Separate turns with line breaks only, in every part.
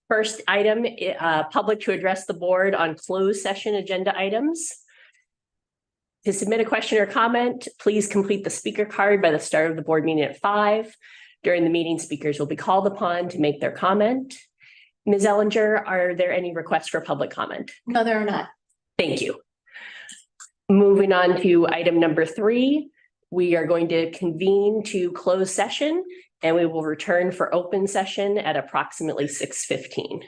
First item, public to address the board on closed session agenda items. To submit a question or comment, please complete the speaker card by the start of the board meeting at 5. During the meeting, speakers will be called upon to make their comment. Ms. Ellinger, are there any requests for public comment?
No, there are not.
Thank you. Moving on to item number 3, we are going to convene to close session and we will return for open session at approximately 6:15.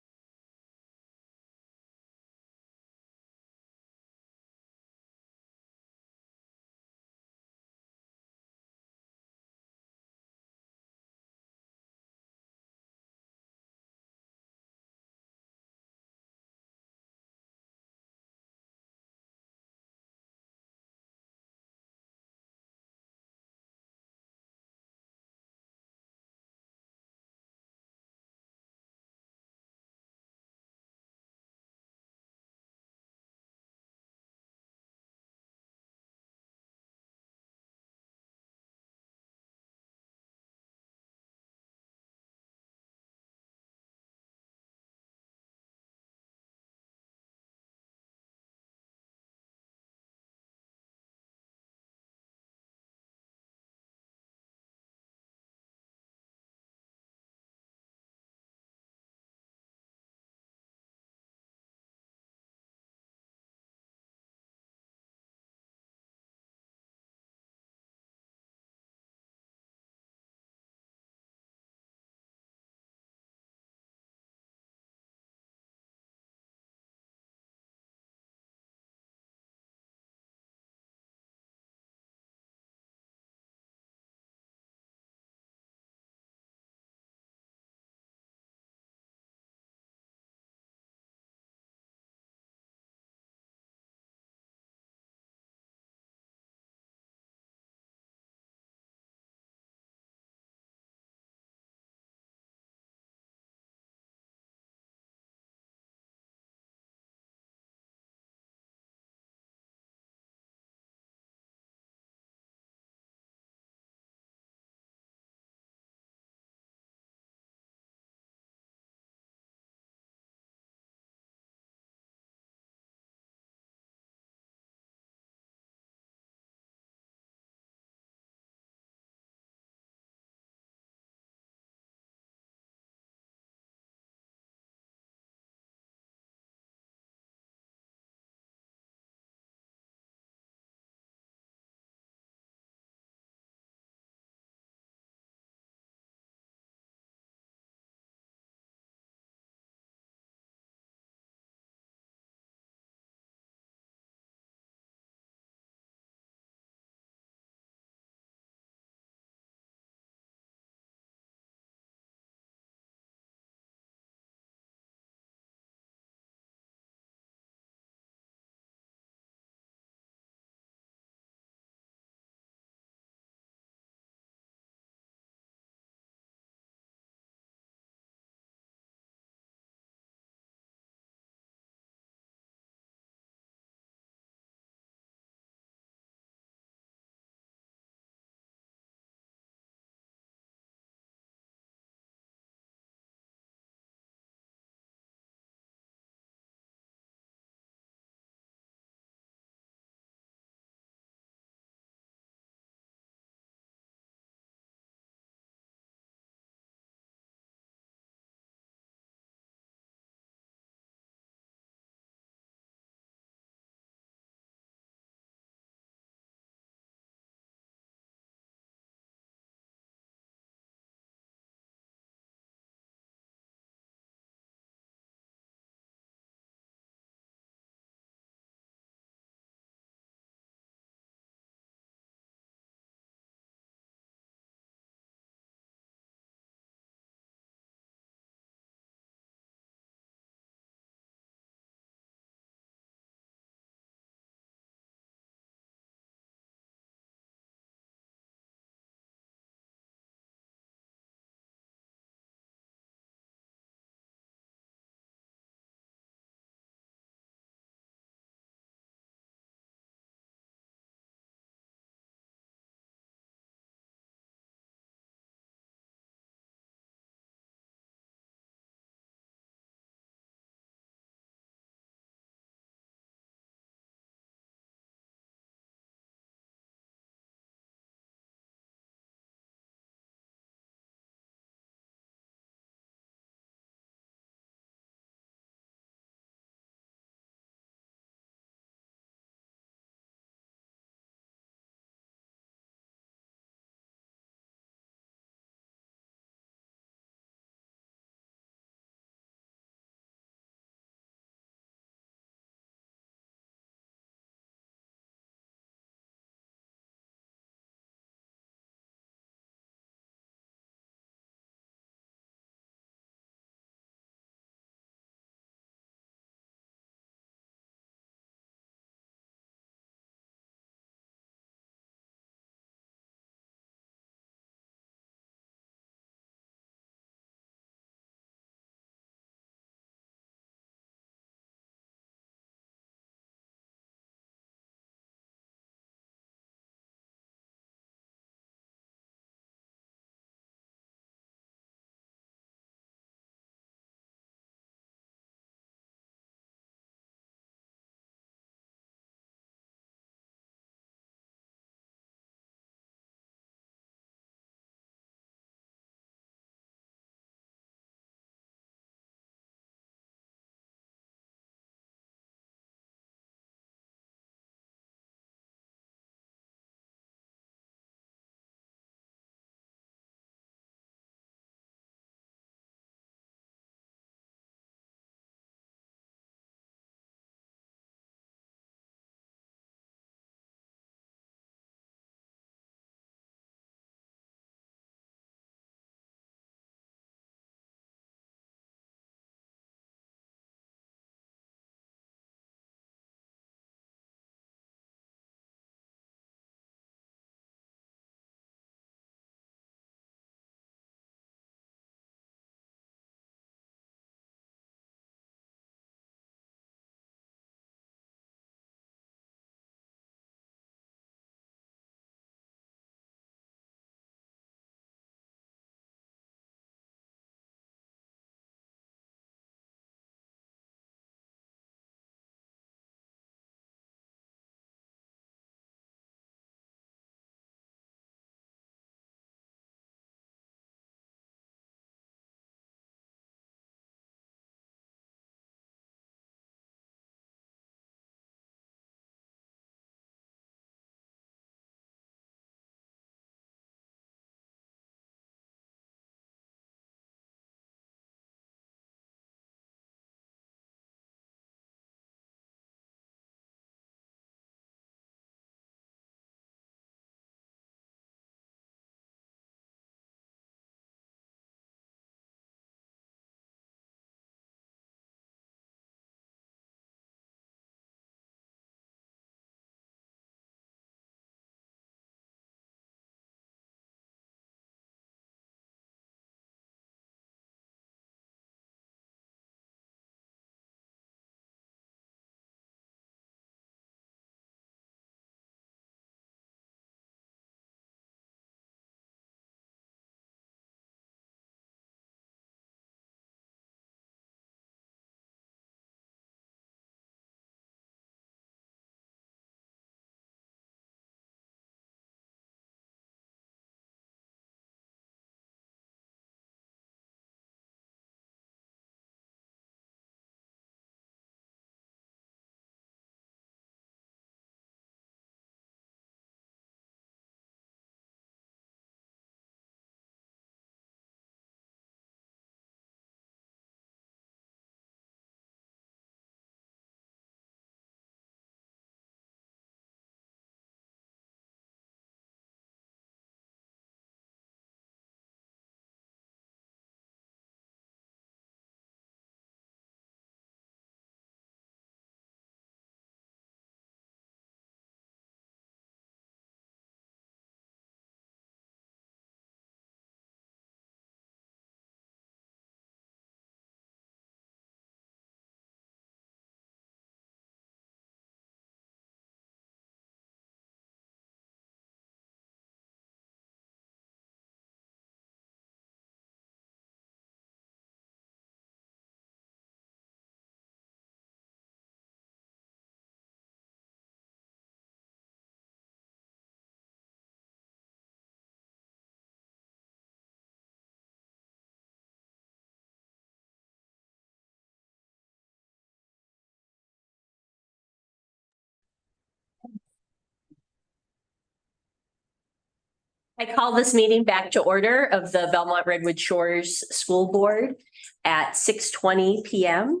I call this meeting back to order of the Belmont-Redwood Shores School Board at 6:20 p.m.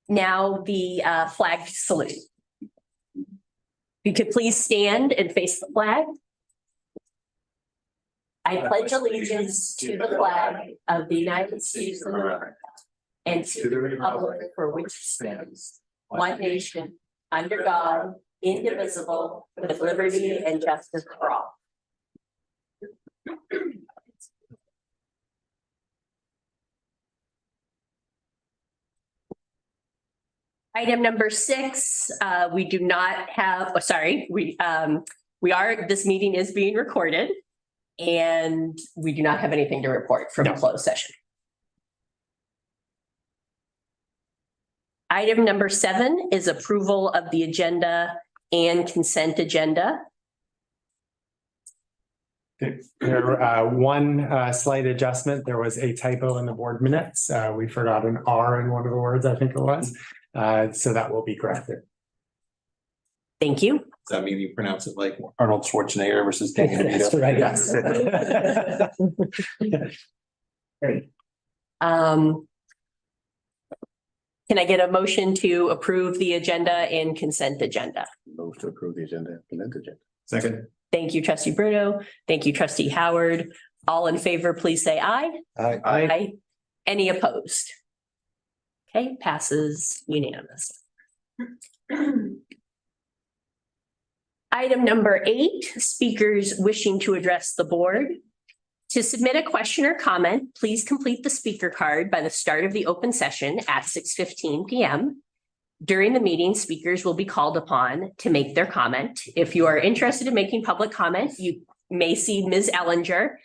Now the flag salute. You could please stand and face the flag. I pledge allegiance to the flag of the United States of America and to the republic for which it stands, one nation, under God, indivisible, with liberty and justice for all. Item number 6, we do not have, this meeting is being recorded and we do not have anything to report from a closed session. Item number 7 is approval of the agenda and consent agenda.
One slight adjustment. There was a typo in the board minutes. We forgot an R in one of the words, I think it was. So that will be corrected.
Thank you.
Does that mean you pronounce it like Arnold Schwarzenegger versus Daniel?
That's right. Yes.
Great. Can I get a motion to approve the agenda and consent agenda?
Move to approve the agenda and consent agenda. Second.
Thank you, Trustee Bruno. Thank you, Trustee Howard. All in favor, please say aye.
Aye.
Aye. Any opposed? Okay, passes unanimous. Item number 8, speakers wishing to address the board. To submit a question or comment, please complete the speaker card by the start of the open session at 6:15 p.m. During the meeting, speakers will be called upon to make their comment. If you are interested in making public comment, you may see Ms. Ellinger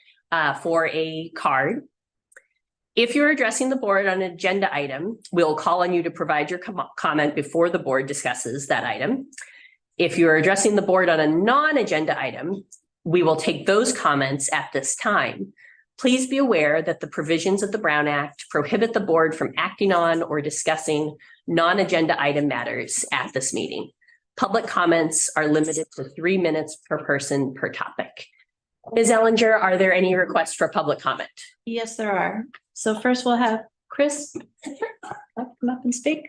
for a card. If you're addressing the board on an agenda item, we'll call on you to provide your comment before the board discusses that item. If you're addressing the board on a non-agenda item, we will take those comments at this time. Please be aware that the provisions of the Brown Act prohibit the board from acting on or discussing non-agenda item matters at this meeting. Public comments are limited to 3 minutes per person per topic. Ms. Ellinger, are there any requests for public comment?
Yes, there are. So first we'll have Chris come up and speak.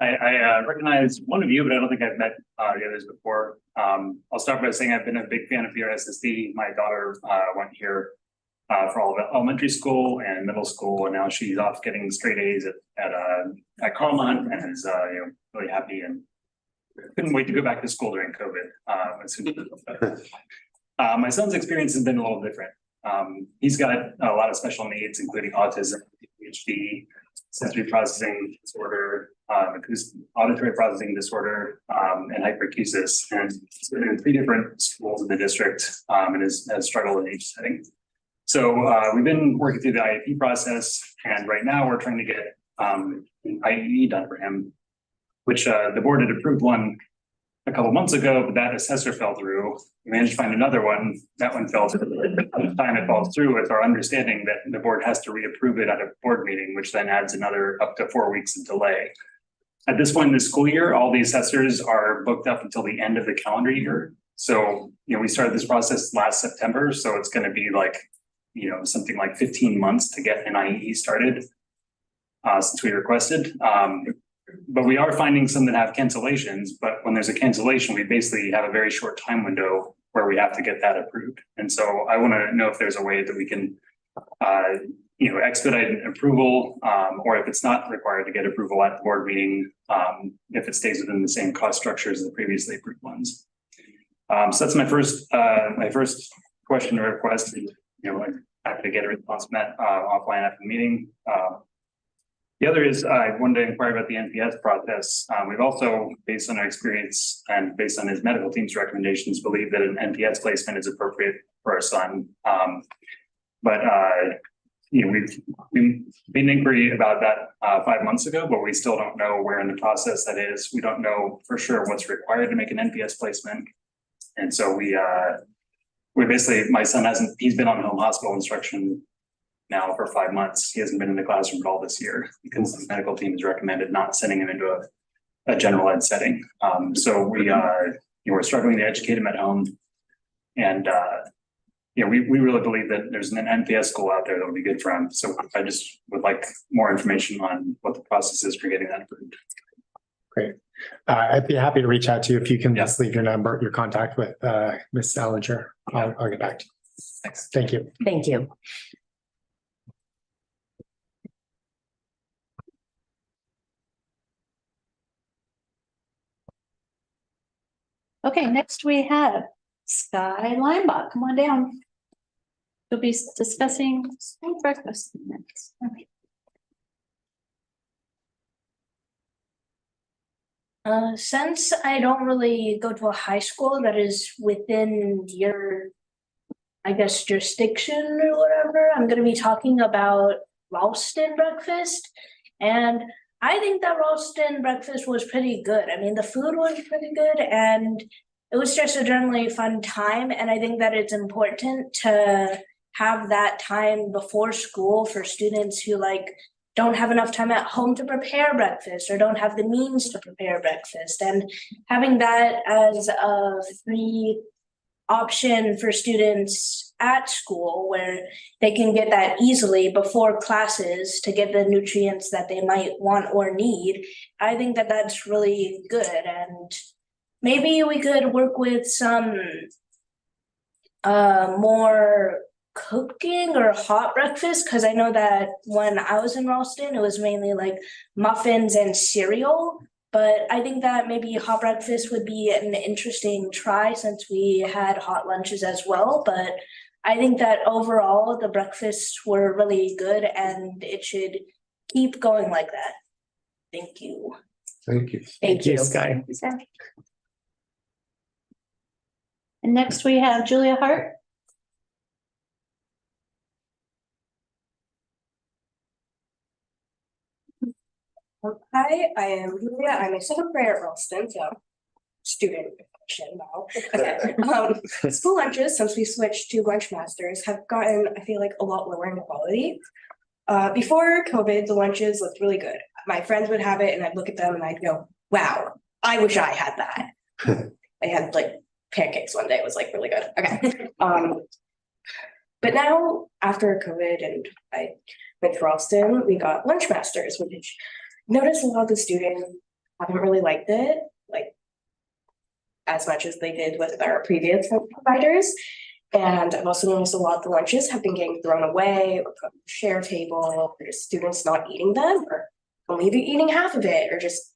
I recognize one of you, but I don't think I've met the others before. I'll start by saying I've been a big fan of PRSSD. My daughter went here for all of elementary school and middle school, and now she's off getting straight A's at Carmont and is really happy and couldn't wait to go back to school during COVID. As soon as it was better. My son's experience has been a little different. He's got a lot of special needs, including autism, ADHD, sensory processing disorder, auditory processing disorder, and hyperacusis. And he's been in 3 different schools in the district and has struggled in each setting. So we've been working through the IEP process, and right now we're trying to get an IEE done for him, which the board had approved one a couple months ago, but that assessor fell through. We managed to find another one. That one fell through. By the time it falls through, it's our understanding that the board has to reapprove it at a board meeting, which then adds another up to 4 weeks of delay. At this point in the school year, all the assessors are booked up until the end of the calendar year. So, we started this process last September. So it's going to be like, something like 15 months to get an IEE started since we requested. But we are finding some that have cancellations, but when there's a cancellation, we basically have a very short time window where we have to get that approved. And so I want to know if there's a way that we can, expedite an approval, or if it's not required to get approval at the board meeting, if it stays within the same cost structure as the previously approved ones. So that's my first question or request. I'm happy to get a response from that offline after the meeting. The other is I wanted to inquire about the NPS process. We've also, based on our experience and based on his medical team's recommendations, believe that an NPS placement is appropriate for our son. We've made an inquiry about that 5 months ago, but we still don't know where in the process that is. We don't know for sure what's required to make an NPS placement. And so we basically, my son he's been on home hospital instruction now for 5 months. He hasn't been in the classroom at all this year because the medical team has recommended not sending him into a general ed setting. So we're struggling to educate them at home. And, we really believe that there's an NPS school out there that would be good for them. So I just would like more information on what the process is for getting that approved.
Great. I'd be happy to reach out to you if you can
Yeah.
just leave your contact with Ms. Salinger. I'll get back to you. Thanks. Thank you.
Thank you.
Okay, next we have Sky Linebach. Come on down. We'll be discussing school breakfast next. Okay.
Since I don't really go to a high school that is within your, I guess, jurisdiction or whatever, I'm gonna be talking about Ralston breakfast. And I think that Ralston breakfast was pretty good. I mean, the food was pretty good and it was just a generally fun time. And I think that it's important to have that time before school for students who don't have enough time at home to prepare breakfast or don't have the means to prepare breakfast, and having that as a free option for students at school where they can get that easily before classes to get the nutrients that they might want or need. I think that that's really good, and maybe we could work with some more cooking or hot breakfast, because I know that when I was in Ralston, it was mainly muffins and cereal. But I think that maybe hot breakfast would be an interesting try since we had hot lunches as well. But I think that overall the breakfasts were really good and it should keep going like that. Thank you.
Thank you.
Thank you.
Sky.
And next we have Julia Hart.
Hi, I am Julia. I'm a second grader at Ralston, so student now. Okay. School lunches, since we switched to lunch masters, have gotten, I feel like, a lot lower in quality. Before COVID, the lunches looked really good. My friends would have it and I'd look at them and I'd go, wow, I wish I had that. I had pancakes one day. It was really good. Okay. But now after COVID and I went to Ralston, we got lunch masters, which noticed a lot of the students haven't really liked it, as much as they did with our previous providers. And I've also noticed a lot of the lunches have been getting thrown away or put on the share table, or just students not eating them, or only eating half of it, or just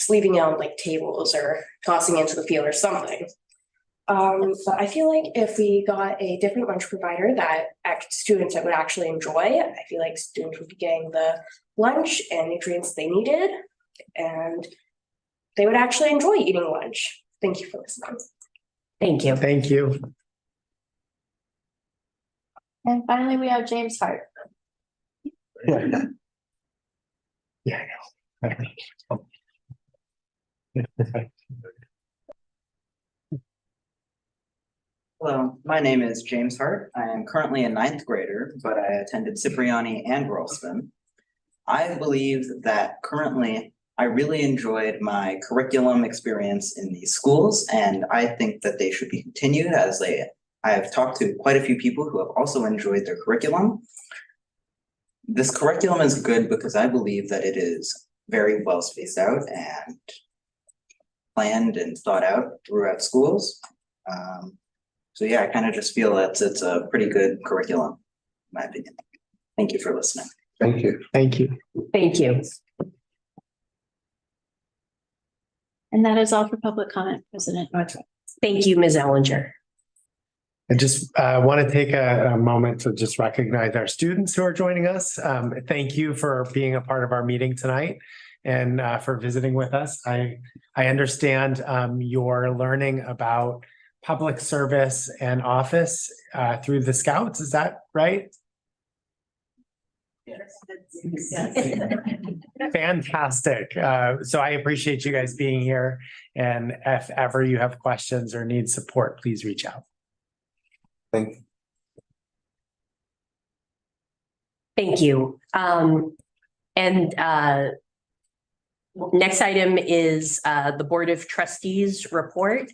leaving it on tables or tossing into the field or something. But I feel like if we got a different lunch provider that students that would actually enjoy, I feel like students would be getting the lunch and nutrients they needed, and they would actually enjoy eating lunch. Thank you for listening.
Thank you.
Thank you.
And finally, we have James Hart.
Yeah, I know.
Hello, my name is James Hart. I am currently a ninth grader, but I attended Cipriani and Ralston. I believe that currently I really enjoyed my curriculum experience in these schools, and I think that they should be continued I have talked to quite a few people who have also enjoyed their curriculum. This curriculum is good because I believe that it is very well spaced out and planned and thought out throughout schools. So yeah, I kind of just feel that it's a pretty good curriculum, in my opinion. Thank you for listening.
Thank you.
Thank you.
Thank you.
And that is all for public comment, President Northrup.
Thank you, Ms. Ellinger.
I just want to take a moment to just recognize our students who are joining us. Thank you for being a part of our meeting tonight and for visiting with us. I understand you're learning about public service and office through the Scouts. Is that right? Fantastic. So I appreciate you guys being here. And if ever you have questions or need support, please reach out.
Thank you.
Thank you. Next item is the Board of Trustees report.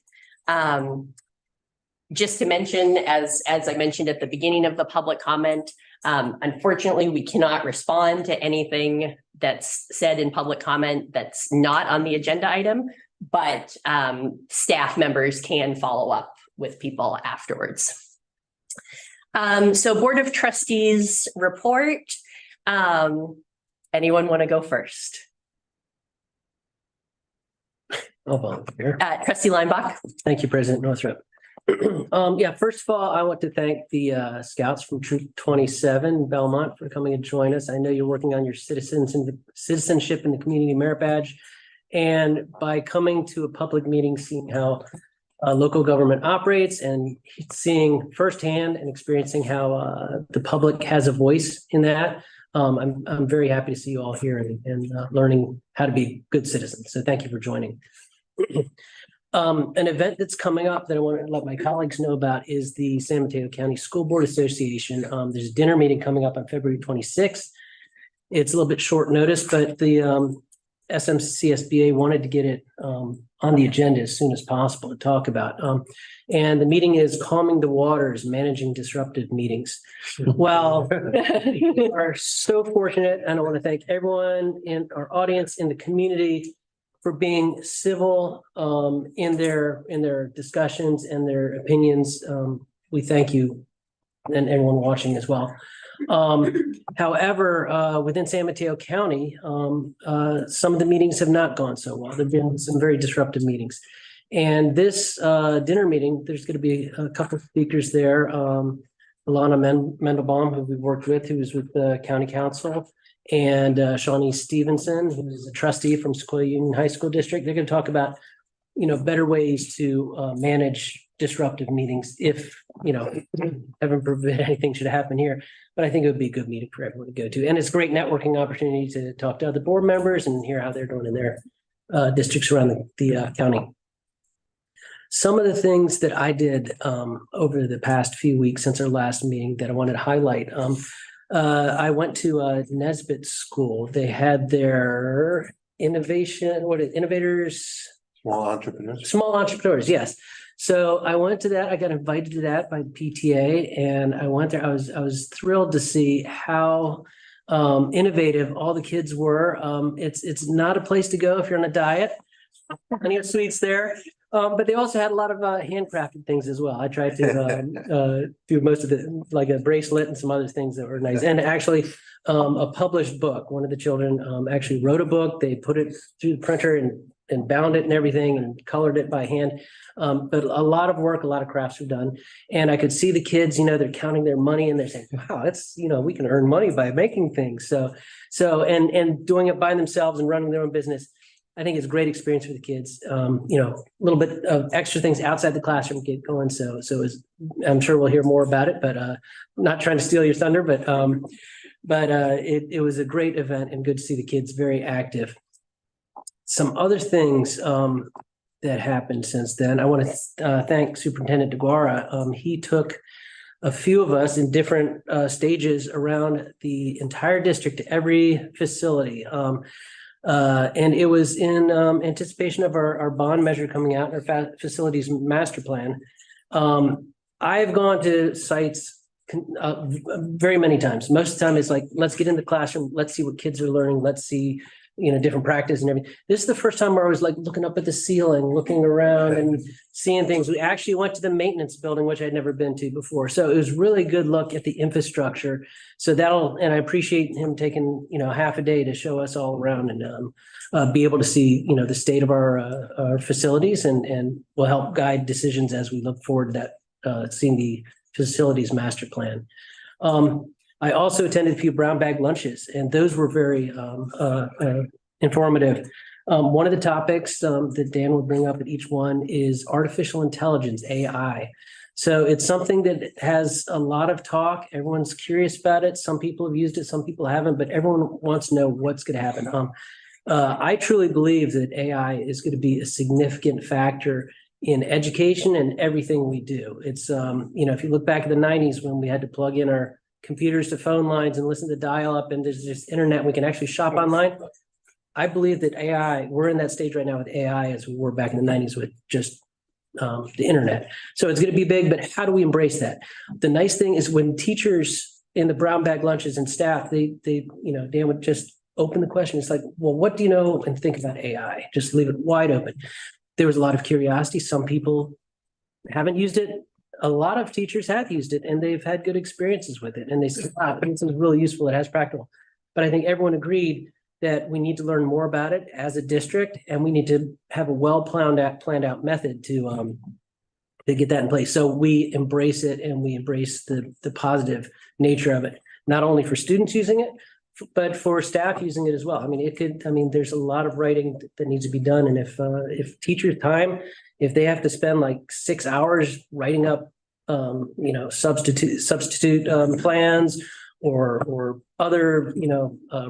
Just to mention, as I mentioned at the beginning of the public comment, unfortunately, we cannot respond to anything that's said in public comment that's not on the agenda item, but staff members can follow up with people afterwards. So Board of Trustees report. Anyone want to go first?
I'll volunteer.
Trustee Linebaugh.
Thank you, President Northrup. Yeah, first of all, I want to thank the Scouts from Troop 27 Belmont for coming and join us. I know you're working on your citizenship in the community merit badge. And by coming to a public meeting, seeing how local government operates and seeing firsthand and experiencing how the public has a voice in that, I'm very happy to see you all here and learning how to be good citizens. So thank you for joining. An event that's coming up that I want to let my colleagues know about is the San Mateo County School Board Association. There's a dinner meeting coming up on February 26th. It's a little bit short notice, but the SMCSBA wanted to get it on the agenda as soon as possible to talk about. And the meeting is Calming the Waters, Managing Disruptive Meetings. Well, we are so fortunate, and I want to thank everyone in our audience, in the community, for being civil in their discussions and their opinions. We thank you and everyone watching as well. However, within San Mateo County, some of the meetings have not gone so well. There've been some very disruptive meetings. And this dinner meeting, there's going to be a couple of speakers there. Alana Mendelbaum, who we've worked with, who was with the county council, and Shawnee Stevenson, who is a trustee from Sequoia Union High School District. They're going to talk about, better ways to manage disruptive meetings if, heaven forbid anything should happen here. But I think it would be a good meeting for everyone to go to. And it's a great networking opportunity to talk to other board members and hear how they're doing in their districts around the county. Some of the things that I did over the past few weeks since our last meeting that I wanted to highlight. I went to Nesbitt School. They had their innovators. Small entrepreneurs, yes. So I went to that. I got invited to that by the PTA, and I went there. I was thrilled to see how innovative all the kids were. It's not a place to go if you're on a diet. Plenty of sweets there. But they also had a lot of handcrafted things as well. I tried to do most of it, like a bracelet and some other things that were nice. And actually, a published book. One of the children actually wrote a book. They put it through the printer and bound it and everything and colored it by hand. But a lot of work, a lot of crafts were done. And I could see the kids, they're counting their money and they're saying, wow, it's, we can earn money by making things. So and doing it by themselves and running their own business. I think it's a great experience for the kids. A little bit of extra things outside the classroom get going. So I'm sure we'll hear more about it, but not trying to steal your thunder, but it was a great event and good to see the kids very active. Some other things that happened since then. I want to thank Superintendent DeGuara. He took a few of us in different stages around the entire district to every facility. And it was in anticipation of our bond measure coming out, our facilities master plan. I've gone to sites very many times. Most of the time it's like, let's get in the classroom. Let's see what kids are learning. Let's see, different practice and everything. This is the first time where I was like looking up at the ceiling, looking around and seeing things. We actually went to the maintenance building, which I'd never been to before. So it was really good look at the infrastructure. So and I appreciate him taking, half a day to show us all around and be able to see, the state of our facilities and will help guide decisions as we look forward to that, seeing the facilities master plan. I also attended a few brown bag lunches, and those were very informative. One of the topics that Dan would bring up at each one is artificial intelligence, AI. So it's something that has a lot of talk. Everyone's curious about it. Some people have used it, some people haven't, but everyone wants to know what's going to happen. I truly believe that AI is going to be a significant factor in education and everything we do. It's, if you look back at the 90s when we had to plug in our computers to phone lines and listen to dial up and there's just internet, we can actually shop online. I believe that AI, we're in that stage right now with AI as we were back in the 90s with just the internet. So it's going to be big, but how do we embrace that? The nice thing is when teachers in the brown bag lunches and staff, they, Dan would just open the question. It's like, well, what do you know? And think about AI. Just leave it wide open. There was a lot of curiosity. Some people haven't used it. A lot of teachers have used it and they've had good experiences with it. And they said, wow, this is really useful. It has practical. But I think everyone agreed that we need to learn more about it as a district, and we need to have a well planned out method to get that in place. So we embrace it and we embrace the positive nature of it, not only for students using it, but for staff using it as well. I mean, there's a lot of writing that needs to be done. And if teachers' time, if they have to spend like 6 hours writing up, substitute plans or other,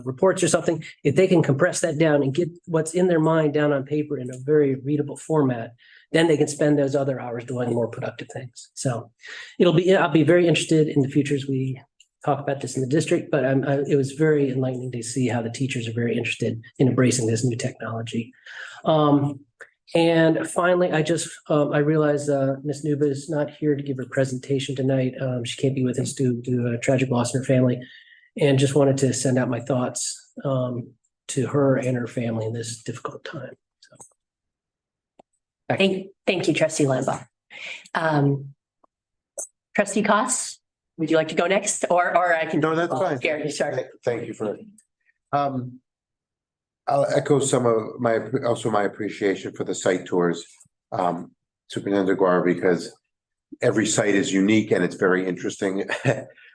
reports or something, if they can compress that down and get what's in their mind down on paper in a very readable format, then they can spend those other hours doing more productive things. So I'll be very interested in the future as we talk about this in the district, but it was very enlightening to see how the teachers are very interested in embracing this new technology. And finally, I realize Ms. Nuba is not here to give her presentation tonight. She can't be with us due to a tragic loss in her family, and just wanted to send out my thoughts to her and her family in this difficult time. So.
Thank you, Trustee Lambach. Trustee Costs, would you like to go next, or I can?
No, that's fine.
Gary, sorry.
Thank you for it. I'll echo some of my appreciation for the site tours, Superintendent Aguirre, because every site is unique and it's very interesting,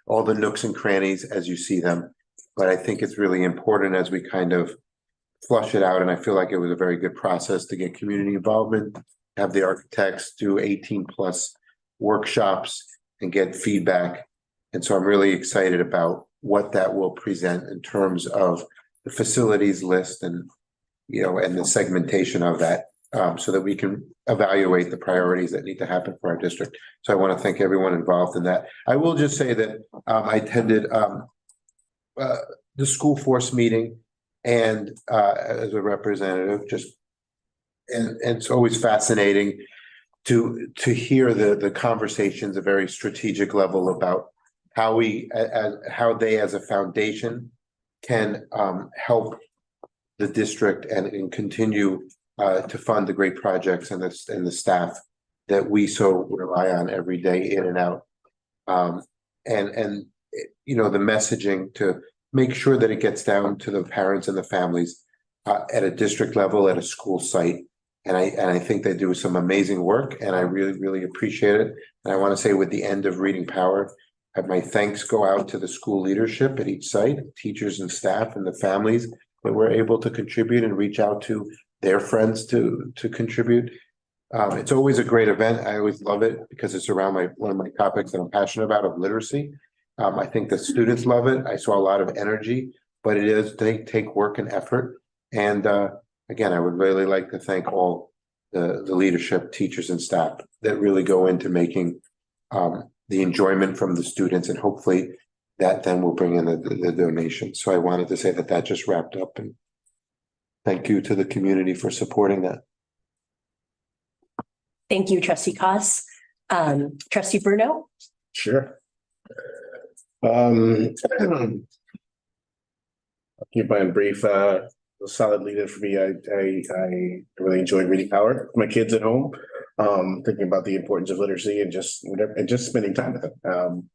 all the nooks and crannies as you see them. But I think it's really important as we kind of flush it out, and I feel like it was a very good process to get community involvement, have the architects do 18+ workshops and get feedback. And so I'm really excited about what that will present in terms of the facilities list and, and the segmentation of that, so that we can evaluate the priorities that need to happen for our district. So I want to thank everyone involved in that. I will just say that I attended the school force meeting and as a representative, and it's always fascinating to hear the conversations at a very strategic level about how they as a foundation can help the district and continue to fund the great projects and the staff that we so rely on every day in and out. And the messaging to make sure that it gets down to the parents and the families at a district level, at a school site. And I think they do some amazing work, and I really, really appreciate it. And I want to say, with the end of Reading Power, my thanks go out to the school leadership at each site, teachers and staff and the families that were able to contribute and reach out to their friends to contribute. It's always a great event. I always love it because it's around one of my topics that I'm passionate about, of literacy. I think the students love it. I saw a lot of energy, but it is take work and effort. And again, I would really like to thank all the leadership, teachers and staff that really go into making the enjoyment from the students, and hopefully that then will bring in the donation. So I wanted to say that just wrapped up, and thank you to the community for supporting that.
Thank you, Trustee Costs. Trustee Bruno?
Sure. I'll keep mine brief. A solid leader for me. I really enjoy Reading Power. My kids at home, thinking about the importance of literacy and just spending time with them.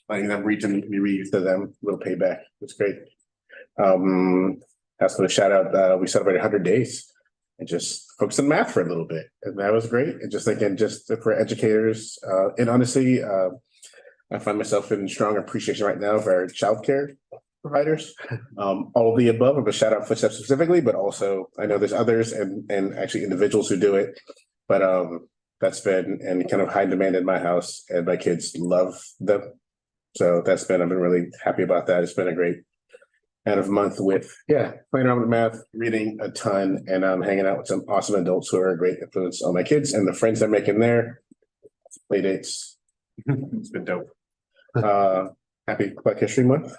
Letting them read to me to them, a little payback. It's great. Asking a shout out. We celebrated 100 days and just focused on math for a little bit, and that was great. And just thinking, just for educators, and honestly, I find myself in strong appreciation right now of our childcare providers. All of the above. I'm gonna shout out Footsteps specifically, but also I know there's others and actually individuals who do it. But that's been and kind of high demand in my house, and my kids love them. So I've been really happy about that. It's been a great end of month with playing around with math, reading a ton, and hanging out with some awesome adults who are a great influence on my kids and the friends they're making there. Play dates. It's been dope. Happy Black History Month.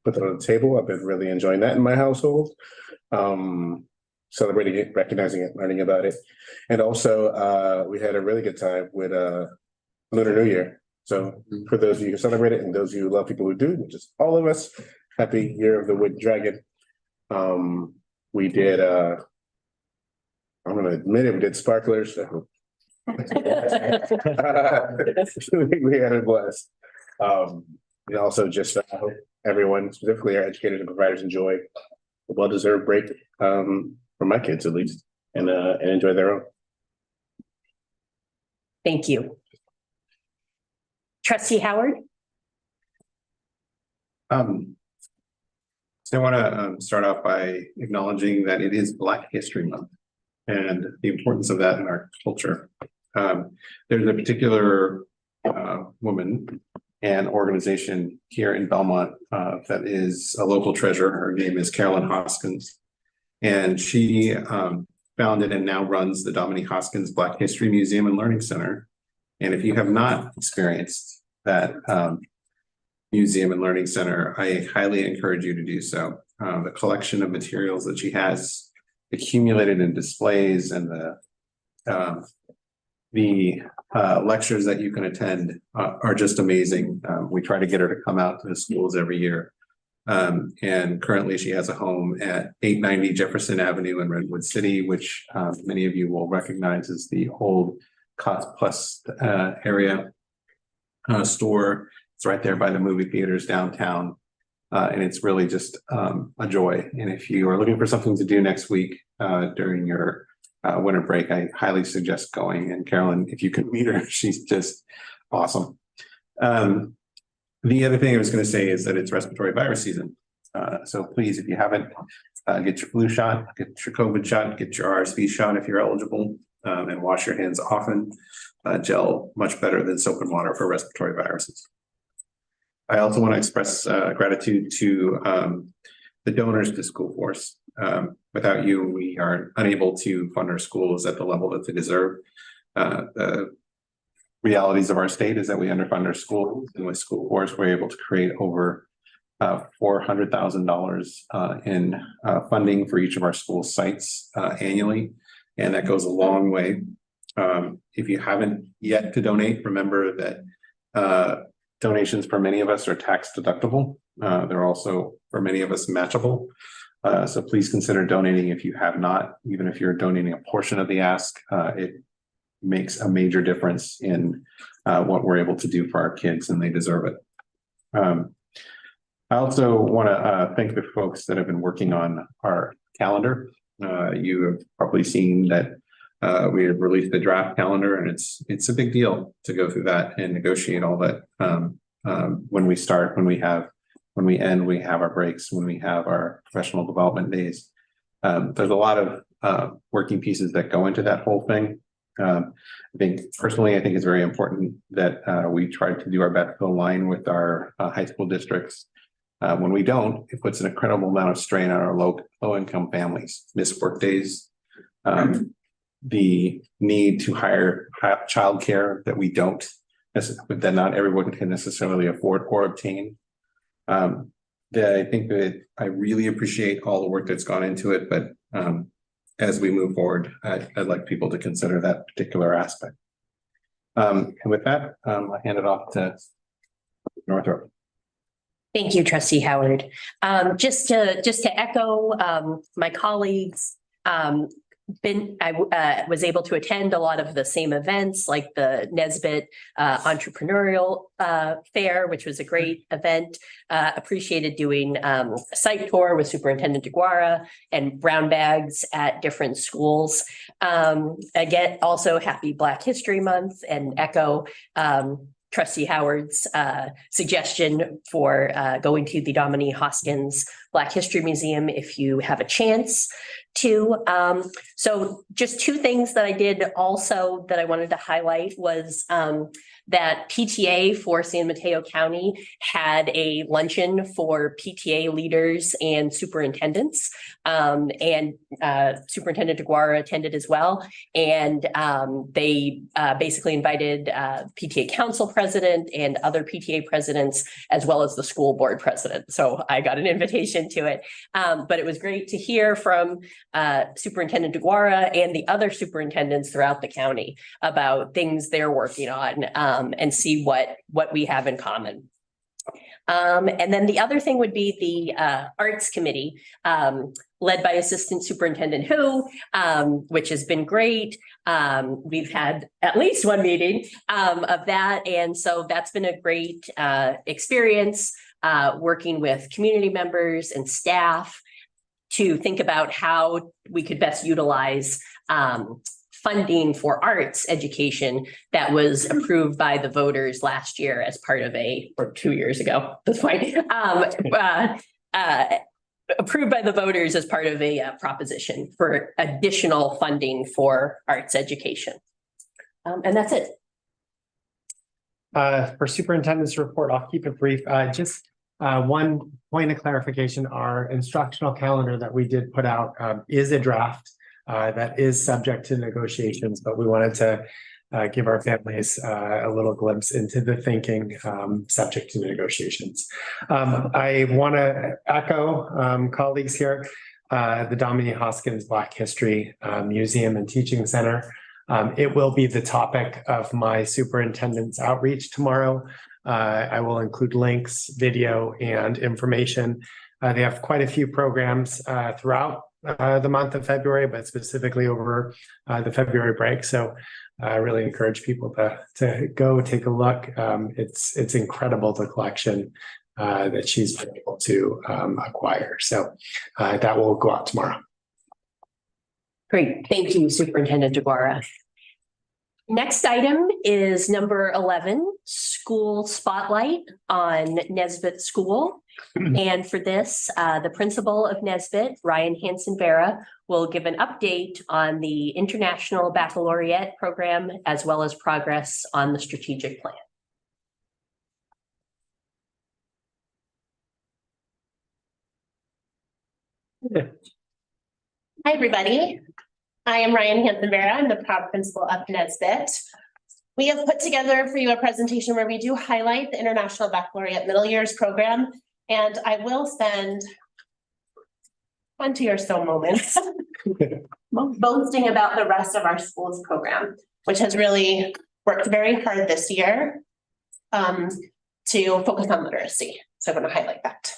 put that on the table. I've been really enjoying that in my household. Celebrating it, recognizing it, learning about it. And also, we had a really good time with Lunar New Year. So for those of you who celebrate it and those of you who love people who do, which is all of us, happy Year of the Wood Dragon. We did, I'm gonna admit it, we did sparklers. So. We had a blast. We also just hope everyone, specifically our educators and providers, enjoy a well-deserved break for my kids at least, and enjoy their own.
Thank you. Trustee Howard?
So I want to start off by acknowledging that it is Black History Month and the importance of that in our culture. There's a particular woman and organization here in Belmont that is a local treasure. Her name is Carolyn Hoskins, and she founded and now runs the Dominique Hoskins Black History Museum and Learning Center. And if you have not experienced that museum and learning center, I highly encourage you to do so. The collection of materials that she has accumulated in displays and the lectures that you can attend are just amazing. We try to get her to come out to the schools every year. And currently she has a home at 890 Jefferson Avenue in Redwood City, which many of you will recognize as the old Cost Plus area store. It's right there by the movie theaters downtown. And it's really just a joy. And if you are looking for something to do next week during your winter break, I highly suggest going. And Carolyn, if you can meet her, she's just awesome. The other thing I was going to say is that it's respiratory virus season. So please, if you haven't, get your flu shot, get your COVID shot, get your RSV shot if you're eligible, and wash your hands often. Gel much better than soap and water for respiratory viruses. I also want to express gratitude to the donors to School Force. Without you, we are unable to fund our schools at the level that they deserve. The realities of our state is that we underfund our schools, and with School Force, we're able to create over $400,000 in funding for each of our school sites annually, and that goes a long way. If you haven't yet to donate, remember that donations for many of us are tax deductible. They're also, for many of us, matchable. So please consider donating if you have not. Even if you're donating a portion of the ask, it makes a major difference in what we're able to do for our kids, and they deserve it. I also want to thank the folks that have been working on our calendar. You have probably seen that we have released the draft calendar, and it's a big deal to go through that and negotiate all that. When we start, when we end, we have our breaks, when we have our professional development days. There's a lot of working pieces that go into that whole thing. I think it's very important that we try to do our best to align with our high school districts. When we don't, it puts an incredible amount of strain on our low income families, missed work days, the need to hire childcare that we don't, that not everyone can necessarily afford or obtain. That I think that I really appreciate all the work that's gone into it, but as we move forward, I'd like people to consider that particular aspect. And with that, I'll hand it off to Northrop.
Thank you, Trustee Howard. Just to echo my colleagues, I was able to attend a lot of the same events, like the Nesbitt Entrepreneurial Fair, which was a great event. Appreciated doing a site tour with Superintendent DeGuara and brown bags at different schools. Again, also happy Black History Month, and echo Trustee Howard's suggestion for going to the Dominique Hoskins Black History Museum if you have a chance to. So just two things that I did also that I wanted to highlight was that PTA for San Mateo County had a luncheon for PTA leaders and superintendents. And Superintendent DeGuara attended as well. And they basically invited PTA council president and other PTA presidents, as well as the school board president. So I got an invitation to it. But it was great to hear from Superintendent DeGuara and the other superintendents throughout the county about things they're working on, and see what we have in common. And then the other thing would be the Arts Committee, led by Assistant Superintendent Hu, which has been great. We've had at least one meeting of that. And so that's been a great experience, working with community members and staff to think about how we could best utilize funding for arts education that was approved by the voters last year as part of or 2 years ago, that's fine. Approved by the voters as part of a proposition for additional funding for arts education. And that's it.
For superintendent's report, I'll keep it brief. Just one point of clarification, our instructional calendar that we did put out is a draft that is subject to negotiations, but we wanted to give our families a little glimpse into the thinking subject to negotiations. I want to echo colleagues here, the Dominique Hoskins Black History Museum and Teaching Center. It will be the topic of my superintendent's outreach tomorrow. I will include links, video, and information. They have quite a few programs throughout the month of February, but specifically over the February break. So I really encourage people to go take a look. It's incredible, the collection that she's been able to acquire. So that will go out tomorrow.
Great. Thank you, Superintendent DeGuara. Next item is number 11, School Spotlight on Nesbitt School. And for this, the principal of Nesbitt, Ryan Hanson-Vera, will give an update on the International Baccalaureate program, as well as progress on the strategic plan.
Hi, everybody. I am Ryan Hanson-Vera. I'm the proud principal of Nesbitt. We have put together for you a presentation where we do highlight the International Baccalaureate Middle Years program, and I will spend 20 or so moments boasting about the rest of our school's program, which has really worked very hard this year to focus on literacy. So I'm going to highlight that.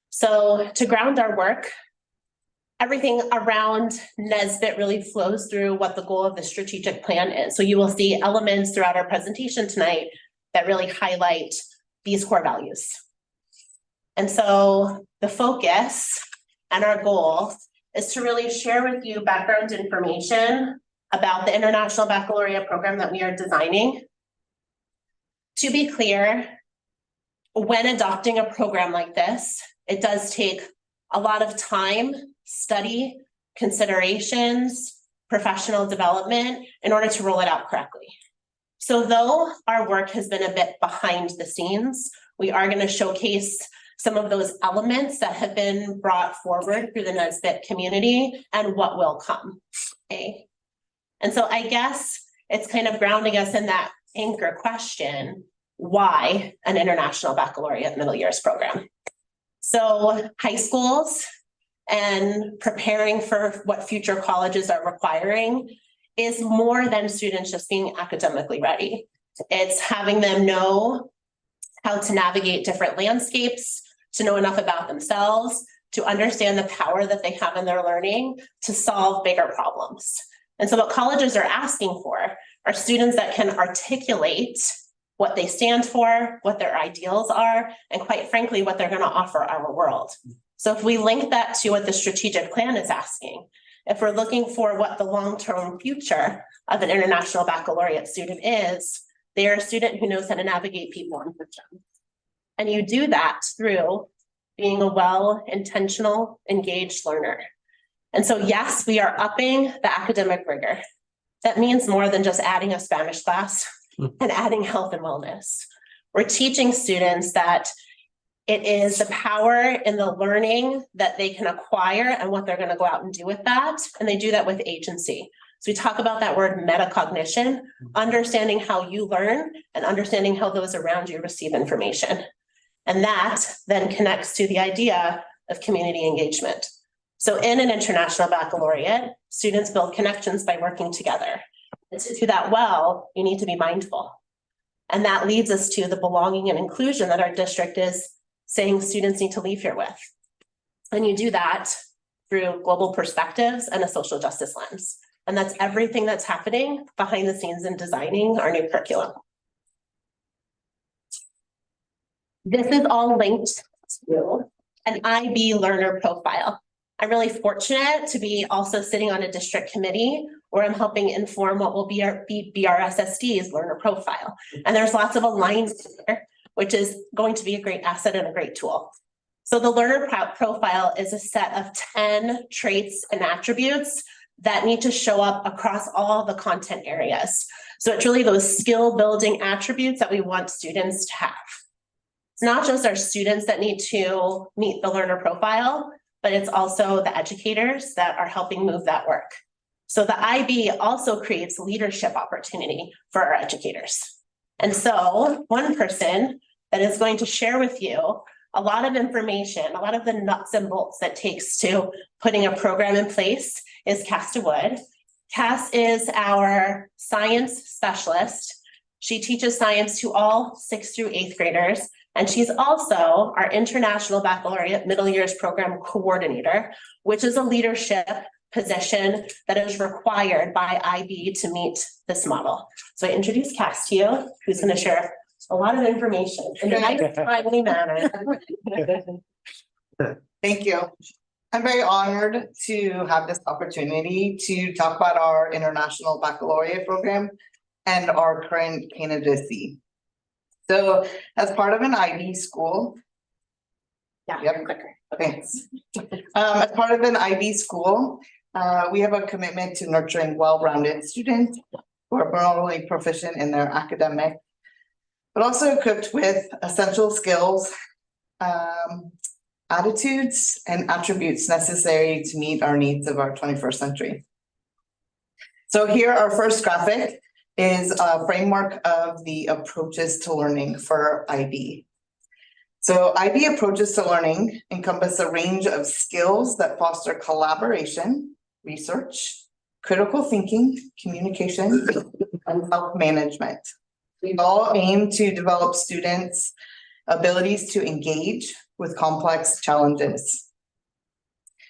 So to ground our work, everything around Nesbitt really flows through what the goal of the strategic plan is. So you will see elements throughout our presentation tonight that really highlight these core values. And so the focus and our goal is to really share with you background information about the International Baccalaureate program that we are designing. To be clear, when adopting a program like this, it does take a lot of time, study, considerations, professional development in order to roll it out correctly. So though our work has been a bit behind the scenes, we are going to showcase some of those elements that have been brought forward through the Nesbitt community and what will come. Okay. And so I guess it's kind of grounding us in that anchor question, why an International Baccalaureate Middle Years program? So high schools and preparing for what future colleges are requiring is more than students just being academically ready. It's having them know how to navigate different landscapes, to know enough about themselves, to understand the power that they have in their learning to solve bigger problems. And so what colleges are asking for are students that can articulate what they stand for, what their ideals are, and quite frankly, what they're going to offer our world. So if we link that to what the strategic plan is asking, if we're looking for what the long-term future of an International Baccalaureate student is, they are a student who knows how to navigate people and systems. And you do that through being a well-intentional, engaged learner. And so, yes, we are upping the academic rigor. That means more than just adding a Spanish class and adding health and wellness. We're teaching students that it is the power in the learning that they can acquire and what they're going to go out and do with that. And they do that with agency. So we talk about that word metacognition, understanding how you learn and understanding how those around you receive information. And that then connects to the idea of community engagement. So in an international baccalaureate, students build connections by working together. And to do that well, you need to be mindful. And that leads us to the belonging and inclusion that our district is saying students need to leave here with. And you do that through global perspectives and a social justice lens. And that's everything that's happening behind the scenes in designing our new curriculum. This is all linked to an IB learner profile. I'm really fortunate to be also sitting on a district committee where I'm helping inform what will be our BRSSD's learner profile. And there's lots of alignment there, which is going to be a great asset and a great tool. So the learner profile is a set of 10 traits and attributes that need to show up across all the content areas. So it's really those skill building attributes that we want students to have. It's not just our students that need to meet the learner profile, but it's also the educators that are helping move that work. So the IB also creates leadership opportunity for our educators. And so one person that is going to share with you a lot of information, a lot of the nuts and bolts that takes to putting a program in place is Cass DeWood. Cass is our science specialist. She teaches science to all 6th through 8th graders. And she's also our International Baccalaureate Middle Years Program Coordinator, which is a leadership position that is required by IB to meet this model. So I introduce Cass to you, who's going to share a lot of information in a nice, timely manner.
Thank you. I'm very honored to have this opportunity to talk about our International Baccalaureate program and our current candidacy. So as part of an IB school.
Yeah,
Yep.
quicker.
Thanks. As part of an IB school, we have a commitment to nurturing well-rounded students who are not only proficient in their academic, but also equipped with essential skills, attitudes, and attributes necessary to meet our needs of our 21st century. So here, our first graphic is a framework of the approaches to learning for IB. So IB approaches to learning encompass a range of skills that foster collaboration, research, critical thinking, communication, and self-management. We all aim to develop students' abilities to engage with complex challenges.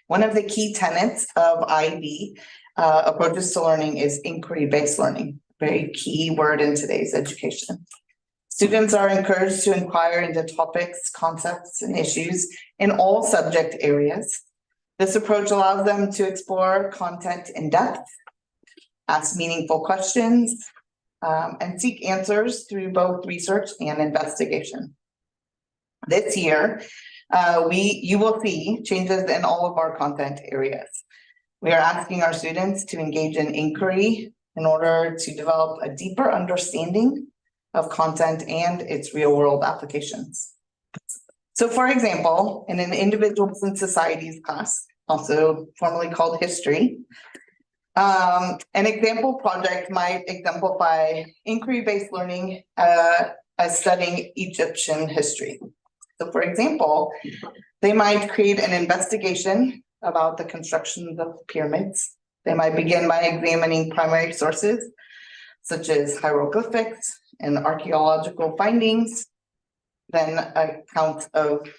One of the key tenets of IB approaches to learning is inquiry-based learning. Very key word in today's education. Students are encouraged to inquire into topics, concepts, and issues in all subject areas. This approach allows them to explore content in depth, ask meaningful questions, and seek answers through both research and investigation. This year, you will see changes in all of our content areas. We are asking our students to engage in inquiry in order to develop a deeper understanding of content and its real-world applications. So for example, in an individuals and societies class, also formerly called history, an example project might exemplify inquiry-based learning as studying Egyptian history. So for example, they might create an investigation about the construction of pyramids. They might begin by examining primary sources, such as hieroglyphics and archaeological findings, then accounts of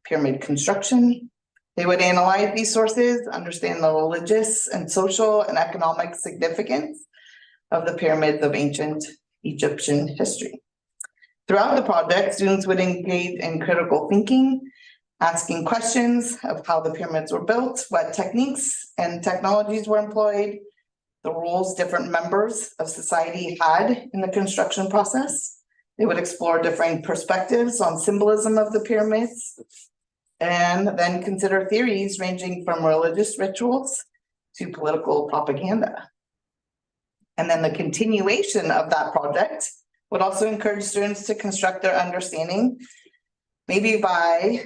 pyramid construction. They would analyze these sources, understand the religious and social and economic significance of the pyramids of ancient Egyptian history. Throughout the project, students would engage in critical thinking, asking questions of how the pyramids were built, what techniques and technologies were employed, the roles different members of society had in the construction process. They would explore different perspectives on symbolism of the pyramids, and then consider theories ranging from religious rituals to political propaganda. And then the continuation of that project would also encourage students to construct their understanding, maybe by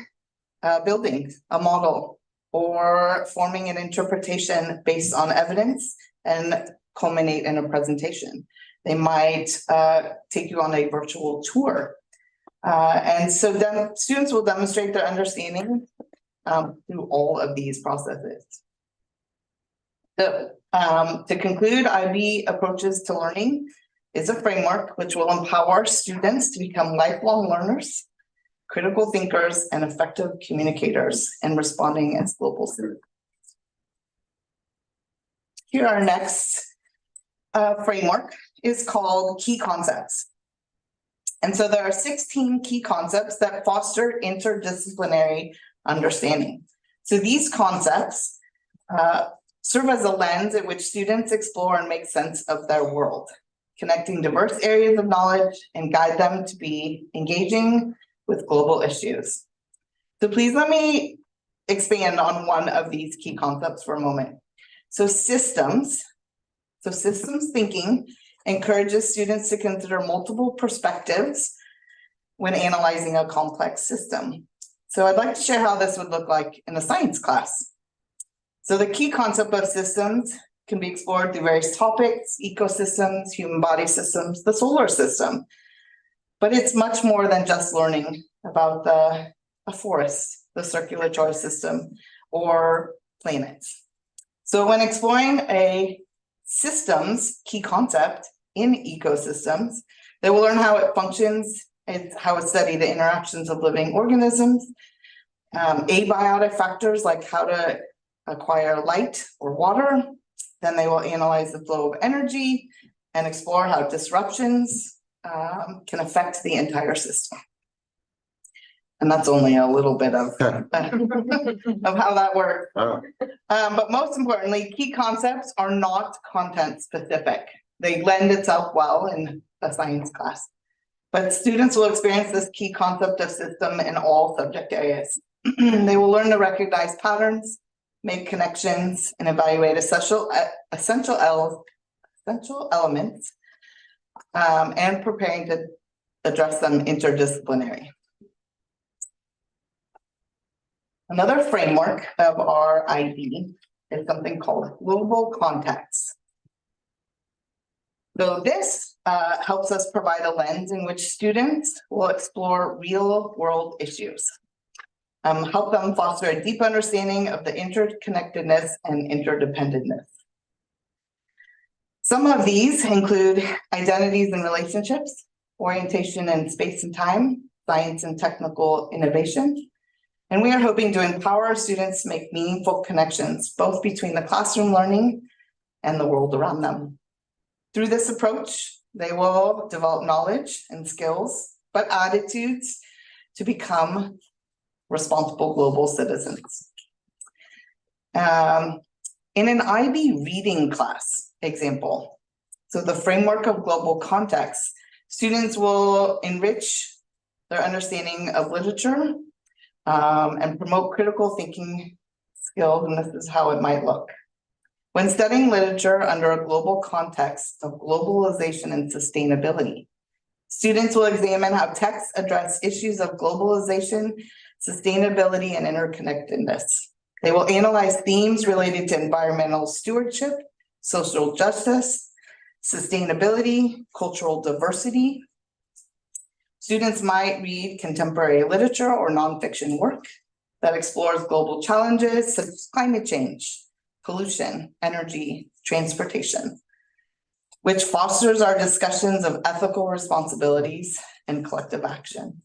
building a model or forming an interpretation based on evidence and culminate in a presentation. They might take you on a virtual tour. And so then students will demonstrate their understanding through all of these processes. So to conclude, IB Approaches to Learning is a framework which will empower students to become lifelong learners, critical thinkers, and effective communicators in responding as global citizens. Here, our next framework is called Key Concepts. And so there are 16 key concepts that foster interdisciplinary understanding. So these concepts serve as a lens in which students explore and make sense of their world, connecting diverse areas of knowledge and guide them to be engaging with global issues. So please let me expand on one of these key concepts for a moment. So systems thinking encourages students to consider multiple perspectives when analyzing a complex system. So I'd like to share how this would look like in a science class. So the key concept of systems can be explored through various topics: ecosystems, human body systems, the solar system. But it's much more than just learning about a forest, the circulatory system, or planets. So when exploring a systems key concept in ecosystems, they will learn how it functions, how it study the interactions of living organisms, abiotic factors like how to acquire light or water. Then they will analyze the flow of energy and explore how disruptions can affect the entire system. And that's only a little bit of how that works. But most importantly, key concepts are not content specific. They lend itself well in a science class. But students will experience this key concept of system in all subject areas. They will learn to recognize patterns, make connections, and evaluate essential elements, and preparing to address them interdisciplinary. Another framework of our IB is something called global context. So this helps us provide a lens in which students will explore real world issues, help them foster a deep understanding of the interconnectedness and interdependentness. Some of these include identities and relationships, orientation in space and time, science and technical innovation. And we are hoping to empower our students to make meaningful connections, both between the classroom learning and the world around them. Through this approach, they will develop knowledge and skills, but attitudes to become responsible global citizens. In an IB reading class example, so the framework of global context, students will enrich their understanding of literature and promote critical thinking skills, and this is how it might look. When studying literature under a global context of globalization and sustainability, students will examine how texts address issues of globalization, sustainability, and interconnectedness. They will analyze themes related to environmental stewardship, social justice, sustainability, cultural diversity. Students might read contemporary literature or nonfiction work that explores global challenges such as climate change, pollution, energy, transportation, which fosters our discussions of ethical responsibilities and collective action.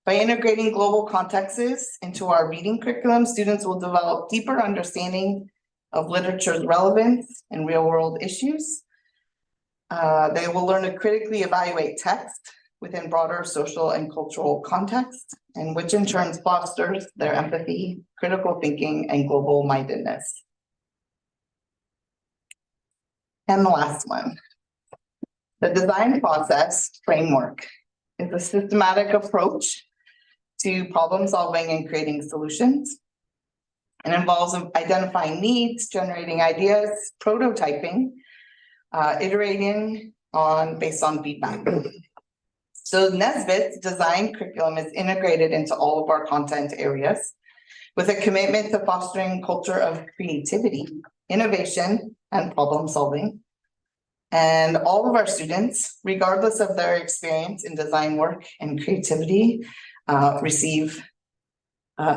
By integrating global contexts into our reading curriculum, students will develop deeper understanding of literature's relevance in real-world issues. They will learn to critically evaluate text within broader social and cultural context, and which in turn fosters their empathy, critical thinking, and global mindedness. And the last one, the design process framework is a systematic approach to problem solving and creating solutions. It involves identifying needs, generating ideas, prototyping, iterating based on feedback. So Nesbitt's design curriculum is integrated into all of our content areas with a commitment to fostering a culture of creativity, innovation, and problem solving. And all of our students, regardless of their experience in design work and creativity, receive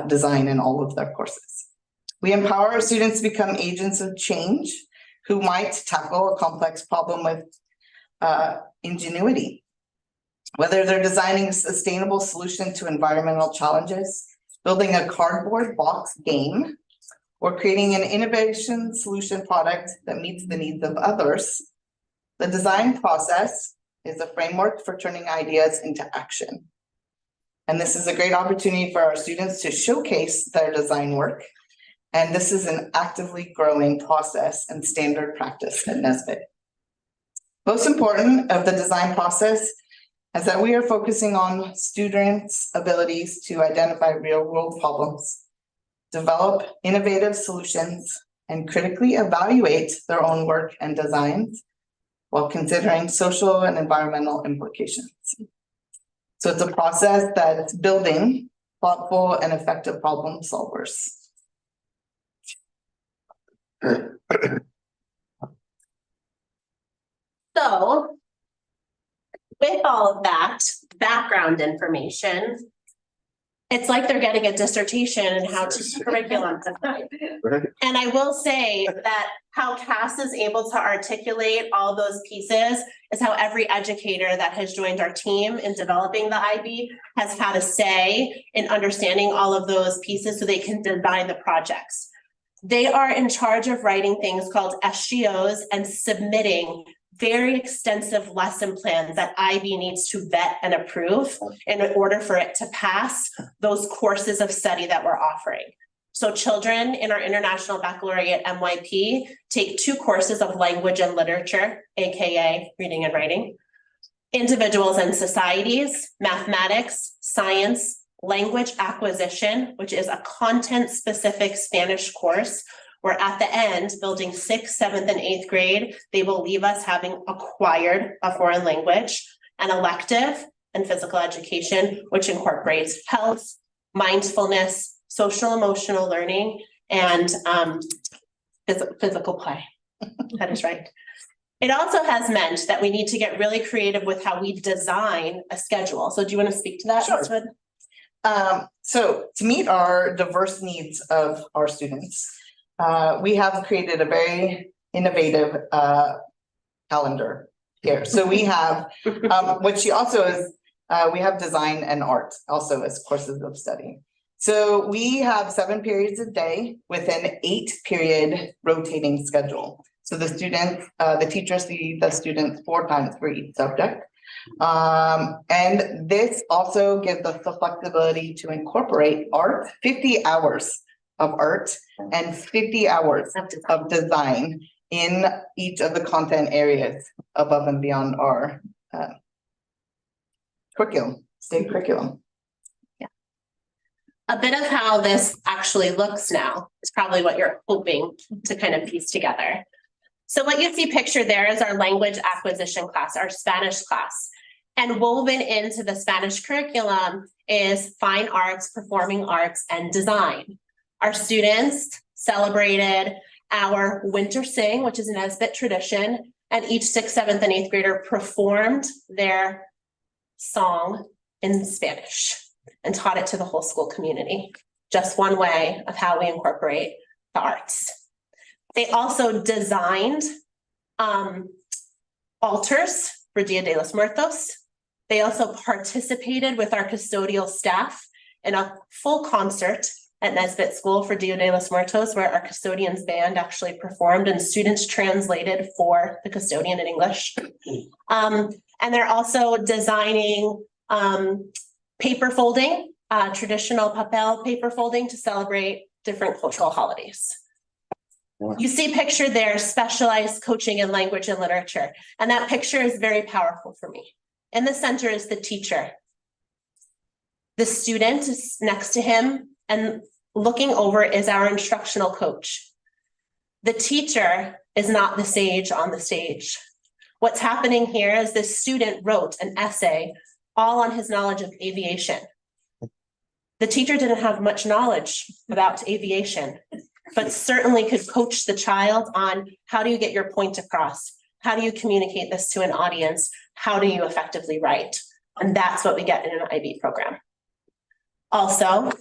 design in all of their courses. We empower our students to become agents of change who might tackle a complex problem with ingenuity. Whether they're designing a sustainable solution to environmental challenges, building a cardboard box game, or creating an innovation solution product that meets the needs of others, the design process is a framework for turning ideas into action. And this is a great opportunity for our students to showcase their design work. And this is an actively growing process and standard practice at Nesbitt. Most important of the design process is that we are focusing on students' abilities to identify real-world problems, develop innovative solutions, and critically evaluate their own work and designs while considering social and environmental implications. So it's a process that's building thoughtful and effective problem solvers.
So with all of that background information, it's like they're getting a dissertation in how to curriculum design. And I will say that how Cass is able to articulate all those pieces is how every educator that has joined our team in developing the IB has had a say in understanding all of those pieces so they can design the projects. They are in charge of writing things called SGOs and submitting very extensive lesson plans that IB needs to vet and approve in order for it to pass those courses of study that we're offering. So children in our International Baccalaureate MYP take 2 courses of language and literature, AKA reading and writing, individuals and societies, mathematics, science, language acquisition, which is a content-specific Spanish course, where at the end, building 6th, 7th, and 8th grade, they will leave us having acquired a foreign language, an elective and physical education, which incorporates health, mindfulness, social emotional learning, and physical play. That is right. It also has meant that we need to get really creative with how we design a schedule. So do you want to speak to that?
Sure. So to meet our diverse needs of our students, we have created a very innovative calendar here. So we have, what she also is, we have design and art also as courses of study. So we have 7 periods a day with an 8-period rotating schedule. So the students, the teachers see the students 4 times for each subject. And this also gives us the flexibility to incorporate art, 50 hours of art and 50 hours of design in each of the content areas above and beyond our curriculum, state curriculum.
Yeah. A bit of how this actually looks now is probably what you're hoping to kind of piece together. So what you see pictured there is our language acquisition class, our Spanish class. And woven into the Spanish curriculum is fine arts, performing arts, and design. Our students celebrated our Winter Sing, which is an Nesbitt tradition, and each 6th, 7th, and 8th grader performed their song in Spanish and taught it to the whole school community. Just one way of how we incorporate the arts. They also designed altars for Dia de los Muertos. They also participated with our custodial staff in a full concert at Nesbitt School for Dia de los Muertos, where our custodian's band actually performed and students translated for the custodian in English. And they're also designing paper folding, traditional papel paper folding to celebrate different cultural holidays. Wow. You see pictured there, specialized coaching in language and literature. And that picture is very powerful for me. In the center is the teacher. The student is next to him and looking over is our instructional coach. The teacher is not the sage on the stage. What's happening here is this student wrote an essay all on his knowledge of aviation. The teacher didn't have much knowledge about aviation, but certainly could coach the child on how do you get your point across? How do you communicate this to an audience? How do you effectively write? And that's what we get in an IB program. Also,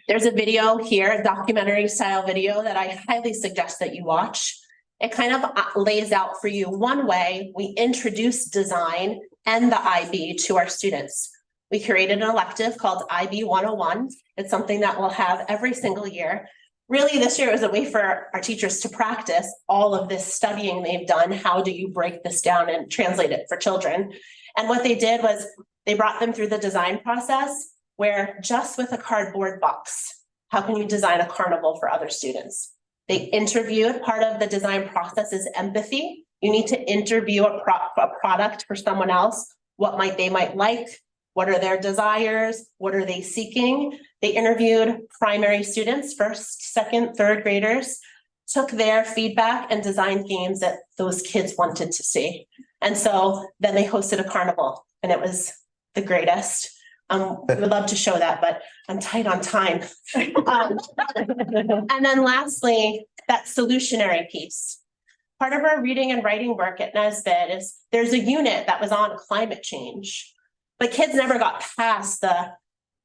there's a video here, a documentary style video that I highly suggest that you watch. It kind of lays out for you one way we introduce design and the IB to our students. We created an elective called IB 101. It's something that we'll have every single year. Really, this year was a way for our teachers to practice all of this studying they've done. How do you break this down and translate it for children? And what they did was they brought them through the design process where just with a cardboard box, how can you design a carnival for other students? They interviewed, part of the design process is empathy. You need to interview a product for someone else. What they might like? What are their desires? What are they seeking? They interviewed primary students, first, second, third graders, took their feedback and designed games that those kids wanted to see. And so then they hosted a carnival and it was the greatest. We would love to show that, but I'm tight on time. And then lastly, that solutionary piece. Part of our reading and writing work at Nesbitt is there's a unit that was on climate change, but kids never got past the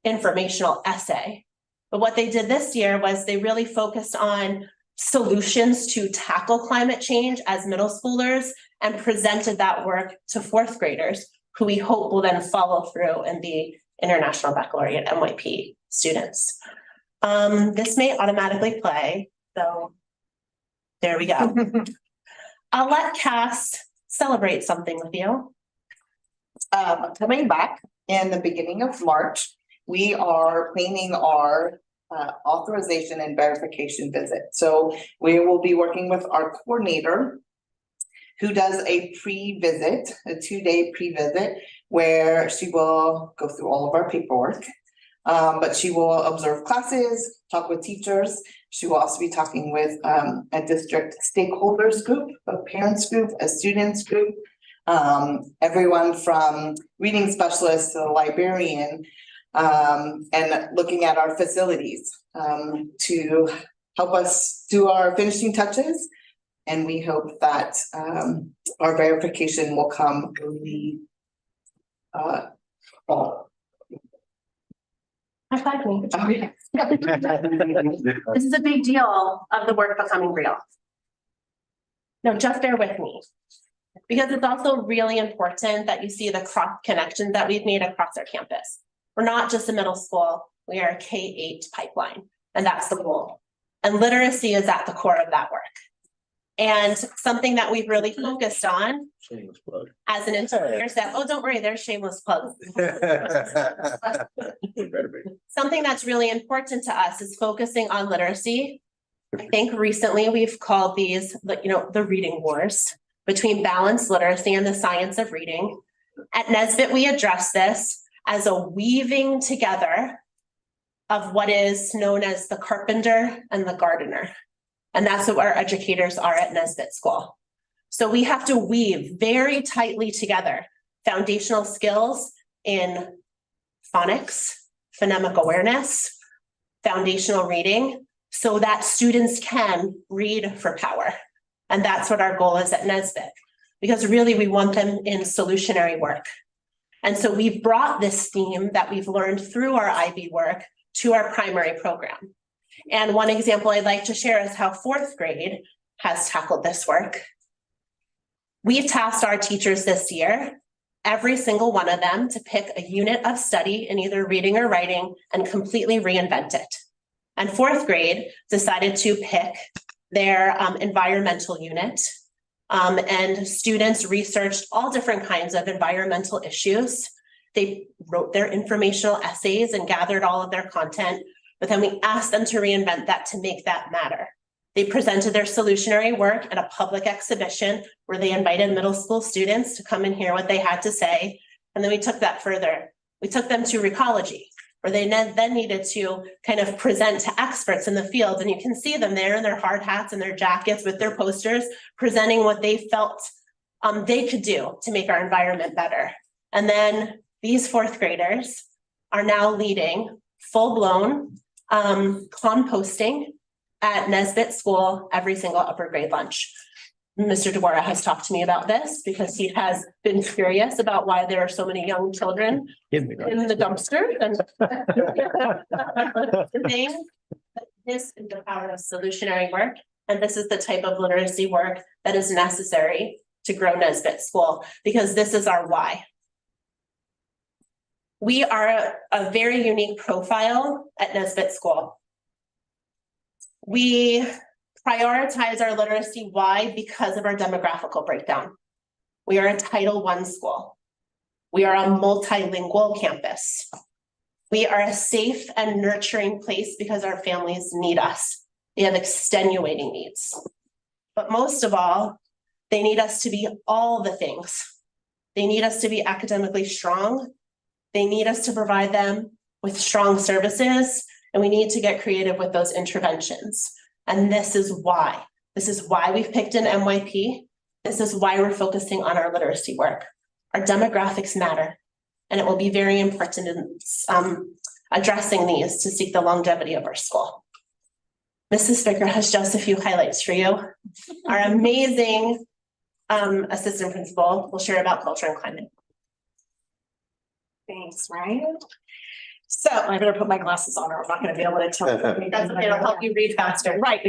informational essay. But what they did this year was they really focused on solutions to tackle climate change as middle schoolers and presented that work to fourth graders, who we hope will then follow through and be International Baccalaureate MYP students. This may automatically play, so there we go. I'll let Cass celebrate something with you.
Coming back in the beginning of March, we are planning our authorization and verification visit. So we will be working with our coordinator who does a pre-visit, a 2-day pre-visit, where she will go through all of our paperwork. But she will observe classes, talk with teachers. She will also be talking with a district stakeholders group, a parents group, a students group, everyone from reading specialists to the librarian, and looking at our facilities to help us do our finishing touches. And we hope that our verification will come early fall.
High five me.
Oh, yeah.
This is a big deal of the work becoming real. No, just bear with me. Because it's also really important that you see the cross connections that we've made across our campus. We're not just a middle school, we are a K-8 pipeline, and that's the goal. And literacy is at the core of that work. And something that we've really focused on as an instructor said, oh, don't worry, there's shameless plugs. Something that's really important to us is focusing on literacy. I think recently we've called these, the reading wars between balanced literacy and the science of reading. At Nesbitt, we address this as a weaving together of what is known as the carpenter and the gardener. And that's what our educators are at Nesbitt School. So we have to weave very tightly together foundational skills in phonics, phonemic awareness, foundational reading, so that students can read for power. And that's what our goal is at Nesbitt, because really we want them in solutionary work. And so we've brought this theme that we've learned through our IB work to our primary program. And one example I'd like to share is how fourth grade has tackled this work. We've tasked our teachers this year, every single one of them, to pick a unit of study in either reading or writing and completely reinvent it. And fourth grade decided to pick their environmental unit. And students researched all different kinds of environmental issues. They wrote their informational essays and gathered all of their content, but then we asked them to reinvent that to make that matter. They presented their solutionary work at a public exhibition where they invited middle school students to come and hear what they had to say. And then we took that further. We took them to Recology, where they then needed to kind of present to experts in the field. And you can see them there in their hard hats and their jackets with their posters, presenting what they felt they could do to make our environment better. And then these fourth graders are now leading full-blown composting at Nesbitt School every single upper grade lunch. Mr. DeGuara has talked to me about this because he has been curious about why there are so many young children in the dumpster. And this is the power of solutionary work, and this is the type of literacy work that is necessary to grow Nesbitt School, because this is our why. We are a very unique profile at Nesbitt School. We prioritize our literacy why because of our demographical breakdown. We are a Title I school. We are a multilingual campus. We are a safe and nurturing place because our families need us. They have extenuating needs. But most of all, they need us to be all the things. They need us to be academically strong. They need us to provide them with strong services, and we need to get creative with those interventions. And this is why. This is why we've picked an MYP. This is why we're focusing on our literacy work. Our demographics matter, and it will be very important in addressing these to seek the longevity of our school. Mrs. Spicker has just a few highlights for you. Our amazing assistant principal will share about culture and climate.
Thanks, Ryan. So I better put my glasses on or I'm not going to be able to tell.
That's okay, it'll help you read faster.
Right.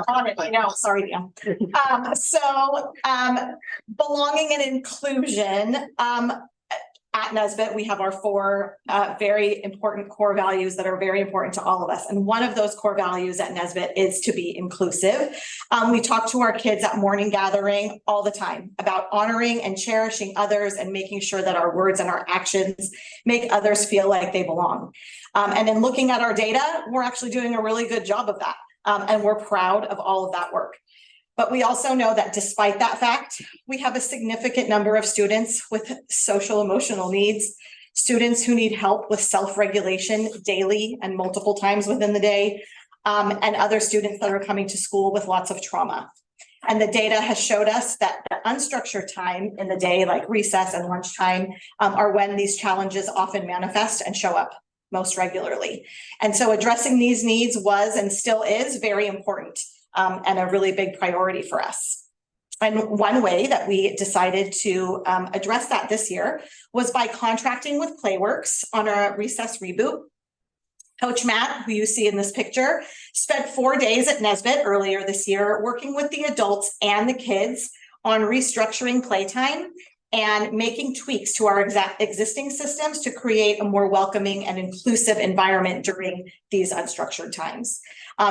On it, I know, sorry, Dan. Belonging and inclusion, at Nesbitt, we have our four very important core values that are very important to all of us. And one of those core values at Nesbitt is to be inclusive. We talk to our kids at morning gathering all the time about honoring and cherishing others and making sure that our words and our actions make others feel like they belong. And in looking at our data, we're actually doing a really good job of that. And we're proud of all of that work. But we also know that despite that fact, we have a significant number of students with social emotional needs, students who need help with self-regulation daily and multiple times within the day, and other students that are coming to school with lots of trauma. And the data has showed us that the unstructured time in the day, like recess and lunchtime, are when these challenges often manifest and show up most regularly. And so addressing these needs was and still is very important. And a really big priority for us. And one way that we decided to address that this year was by contracting with Playworks on a recess reboot. Coach Matt, who you see in this picture, spent 4 days at Nesbitt earlier this year working with the adults and the kids on restructuring playtime and making tweaks to our existing systems to create a more welcoming and inclusive environment during these unstructured times.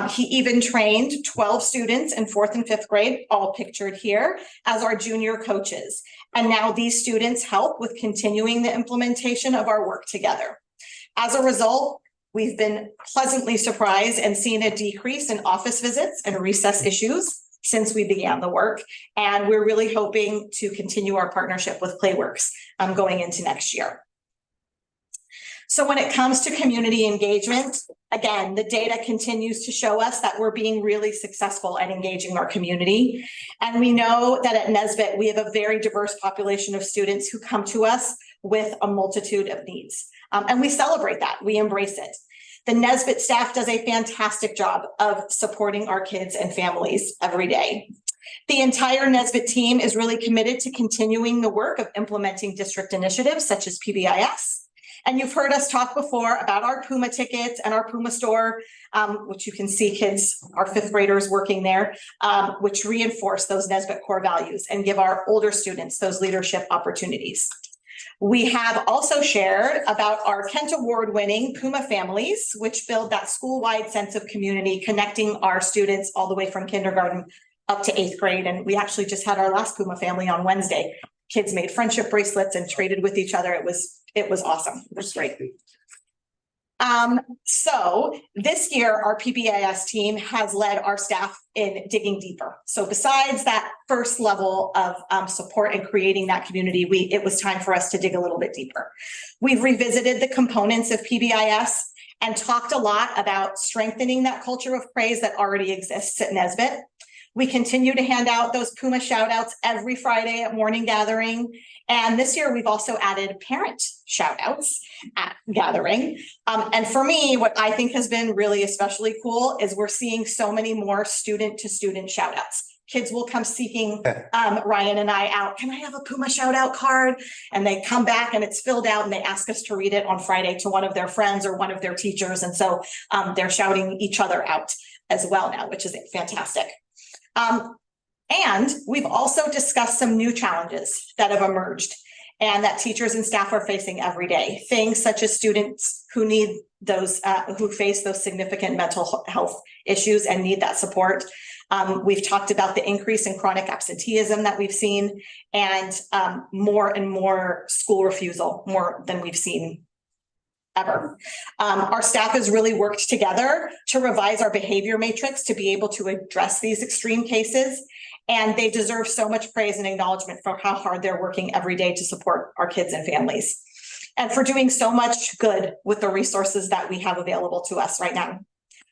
He even trained 12 students in 4th and 5th grade, all pictured here, as our junior coaches. And now these students help with continuing the implementation of our work together. As a result, we've been pleasantly surprised and seen a decrease in office visits and recess issues since we began the work. And we're really hoping to continue our partnership with Playworks going into next year. So when it comes to community engagement, again, the data continues to show us that we're being really successful at engaging our community. And we know that at Nesbitt, we have a very diverse population of students who come to us with a multitude of needs. And we celebrate that, we embrace it. The Nesbitt staff does a fantastic job of supporting our kids and families every day. The entire Nesbitt team is really committed to continuing the work of implementing district initiatives such as PBIS. And you've heard us talk before about our Puma tickets and our Puma store, which you can see kids, our 5th graders working there, which reinforce those Nesbitt core values and give our older students those leadership opportunities. We have also shared about our Kent Award-winning Puma families, which build that school-wide sense of community, connecting our students all the way from kindergarten up to 8th grade. And we actually just had our last Puma family on Wednesday. Kids made friendship bracelets and traded with each other. It was awesome. It was great. So this year, our PBIS team has led our staff in digging deeper. So besides that first level of support and creating that community, it was time for us to dig a little bit deeper. We've revisited the components of PBIS and talked a lot about strengthening that culture of praise that already exists at Nesbitt. We continue to hand out those Puma shout outs every Friday at morning gathering. And this year we've also added parent shout outs at gathering. And for me, what I think has been really especially cool is we're seeing so many more student to student shout outs. Kids will come seeking Ryan and I out. Can I have a Puma shout out card? And they come back and it's filled out and they ask us to read it on Friday to one of their friends or one of their teachers. And so they're shouting each other out as well now, which is fantastic. And we've also discussed some new challenges that have emerged and that teachers and staff are facing every day. Things such as students who need those, who face those significant mental health issues and need that support. We've talked about the increase in chronic absenteeism that we've seen and more and more school refusal, more than we've seen ever. Our staff has really worked together to revise our behavior matrix to be able to address these extreme cases. And they deserve so much praise and acknowledgement for how hard they're working every day to support our kids and families. And for doing so much good with the resources that we have available to us right now.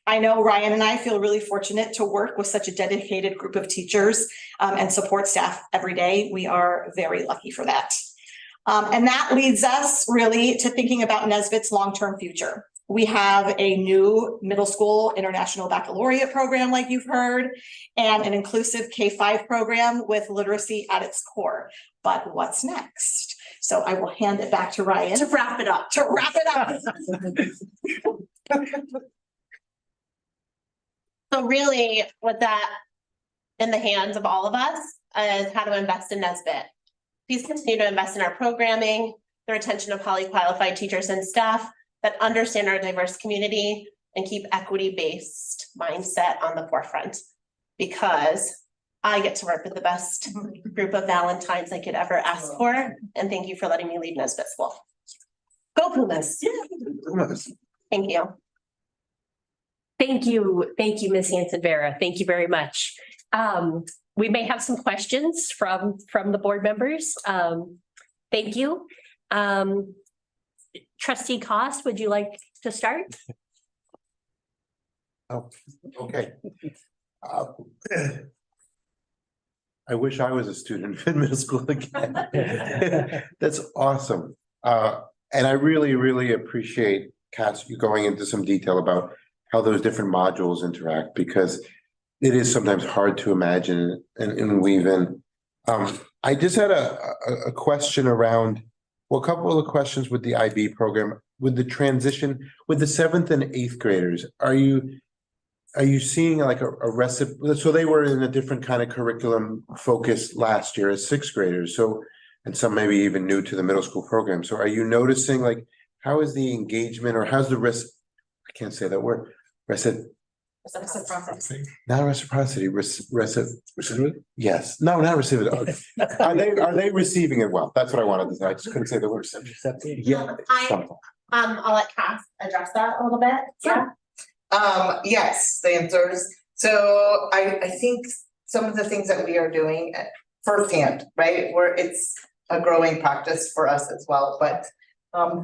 I know Ryan and I feel really fortunate to work with such a dedicated group of teachers and support staff every day. We are very lucky for that. And that leads us really to thinking about Nesbitt's long-term future. We have a new middle school international baccalaureate program, like you've heard, and an inclusive K-5 program with literacy at its core. But what's next? So I will hand it back to Ryan to wrap it up.
So really, with that in the hands of all of us, is how to invest in Nesbitt. Please continue to invest in our programming, the retention of highly qualified teachers and staff that understand our diverse community and keep equity-based mindset on the forefront. Because I get to work with the best group of Valentines I could ever ask for. And thank you for letting me lead Nesbitt School. Go Pumas. Thank you.
Thank you, Ms. Hanson-Vera. Thank you very much. We may have some questions from the board members. Thank you. Trustee Cost, would you like to start?
Oh, okay. I wish I was a student in middle school again. That's awesome. And I really, really appreciate, Cass, you going into some detail about how those different modules interact, because it is sometimes hard to imagine and weave in. I just had a question around, well, a couple of questions with the IB program, with the transition, with the 7th and 8th graders. Are you seeing like a recipe? So they were in a different kind of curriculum focus last year as 6th graders. So, and some maybe even new to the middle school program. So are you noticing like, how is the engagement or how's the risk? I can't say that word.
Reciprocity.
Not reciprocity, reciprocity. Yes, no, not reciprocity. Are they receiving it well? That's what I wanted to say. I just couldn't say the word. Yeah.
I'll let Cass address that a little bit. Yeah.
Yes, the answers. So I think some of the things that we are doing firsthand, right, where it's a growing practice for us as well, but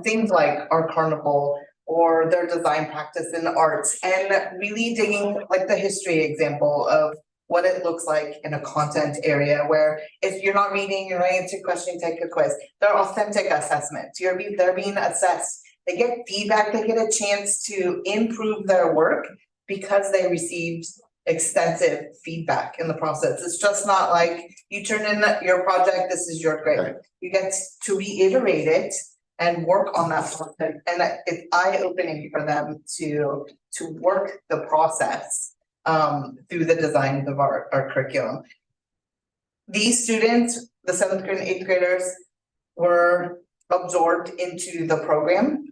things like our carnival or their design practice in the arts, and really digging like the history example of what it looks like in a content area where if you're not reading, you're writing a question, take a quiz. They're authentic assessments. They're being assessed. They get feedback, they get a chance to improve their work because they received extensive feedback in the process. It's just not like you turn in your project, this is your grade. Okay. You get to reiterate it and work on that project, and it's eye-opening for them to work the process through the design of our curriculum. These students, the 7th grade and 8th graders, were absorbed into the program.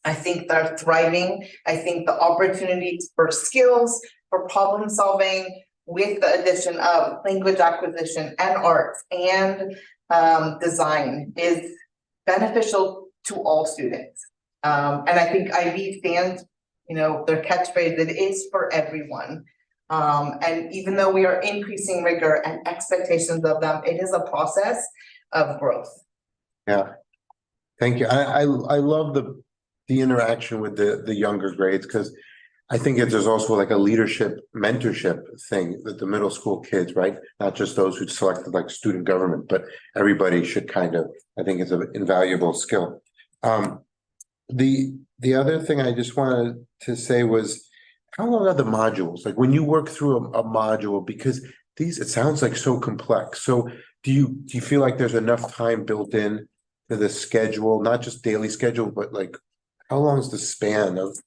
I think they're thriving. I think the opportunities for skills, for problem solving, with the addition of language acquisition and arts and design is beneficial to all students. And I think IB stands, you know, their catchphrase, it is for everyone. And even though we are increasing rigor and expectations of them, it is a process of growth.
Yeah. Thank you. I love the interaction with the younger grades, because I think there's also like a leadership mentorship thing that the middle school kids, right? Not just those who selected like student government, but everybody should kind of, I think it's an invaluable skill. The other thing I just wanted to say was, how long are the modules? Like when you work through a module, because these, it sounds like so complex. So do you feel like there's enough time built in to the schedule, not just daily schedule, but like how long is the span of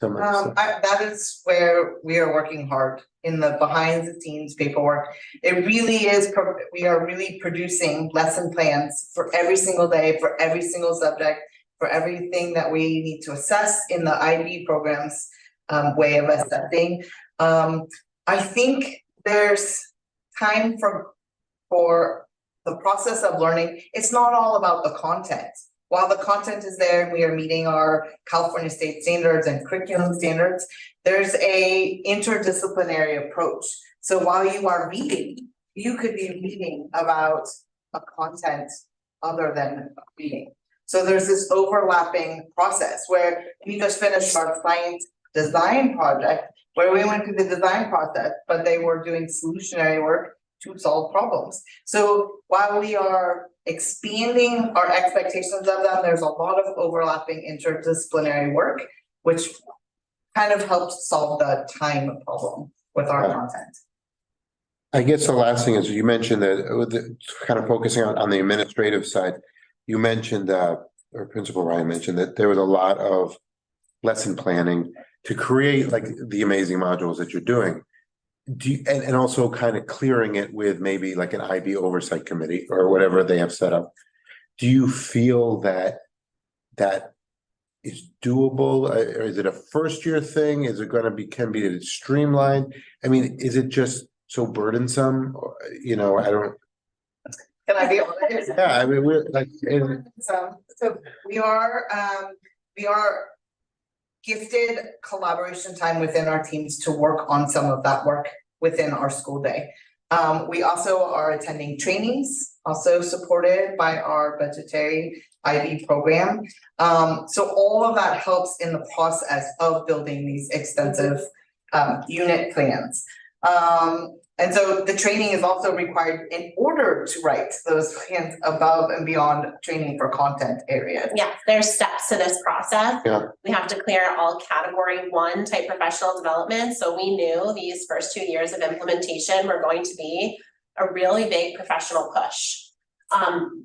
some of the stuff?
That is where we are working hard in the behind the scenes paperwork. It really is, we are really producing lesson plans for every single day, for every single subject, for everything that we need to assess in the IB programs way of assessing. I think there's time for the process of learning. It's not all about the content. While the content is there and we are meeting our California state standards and curriculum standards, there's a interdisciplinary approach. So while you are reading, you could be reading about a content other than reading. So there's this overlapping process where we just finished our science design project where we went through the design process, but they were doing solutionary work to solve problems. So while we are expanding our expectations of them, there's a lot of overlapping interdisciplinary work, which kind of helps solve the time problem with our content.
I guess the last thing is, you mentioned that kind of focusing on the administrative side, you mentioned, or Principal Ryan mentioned that there was a lot of lesson planning to create like the amazing modules that you're doing. Do you, and also kind of clearing it with maybe like an IB oversight committee or whatever they have set up. Do you feel that is doable? Or is it a first year thing? Is it going to be, can be streamlined? I mean, is it just so burdensome? You know, I don't.
Can I be honest?
Yeah, I mean, we're like,
So we are gifted collaboration time within our teams to work on some of that work within our school day. We also are attending trainings, also supported by our budgetary IB program. So all of that helps in the process of building these extensive unit plans. And so the training is also required in order to write those plans above and beyond training for content areas.
Yeah, there's steps to this process.
Yeah.
We have to clear all category 1 type professional development. So we knew these first 2 years of implementation were going to be a really big professional push.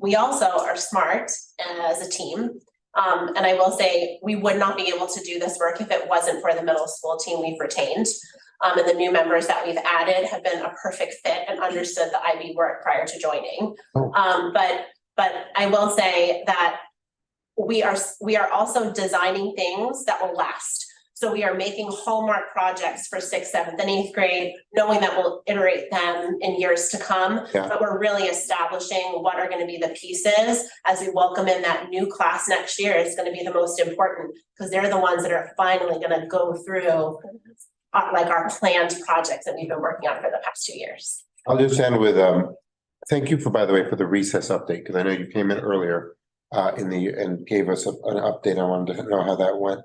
We also are smart as a team. And I will say we would not be able to do this work if it wasn't for the middle school team we've retained. And the new members that we've added have been a perfect fit and understood the IB work prior to joining. But I will say that we are also designing things that will last. So we are making hallmark projects for 6th, 7th, and 8th grade, knowing that we'll iterate them in years to come.
Yeah.
But we're really establishing what are going to be the pieces as we welcome in that new class next year. Is going to be the most important because they're the ones that are finally going to go through like our planned projects that we've been working on for the past 2 years.
I'll just end with, thank you for, by the way, for the recess update, because I know you came in earlier and gave us an update. I wanted to know how that went.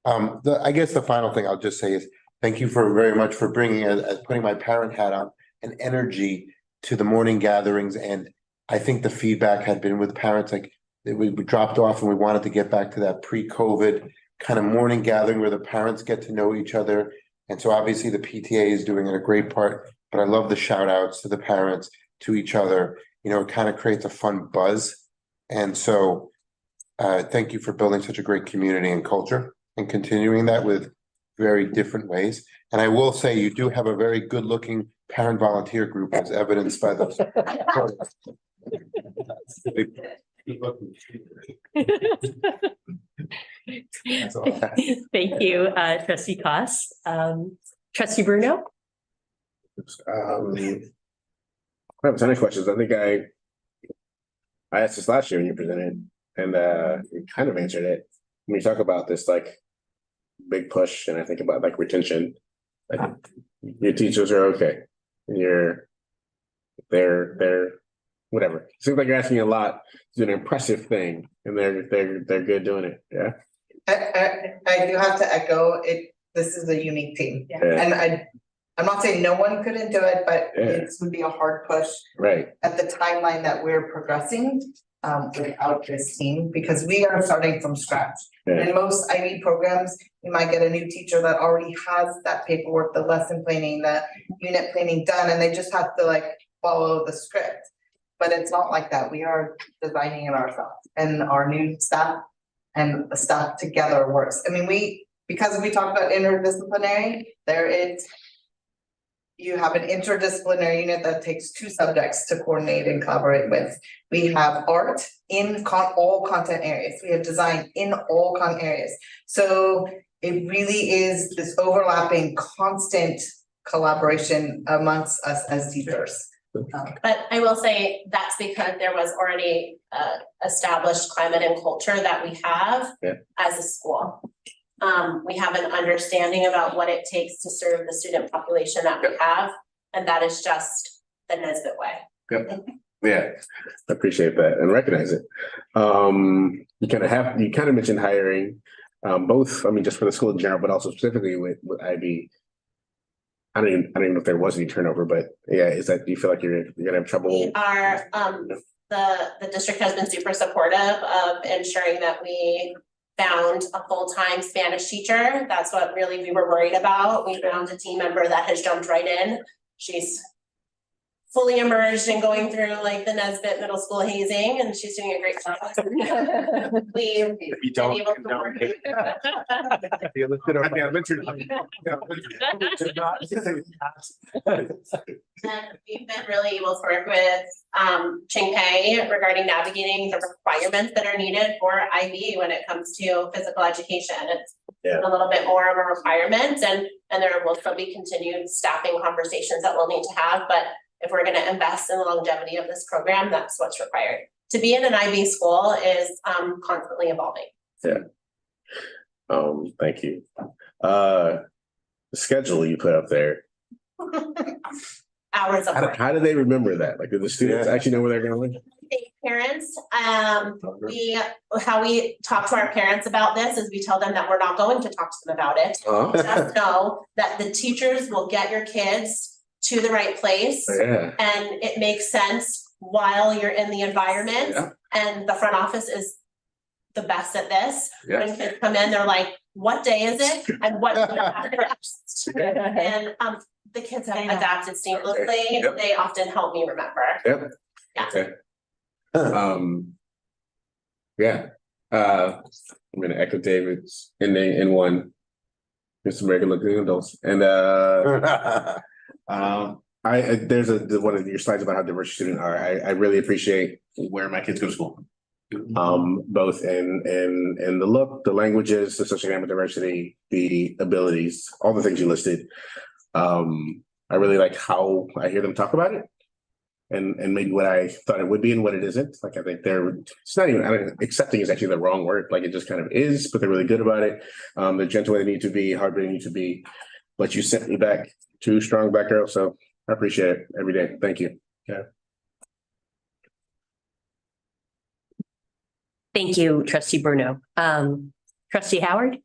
I guess the final thing I'll just say is thank you very much for bringing, as putting my parent hat on, an energy to the morning gatherings. And I think the feedback had been with parents, like we dropped off and we wanted to get back to that pre-COVID kind of morning gathering where the parents get to know each other. And so obviously the PTA is doing a great part, but I love the shout outs to the parents, to each other. You know, it kind of creates a fun buzz. And so thank you for building such a great community and culture and continuing that with very different ways. And I will say you do have a very good looking parent volunteer group as evidenced by those.
Thank you, Trustee Coss. Trustee Bruno?
I have a ton of questions. I think I asked this last year when you presented, and you kind of answered it. when you talk about this like big push, and I think about like retention, like your teachers are okay, and they're whatever. Seems like you're asking a lot to do an impressive thing, and they're good doing it. Yeah.
I do have to echo it. This is a unique team.
Yeah.
And I'm not saying no one couldn't do it, but
Yeah.
it would be a hard push
Right.
at the timeline that we're progressing without this team, because we are starting from scratch.
Yeah.
In most IB programs, you might get a new teacher that already has that paperwork, the lesson planning, the unit planning done, and they just have to like follow the script. But it's not like that. We are designing it ourselves, and our new staff and the staff together works. I mean, because we talked about interdisciplinary, you have an interdisciplinary unit that takes 2 subjects to coordinate and collaborate with. We have art in all content areas. We have design in all content areas. So it really is this overlapping, constant collaboration amongst us as teachers.
But I will say that's because there was already established climate and culture that we have as a school. We have an understanding about what it takes to serve the student population that we have, and that is just the Nesbitt way.
Yep. Yeah, I appreciate that and recognize it. You kind of mentioned hiring, both, I mean, just for the school in general, but also specifically with IB. I don't even know if there was any turnover, but yeah, do you feel like you're gonna have trouble?
We are, the district has been super supportive of ensuring that we found a full-time Spanish teacher. That's what really we were worried about. We found a team member that has jumped right in. She's fully immersed in going through like the Nesbitt Middle School hazing, and she's doing a great job. We've been able to work. And we've been really able to work with Ching Pei regarding navigating the requirements that are needed for IB when it comes to physical education. It's a little bit more of a requirement, and there will still be continued staffing conversations that we'll need to have, but if we're going to invest in the longevity of this program, that's what's required. To be in an IB school is constantly evolving.
Yeah. Thank you. The schedule you put up there.
Hours of work.
How do they remember that? Like, do the students actually know where they're going?
Parents, how we talk to our parents about this is we tell them that we're not going to talk to them about it. Just know that the teachers will get your kids to the right place.
Yeah.
And it makes sense while you're in the environment.
Yeah.
And the front office is the best at this.
Yeah.
When kids come in, they're like, what day is it? And what do I have to rest? And the kids have adapted seamlessly.
Yep.
They often help me remember.
Yep.
Yeah.
Okay. Yeah. I'm gonna echo David's ending in one. Just some regular looking adults. And there's one of your slides about how diverse students are. I really appreciate where my kids go to school. Both in the look, the languages, the socioeconomic diversity, the abilities, all the things you listed. I really like how I hear them talk about it, and maybe what I thought it would be and what it isn't. Like, I think it's not even, accepting is actually the wrong word. Like, it just kind of is, but they're really good about it. They're gentle where they need to be, hard where they need to be. But you sent me back 2 strong black girls, so I appreciate it every day. Thank you. Yeah.
Thank you, Trustee Bruno. Trustee Howard?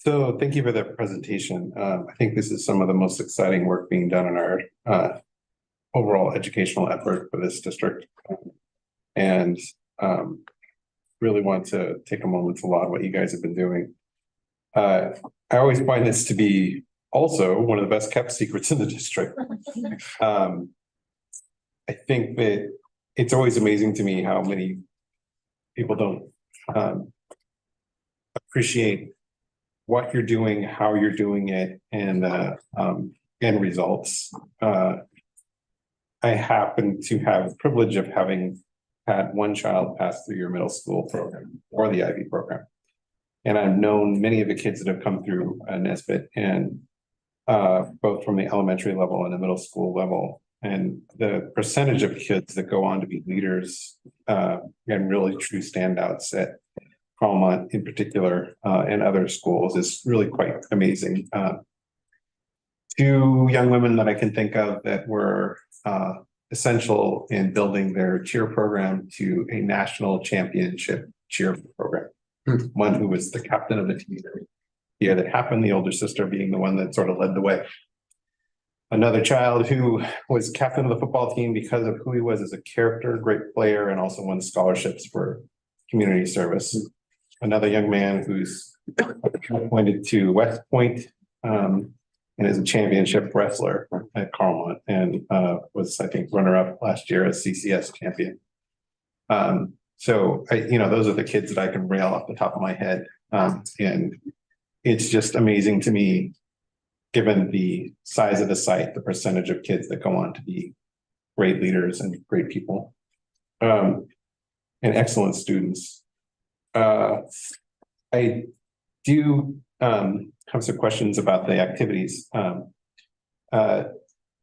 So thank you for the presentation. I think this is some of the most exciting work being done in our overall educational effort for this district. And really want to take a moment to laud what you guys have been doing. I always find this to be also one of the best kept secrets in the district. I think that it's always amazing to me how many people don't appreciate what you're doing, how you're doing it, and end results. I happen to have the privilege of having had one child pass through your middle school program or the IB program. And I've known many of the kids that have come through Nesbitt, and both from the elementary level and the middle school level. and the percentage of kids that go on to be leaders and really true standouts at Belmont in particular and other schools is really quite amazing. Two young women that I can think of that were essential in building their cheer program to a national championship cheer program. One who was the captain of the team year that happened, the older sister being the one that sort of led the way. Another child who was captain of the football team because of who he was as a character, great player, and also won scholarships for community service. Another young man who's appointed to West Point and is a championship wrestler at Carmont and was, I think, runner-up last year as CCS champion. So those are the kids that I can rail off the top of my head. And it's just amazing to me, given the size of the site, the percentage of kids that go on to be great leaders and great people and excellent students. I do have some questions about the activities. I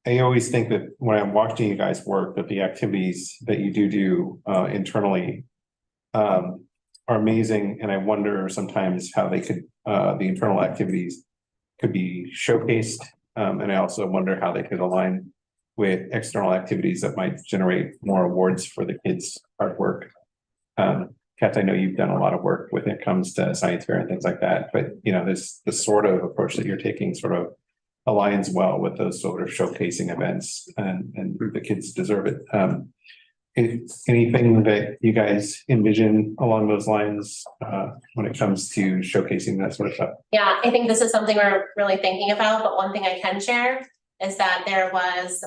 always think that when I'm watching you guys work, that the activities that you do internally are amazing. And I wonder sometimes how they could, the internal activities could be showcased. And I also wonder how they could align with external activities that might generate more awards for the kids' hard work. Kat, I know you've done a lot of work when it comes to science fair and things like that, but this sort of approach that you're taking sort of aligns well with those sort of showcasing events, and the kids deserve it. Anything that you guys envision along those lines when it comes to showcasing that sort of stuff?
Yeah, I think this is something we're really thinking about, but one thing I can share is that there was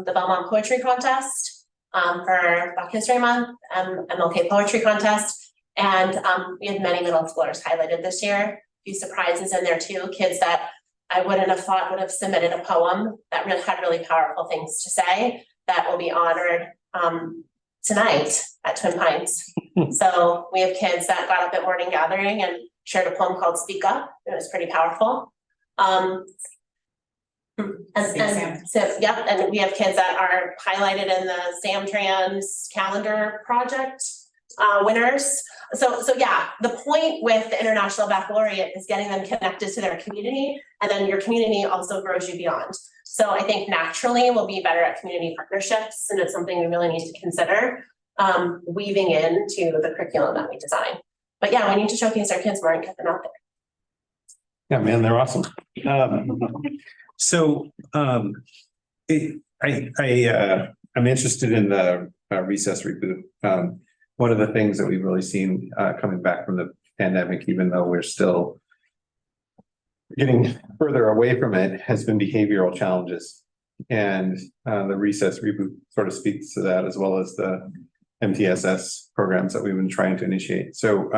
the Belmont Poetry Contest for Black History Month, MLK Poetry Contest, and we had many middle schoolers highlighted this year. A few surprises in there too, kids that I wouldn't have thought would have submitted a poem that had really powerful things to say that will be honored tonight at Twin Pines. So we have kids that got up at morning gathering and shared a poem called Speak Up. It was pretty powerful. And we have kids that are highlighted in the Sam Trans calendar project winners. So yeah, the point with the International Baccalaureate is getting them connected to their community, and then your community also grows you beyond. So I think naturally we'll be better at community partnerships, and it's something we really need to consider weaving into the curriculum that we design. But yeah, we need to showcase our kids more and get them out there.
Yeah, man, they're awesome. I'm interested in the recess reboot. One of the things that we've really seen coming back from the pandemic, even though we're still getting further away from it, has been behavioral challenges. And the recess reboot sort of speaks to that, as well as the MTSS programs that we've been trying to initiate. So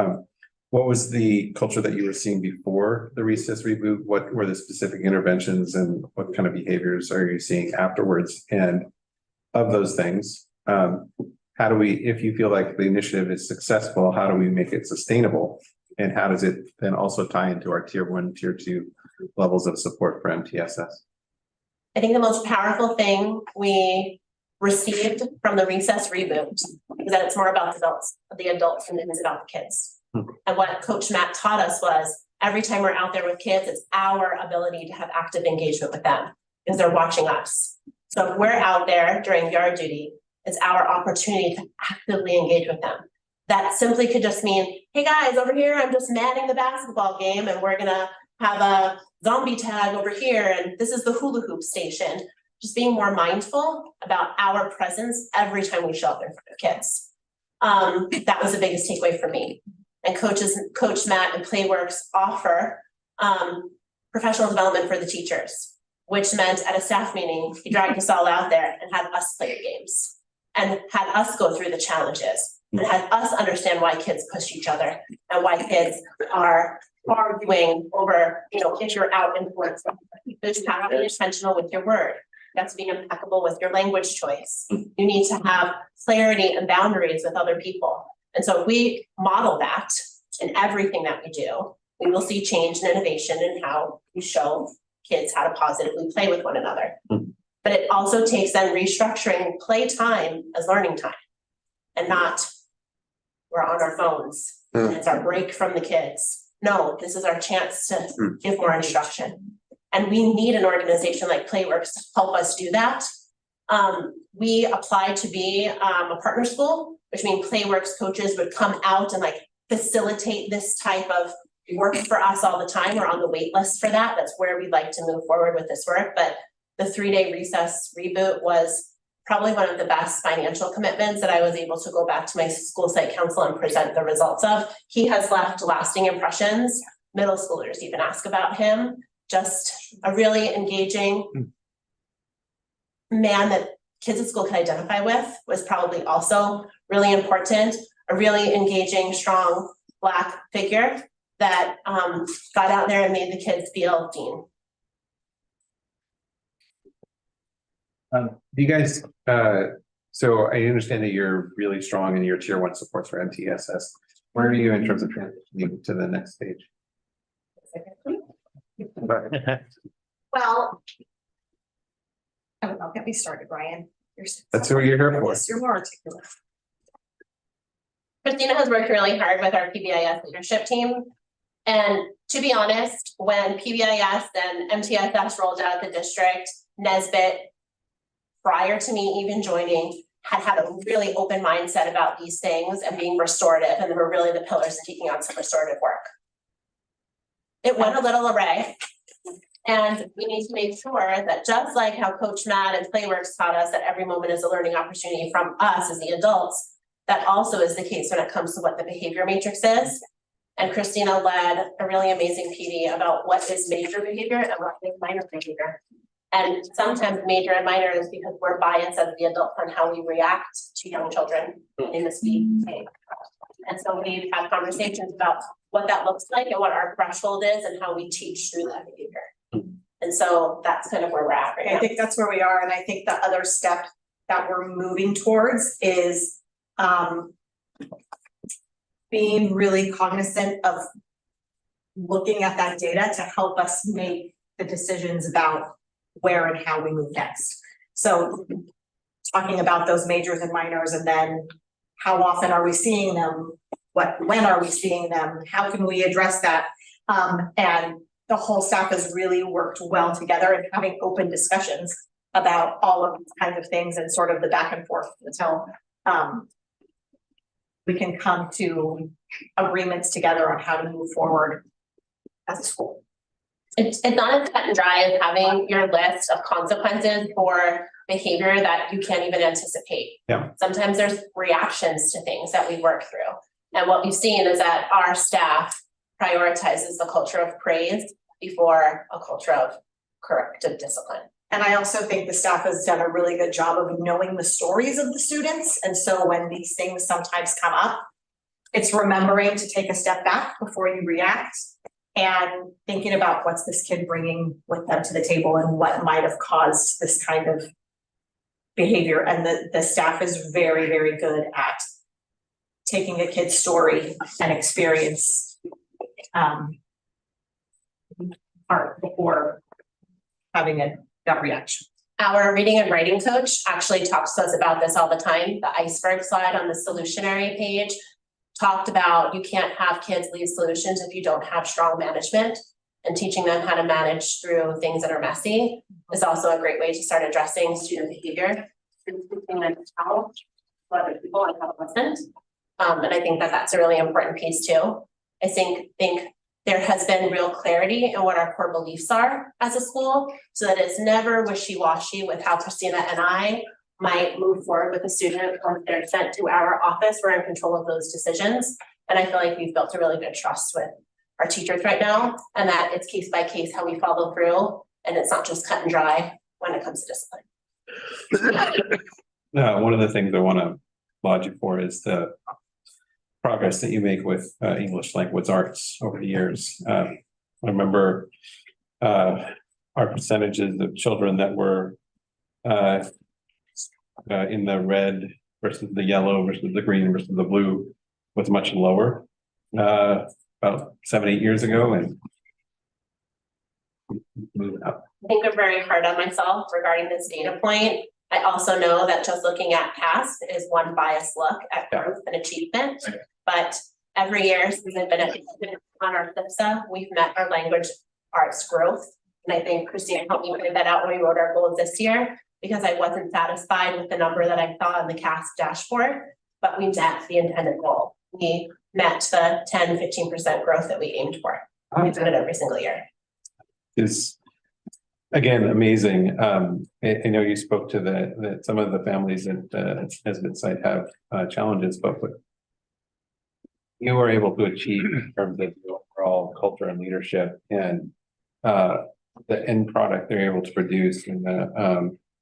what was the culture that you were seeing before the recess reboot? What were the specific interventions, and what kind of behaviors are you seeing afterwards? And of those things, how do we, if you feel like the initiative is successful, how do we make it sustainable? And how does it then also tie into our tier 1, tier 2 levels of support for MTSS?
I think the most powerful thing we received from the recess reboot is that it's more about the adults than it is about the kids. And what Coach Matt taught us was every time we're out there with kids, it's our ability to have active engagement with them because they're watching us. So if we're out there during yard duty, it's our opportunity to actively engage with them. That simply could just mean, hey guys, over here, I'm just manning the basketball game and we're gonna have a zombie tag over here and this is the hula hoop station. Just being more mindful about our presence every time we show up in front of kids. That was the biggest takeaway for me. And Coach Matt and Playworks offer professional development for the teachers, which meant at a staff meeting, he dragged us all out there and had us play the games and had us go through the challenges and had us understand why kids push each other and why kids are arguing over, if you're out in words. You just have to be intentional with your word. You have to be impeccable with your language choice. You need to have clarity and boundaries with other people. And so if we model that in everything that we do, we will see change and innovation in how we show kids how to positively play with one another. But it also takes then restructuring playtime as learning time and not we're on our phones and it's our break from the kids. No, this is our chance to give more instruction. And we need an organization like Playworks to help us do that. We applied to be a partner school, which means Playworks coaches would come out and like facilitate this type of work for us all the time. We're on the wait list for that. That's where we'd like to move forward with this work. But the 3-day recess reboot was probably one of the best financial commitments that I was able to go back to my school site council and present the results of. He has left lasting impressions. Middle schoolers even ask about him. Just a really engaging man that kids at school can identify with was probably also really important. A really engaging, strong Black figure that got out there and made the kids feel seen.
Do you guys, so I understand that you're really strong in your tier 1 supports for MTSS. Where are you in terms of transitioning to the next stage?
Well. I don't know, get me started, Brian.
That's what you're here for.
Yes, you're more articulate.
Christina has worked really hard with our PBIS leadership team. And to be honest, when PBIS and MTSS rolled out the district, Nesbitt, prior to me even joining, had a really open mindset about these things and being restorative. And they were really the pillars of taking on some restorative work. It went a little array. And we need to make sure that just like how Coach Matt and Playworks taught us that every moment is a learning opportunity from us as the adults, that also is the case when it comes to what the behavior matrix is. And Christina led a really amazing PD about what is major behavior and what is minor behavior. And sometimes major and minor is because we're biased as the adults on how we react to young children in the speed. And so we've had conversations about what that looks like and what our threshold is and how we teach through that behavior. And so that's kind of where we're at right now.
I think that's where we are. And I think the other step that we're moving towards is being really cognizant of looking at that data to help us make the decisions about where and how we move next. So talking about those majors and minors, and then how often are we seeing them? When are we seeing them? How can we address that? And the whole staff has really worked well together and having open discussions about all of these kinds of things and sort of the back and forth until we can come to agreements together on how to move forward as a school.
It's not as cut and dry as having your list of consequences for behavior that you can't even anticipate.
Yeah.
Sometimes there's reactions to things that we work through. And what we've seen is that our staff prioritizes the culture of praise before a culture of corrective discipline.
And I also think the staff has done a really good job of knowing the stories of the students. And so when these things sometimes come up, it's remembering to take a step back before you react and thinking about what's this kid bringing with them to the table and what might have caused this kind of behavior. And the staff is very, very good at taking a kid's story and experience part before having a gut reaction.
Our reading and writing coach actually talks to us about this all the time. The iceberg slide on the solutionary page talked about you can't have kids leave solutions if you don't have strong management, and teaching them how to manage through things that are messy is also a great way to start addressing student behavior. Teaching them how other people and how to listen. And I think that that's a really important piece too. I think there has been real clarity in what our core beliefs are as a school, so that it's never wishy-washy with how Christina and I might move forward with a student once they're sent to our office. We're in control of those decisions. And I feel like we've built a really good trust with our teachers right now, and that it's case by case how we follow through, and it's not just cut and dry when it comes to discipline.
One of the things I want to applaud you for is the progress that you make with English language arts over the years. I remember our percentages of children that were in the red versus the yellow versus the green versus the blue was much lower about 7-8 years ago, and
moving up.
I think I'm very hard on myself regarding this data point. I also know that just looking at past is one biased look at growth and achievement.
Right.
But every year since I've been on our CIPSA, we've met our language arts growth. And I think Christina helped me point that out when we wrote our goals this year, because I wasn't satisfied with the number that I saw in the CAS dashboard, but we met the intended goal. We met the 10-15% growth that we aimed for. We did it every single year.
Is again amazing. I know you spoke to that some of the families at Nesbitt site have challenges, but what you were able to achieve in terms of the overall culture and leadership and the end product they're able to produce, and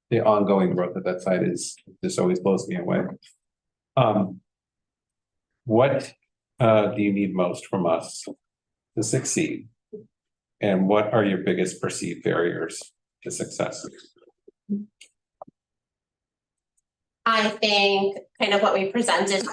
the ongoing growth of that site is just always blows me away. What do you need most from us to succeed? And what are your biggest perceived barriers to success?
I think kind of what we presented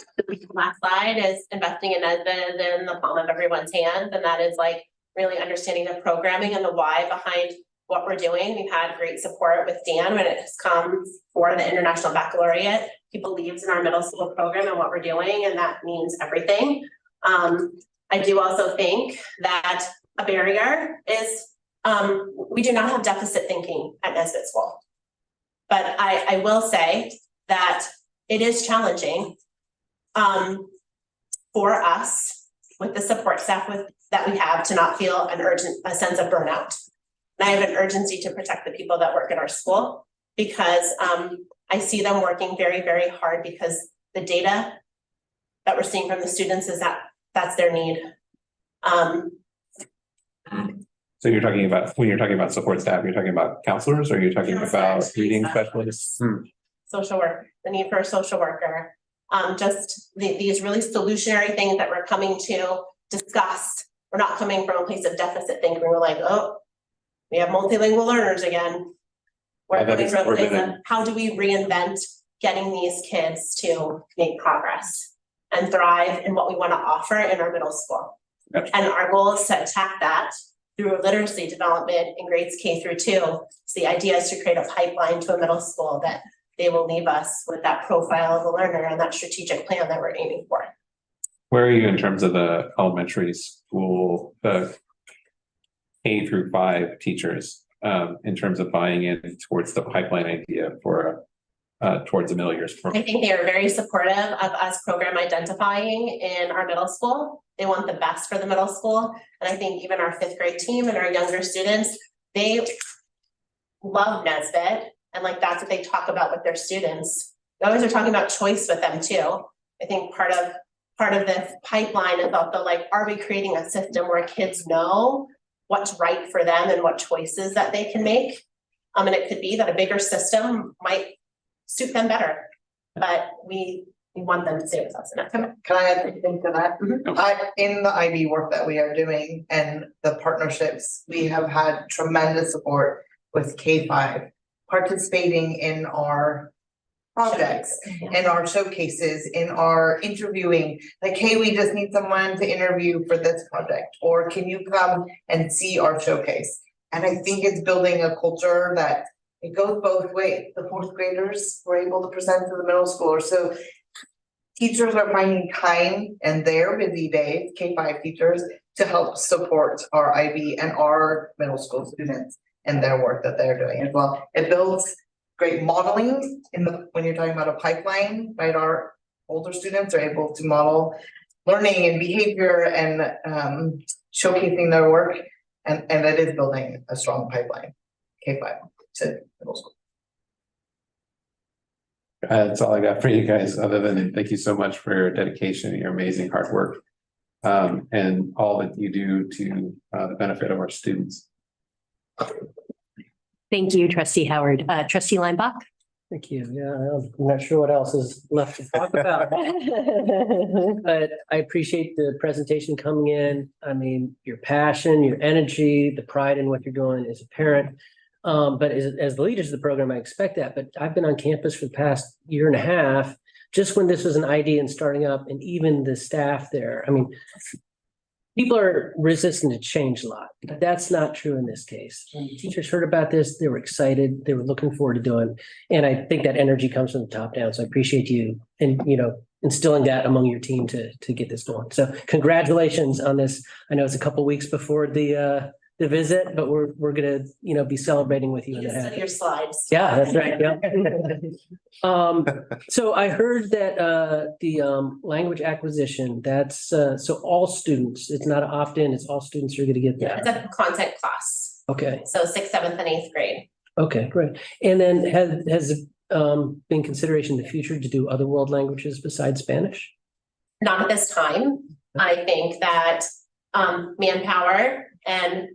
last slide is investing in Nesbitt in the palm of everyone's hands. And that is like really understanding the programming and the why behind what we're doing. We've had great support with Dan when it has come for the International Baccalaureate. He believes in our middle school program and what we're doing, and that means everything. I do also think that a barrier is we do not have deficit thinking at Nesbitt School. But I will say that it is challenging for us with the support staff that we have to not feel a sense of burnout. And I have an urgency to protect the people that work at our school, because I see them working very, very hard, because the data that we're seeing from the students is that that's their need.
So you're talking about, when you're talking about support staff, you're talking about counselors, or you're talking about reading specialists?
Social work, the need for a social worker, just these really solutionary things that we're coming to discuss. We're not coming from a place of deficit thinking. We're like, oh, we have multilingual learners again. We're coming from a place of how do we reinvent getting these kids to make progress and thrive in what we want to offer in our middle school.
Gotcha.
And our goal is to attack that through literacy development in grades K through 2. So the idea is to create a pipeline to a middle school that they will leave us with that profile of the learner and that strategic plan that we're aiming for.
Where are you in terms of the elementary school, the K through 5 teachers, in terms of buying in towards the pipeline idea for towards the middle years program?
I think they are very supportive of us program identifying in our middle school. They want the best for the middle school. And I think even our 5th grade team and our younger students, they love Nesbitt. And like, that's what they talk about with their students. They always are talking about choice with them too. I think part of this pipeline is also like, are we creating a system where kids know what's right for them and what choices that they can make? And it could be that a bigger system might suit them better, but we want them to stay with us.
Can I add anything to that? In the IB work that we are doing and the partnerships, we have had tremendous support with K5 participating in our projects, in our showcases, in our interviewing, like, hey, we just need someone to interview for this project, or can you come and see our showcase? And I think it's building a culture that it goes both ways. The 4th graders were able to present to the middle schoolers. So teachers are finding time in their busy days, K5 teachers, to help support our IB and our middle school students and their work that they're doing as well. It builds great modeling when you're talking about a pipeline, right? Our older students are able to model learning and behavior and showcasing their work, and that is building a strong pipeline, K5 to middle school.
That's all I got for you guys, other than thank you so much for your dedication and your amazing hard work, and all that you do to the benefit of our students.
Thank you, Trustee Howard. Trustee Lineback.
Thank you. Yeah, I'm not sure what else is left to talk about. But I appreciate the presentation coming in. I mean, your passion, your energy, the pride in what you're doing is apparent. But as the leaders of the program, I expect that. But I've been on campus for the past year and a half, just when this was an idea and starting up, and even the staff there. I mean, people are resistant to change a lot, but that's not true in this case. When the teachers heard about this, they were excited, they were looking forward to doing. And I think that energy comes from the top down. So I appreciate you and, instilling that among your team to get this going. So congratulations on this. I know it's a couple weeks before the visit, but we're gonna, be celebrating with you.
You
when
can
that
send your
happens.
slides.
Yeah, that's right. Yeah. So I heard that the language acquisition, that's so all students, it's not an opt-in, it's all students are gonna get
It's
that.
a content class,
Okay,
so 6th, 7th, and 8th grade.
okay, great. And then has it been consideration in the future to do other world languages besides Spanish?
Not at this time. I think that manpower and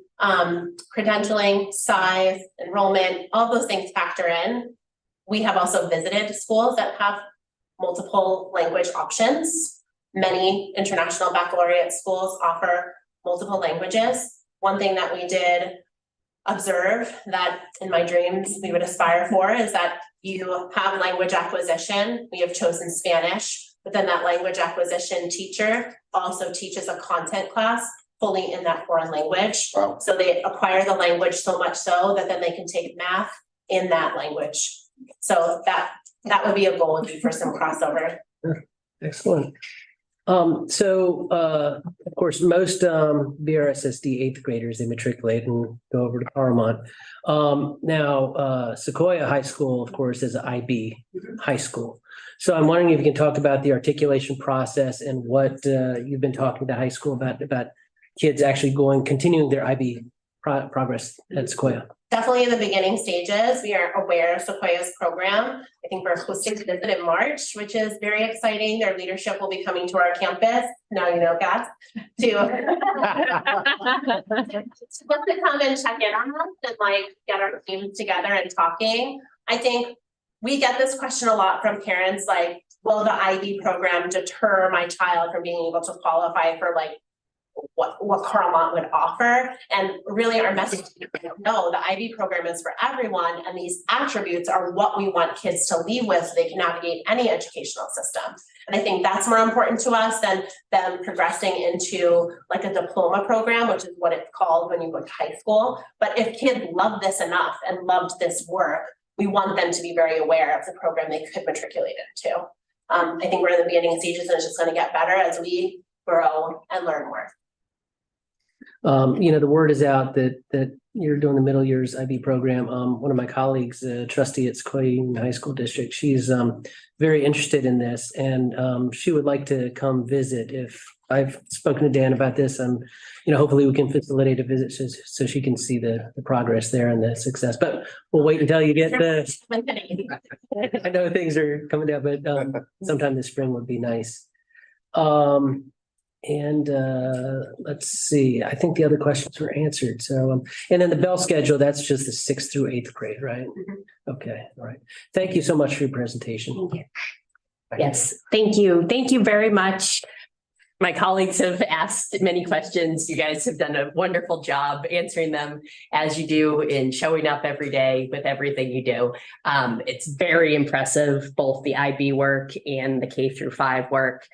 credentialing, size, enrollment, all those things factor in. We have also visited schools that have multiple language options. Many international baccalaureate schools offer multiple languages. One thing that we did observe that in my dreams we would aspire for is that you have language acquisition. We have chosen Spanish, but then that language acquisition teacher also teaches a content class fully in that foreign language.
Wow.
So they acquire the language so much so that then they can take math in that language. So that would be a goal, would be for some crossover.
Excellent. Of course, most BRSSD eighth graders, they matriculate and go over to Paramount. Now, Sequoia High School, of course, is an IB high school. So I'm wondering if you can talk about the articulation process and what you've been talking to high school about kids actually continuing their IB progress at Sequoia.
Definitely in the beginning stages, we are aware of Sequoia's program. I think we're hosting a visit in March, which is very exciting. Their leadership will be coming to our campus. Now you know, guys, to come and check in on us and get our teams together and talking. I think we get this question a lot from parents, will the IB program deter my child from being able to qualify for what Carmont would offer? And really our message is no, the IB program is for everyone, and these attributes are what we want kids to leave with so they can navigate any educational system. And I think that's more important to us than them progressing into a diploma program, which is what it's called when you go to high school. But if kids love this enough and loved this work, we want them to be very aware of the program they could matriculate into. I think we're in the beginning stages, and it's just going to get better as we grow and learn more.
The word is out that you're doing the middle years IB program. One of my colleagues, trustee at Sequoia High School District, she's very interested in this, and she would like to come visit. If I've spoken to Dan about this, hopefully we can facilitate a visit so she can see the progress there and the success. But we'll wait until you get I know things are coming down, but sometime this spring would be nice. Let's see, I think the other questions were answered. So, and then the bell schedule, that's just the 6th through 8th grade, right? Mm-hmm. Okay, all right. Thank you so much for your presentation.
Thank you. Yes, thank you. Thank you very much. My colleagues have asked many questions. You guys have done a wonderful job answering them, as you do, in showing up every day with everything you do. It's very impressive, both the IB work and the K through 5 work.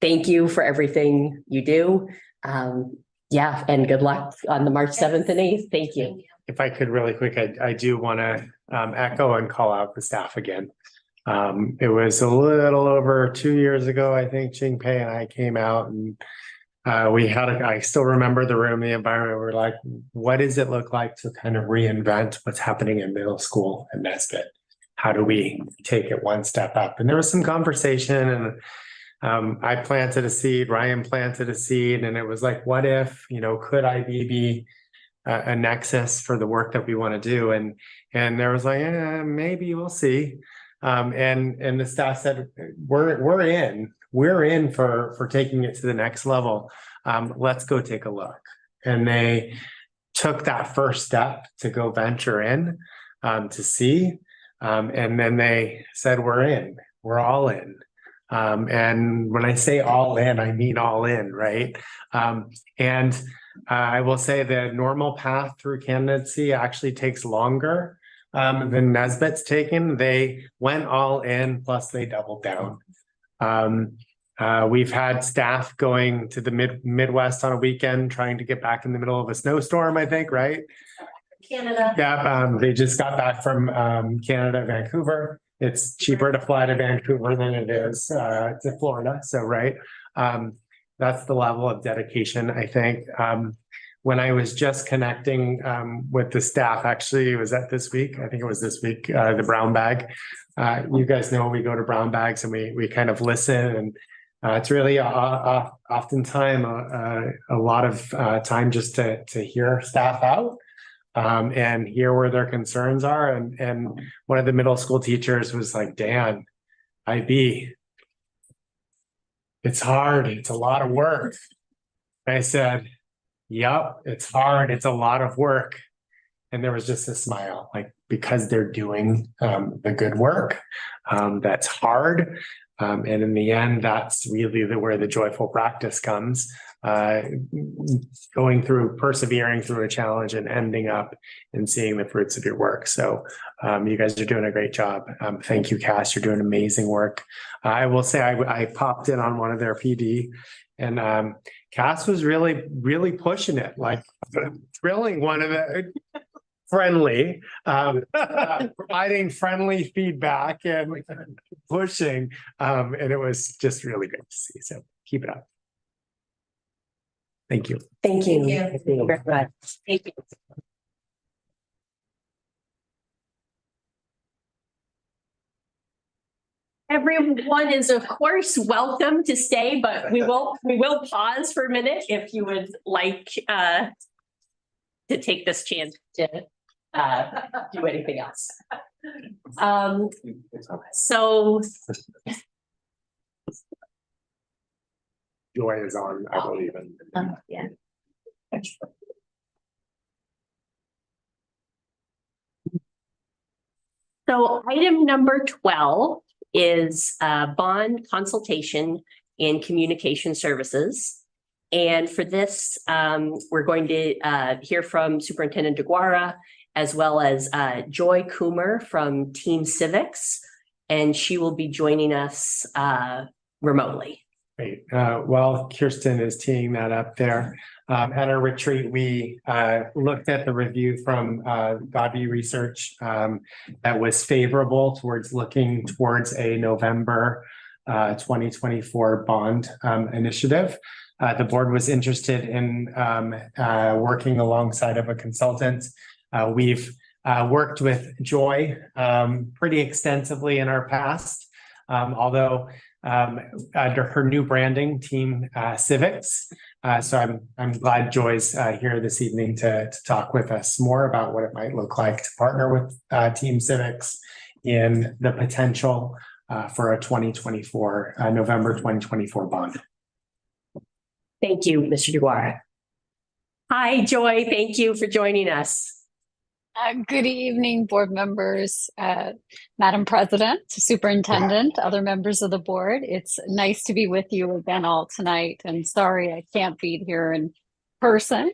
Thank you for everything you do. And good luck on the March 7th and 8th. Thank you.
If I could really quick, I do want to echo and call out the staff again. It was a little over 2 years ago, I think Ching Pei and I came out and I still remember the room, the environment. We're like, what does it look like to kind of reinvent what's happening in middle school in Nesbitt? How do we take it one step up? And there was some conversation, and I planted a seed, Ryan planted a seed, and it was like, what if, could IB be a nexus for the work that we want to do? And there was like, maybe we'll see. And the staff said, we're in for taking it to the next level. Let's go take a look. And they took that first step to go venture in, to see. And then they said, we're all in. And when I say all in, I mean all in, right? I will say the normal path through candidacy actually takes longer than Nesbitt's taken. They went all in, plus they doubled down. We've had staff going to the Midwest on a weekend, trying to get back in the middle of a snowstorm, I think, right?
Canada.
Yeah, they just got back from Canada, Vancouver. It's cheaper to fly to Vancouver than it is to Florida. So, right. That's the level of dedication, I think. When I was just connecting with the staff, actually, was that this week? I think it was this week, the brown bag. You guys know we go to brown bags and we kind of listen, and it's really oftentimes a lot of time just to hear staff out. And hear where their concerns are. And one of the middle school teachers was like, Dan, IB, it's hard. It's a lot of work. And I said, yep, it's hard. It's a lot of work. And there was just a smile, like, because they're doing the good work. That's hard. And in the end, that's really where the joyful practice comes. Going through, persevering through a challenge and ending up and seeing the fruits of your work. So you guys are doing a great job. Thank you, Cass. You're doing amazing work. I will say I popped in on one of their PD, and Cass was really pushing it, like thrilling one of the friendly, providing friendly feedback and pushing. And it was just really great to see. So keep it up. Thank you.
Thank you.
Thank you.
Very much.
Thank you.
Everyone is, of course, welcome to stay, but we will pause for a minute if you would like to take this chance to do anything else. So
Joy is on, I believe.
yeah. So item number 12 is bond consultation and communication services. And for this, we're going to hear from Superintendent DeGuara, as well as Joy Coomer from Team Civics, and she will be joining us remotely.
Great. Well, Kirsten is teeing that up there. At our retreat, we looked at the review from Godby Research that was favorable towards looking towards a November 2024 bond initiative. The board was interested in working alongside of a consultant. We've worked with Joy pretty extensively in our past, although under her new branding, Team Civics. So I'm glad Joy's here this evening to talk with us more about what it might look like to partner with Team Civics in the potential for a 2024, November 2024 bond.
Thank you, Mr. DeGuara. Hi, Joy. Thank you for joining us.
Good evening, board members, Madam President, Superintendent, other members of the board. It's nice to be with you again all tonight, and sorry I can't be here in person.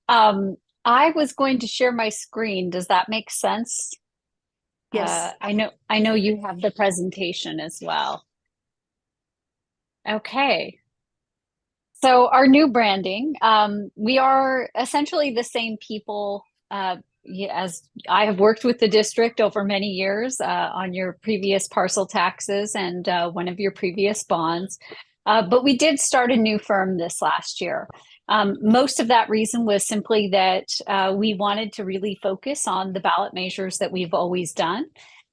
I was going to share my screen. Does that make sense?
Yes.
I know you have the presentation as well. Okay. So our new branding, we are essentially the same people as I have worked with the district over many years on your previous parcel taxes and one of your previous bonds. But we did start a new firm this last year. Most of that reason was simply that we wanted to really focus on the ballot measures that we've always done.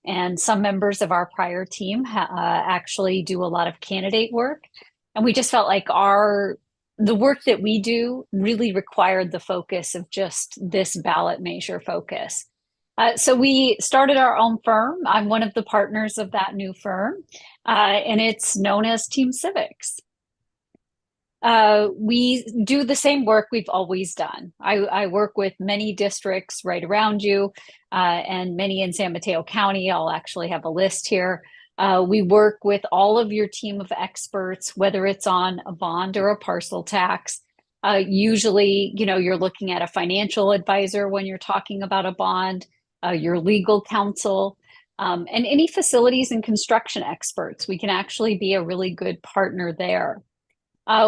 And some members of our prior team actually do a lot of candidate work. And we just felt like the work that we do really required the focus of just this ballot measure focus. So we started our own firm. I'm one of the partners of that new firm, and it's known as Team Civics. We do the same work we've always done. I work with many districts right around you, and many in San Mateo County. I'll actually have a list here. We work with all of your team of experts, whether it's on a bond or a parcel tax. Usually, you're looking at a financial advisor when you're talking about a bond, your legal counsel. and any facilities and construction experts. We can actually be a really good partner there.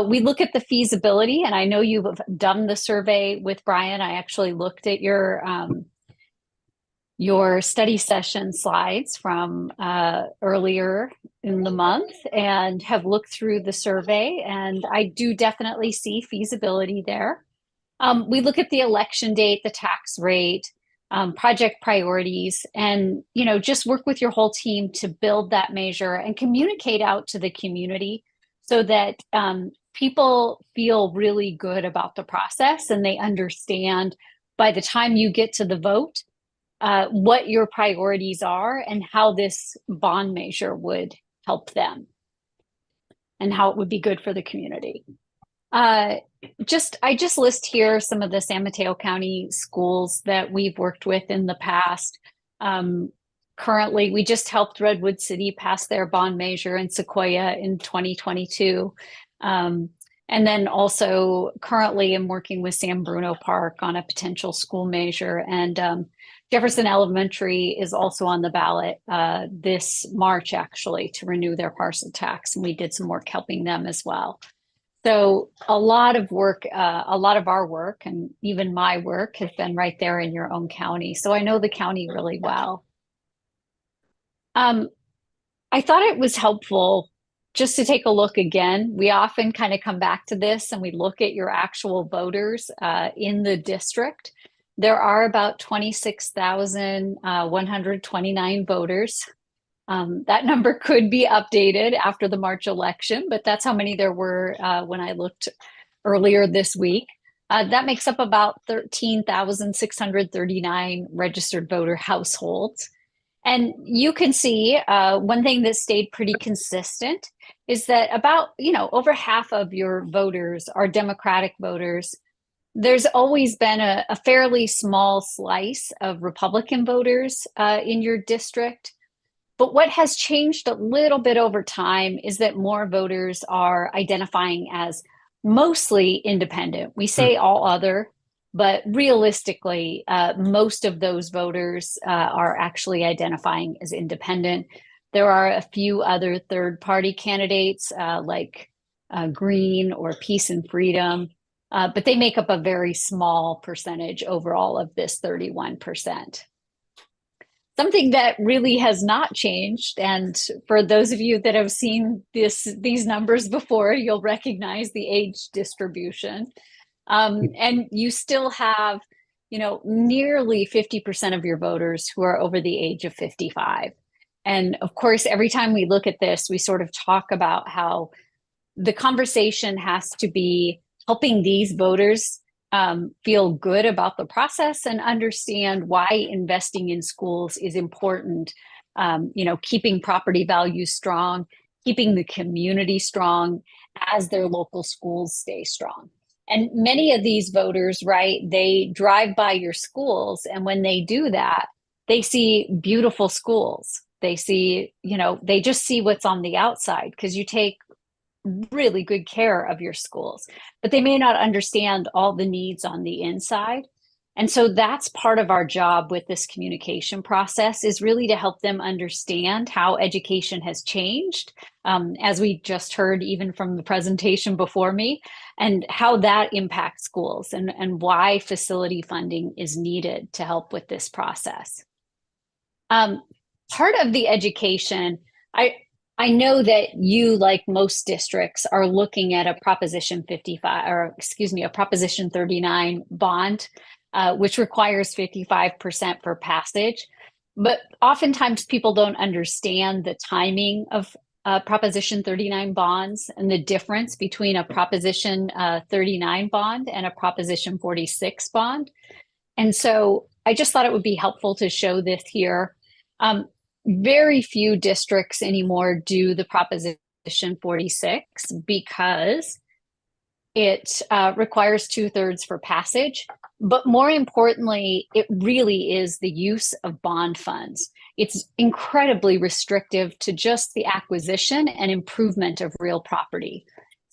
We look at the feasibility, and I know you've done the survey with Brian. I actually looked at your study session slides from earlier in the month and have looked through the survey, and I do definitely see feasibility there. We look at the election date, the tax rate, project priorities, and just work with your whole team to build that measure and communicate out to the community so that people feel really good about the process and they understand by the time you get to the vote what your priorities are and how this bond measure would help them and how it would be good for the community. I just list here some of the San Mateo County schools that we've worked with in the past. Currently, we just helped Redwood City pass their bond measure in Sequoia in 2022. And then also currently I'm working with San Bruno Park on a potential school measure, and Jefferson Elementary is also on the ballot this March actually to renew their parcel tax, and we did some work helping them as well. So a lot of work, a lot of our work and even my work has been right there in your own county. So I know the county really well. I thought it was helpful just to take a look again. We often kind of come back to this and we look at your actual voters in the district. There are about 26,129 voters. That number could be updated after the March election, but that's how many there were when I looked earlier this week. That makes up about 13,639 registered voter households. And you can see one thing that stayed pretty consistent is that about, over half of your voters are Democratic voters. There's always been a fairly small slice of Republican voters in your district. But what has changed a little bit over time is that more voters are identifying as mostly independent. We say all other, but realistically, most of those voters are actually identifying as independent. There are a few other third-party candidates like Green or Peace and Freedom, but they make up a very small percentage overall of this 31%. Something that really has not changed, and for those of you that have seen these numbers before, you'll recognize the age distribution. And you still have, nearly 50% of your voters who are over the age of 55. And of course, every time we look at this, we sort of talk about how the conversation has to be helping these voters feel good about the process and understand why investing in schools is important. Keeping property values strong, keeping the community strong as their local schools stay strong. And many of these voters, right, they drive by your schools, and when they do that, they see beautiful schools. They see, they just see what's on the outside because you take really good care of your schools, but they may not understand all the needs on the inside. And so that's part of our job with this communication process, is really to help them understand how education has changed, as we just heard even from the presentation before me, and how that impacts schools and why facility funding is needed to help with this process. Part of the education, I know that you, like most districts, are looking at a Proposition 39 bond, which requires 55% for passage. But oftentimes people don't understand the timing of Proposition 39 bonds and the difference between a Proposition 39 bond and a Proposition 46 bond. And so I just thought it would be helpful to show this here. Very few districts anymore do the Proposition 46 because it requires 2/3 for passage. But more importantly, it really is the use of bond funds. It's incredibly restrictive to just the acquisition and improvement of real property.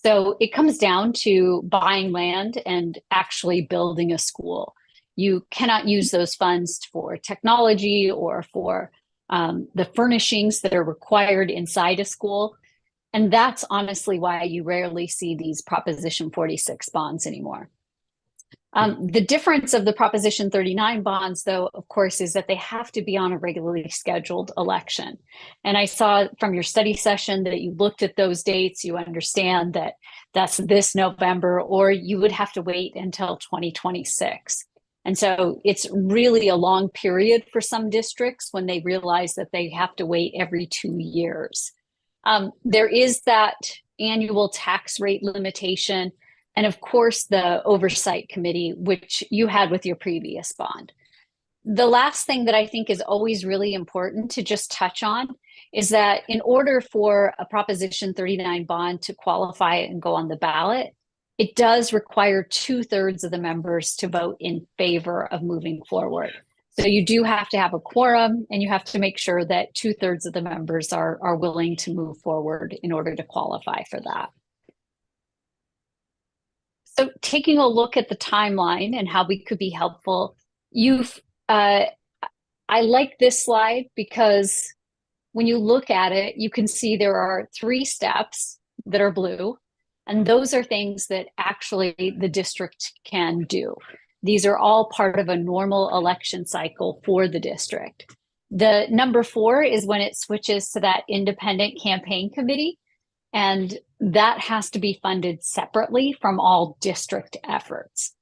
So it comes down to buying land and actually building a school. You cannot use those funds for technology or for the furnishings that are required inside a school. And that's honestly why you rarely see these Proposition 46 bonds anymore. The difference of the Proposition 39 bonds, though, of course, is that they have to be on a regularly scheduled election. And I saw from your study session that you looked at those dates, you understand that that's this November, or you would have to wait until 2026. And so it's really a long period for some districts when they realize that they have to wait every 2 years. There is that annual tax rate limitation, and of course the oversight committee, which you had with your previous bond. The last thing that I think is always really important to just touch on is that in order for a Proposition 39 bond to qualify and go on the ballot, it does require 2/3 of the members to vote in favor of moving forward. So you do have to have a quorum, and you have to make sure that 2/3 of the members are willing to move forward in order to qualify for that. So taking a look at the timeline and how we could be helpful, I like this slide because when you look at it, you can see there are 3 steps that are blue, and those are things that actually the district can do. These are all part of a normal election cycle for the district. The number 4 is when it switches to that independent campaign committee, and that has to be funded separately from all district efforts.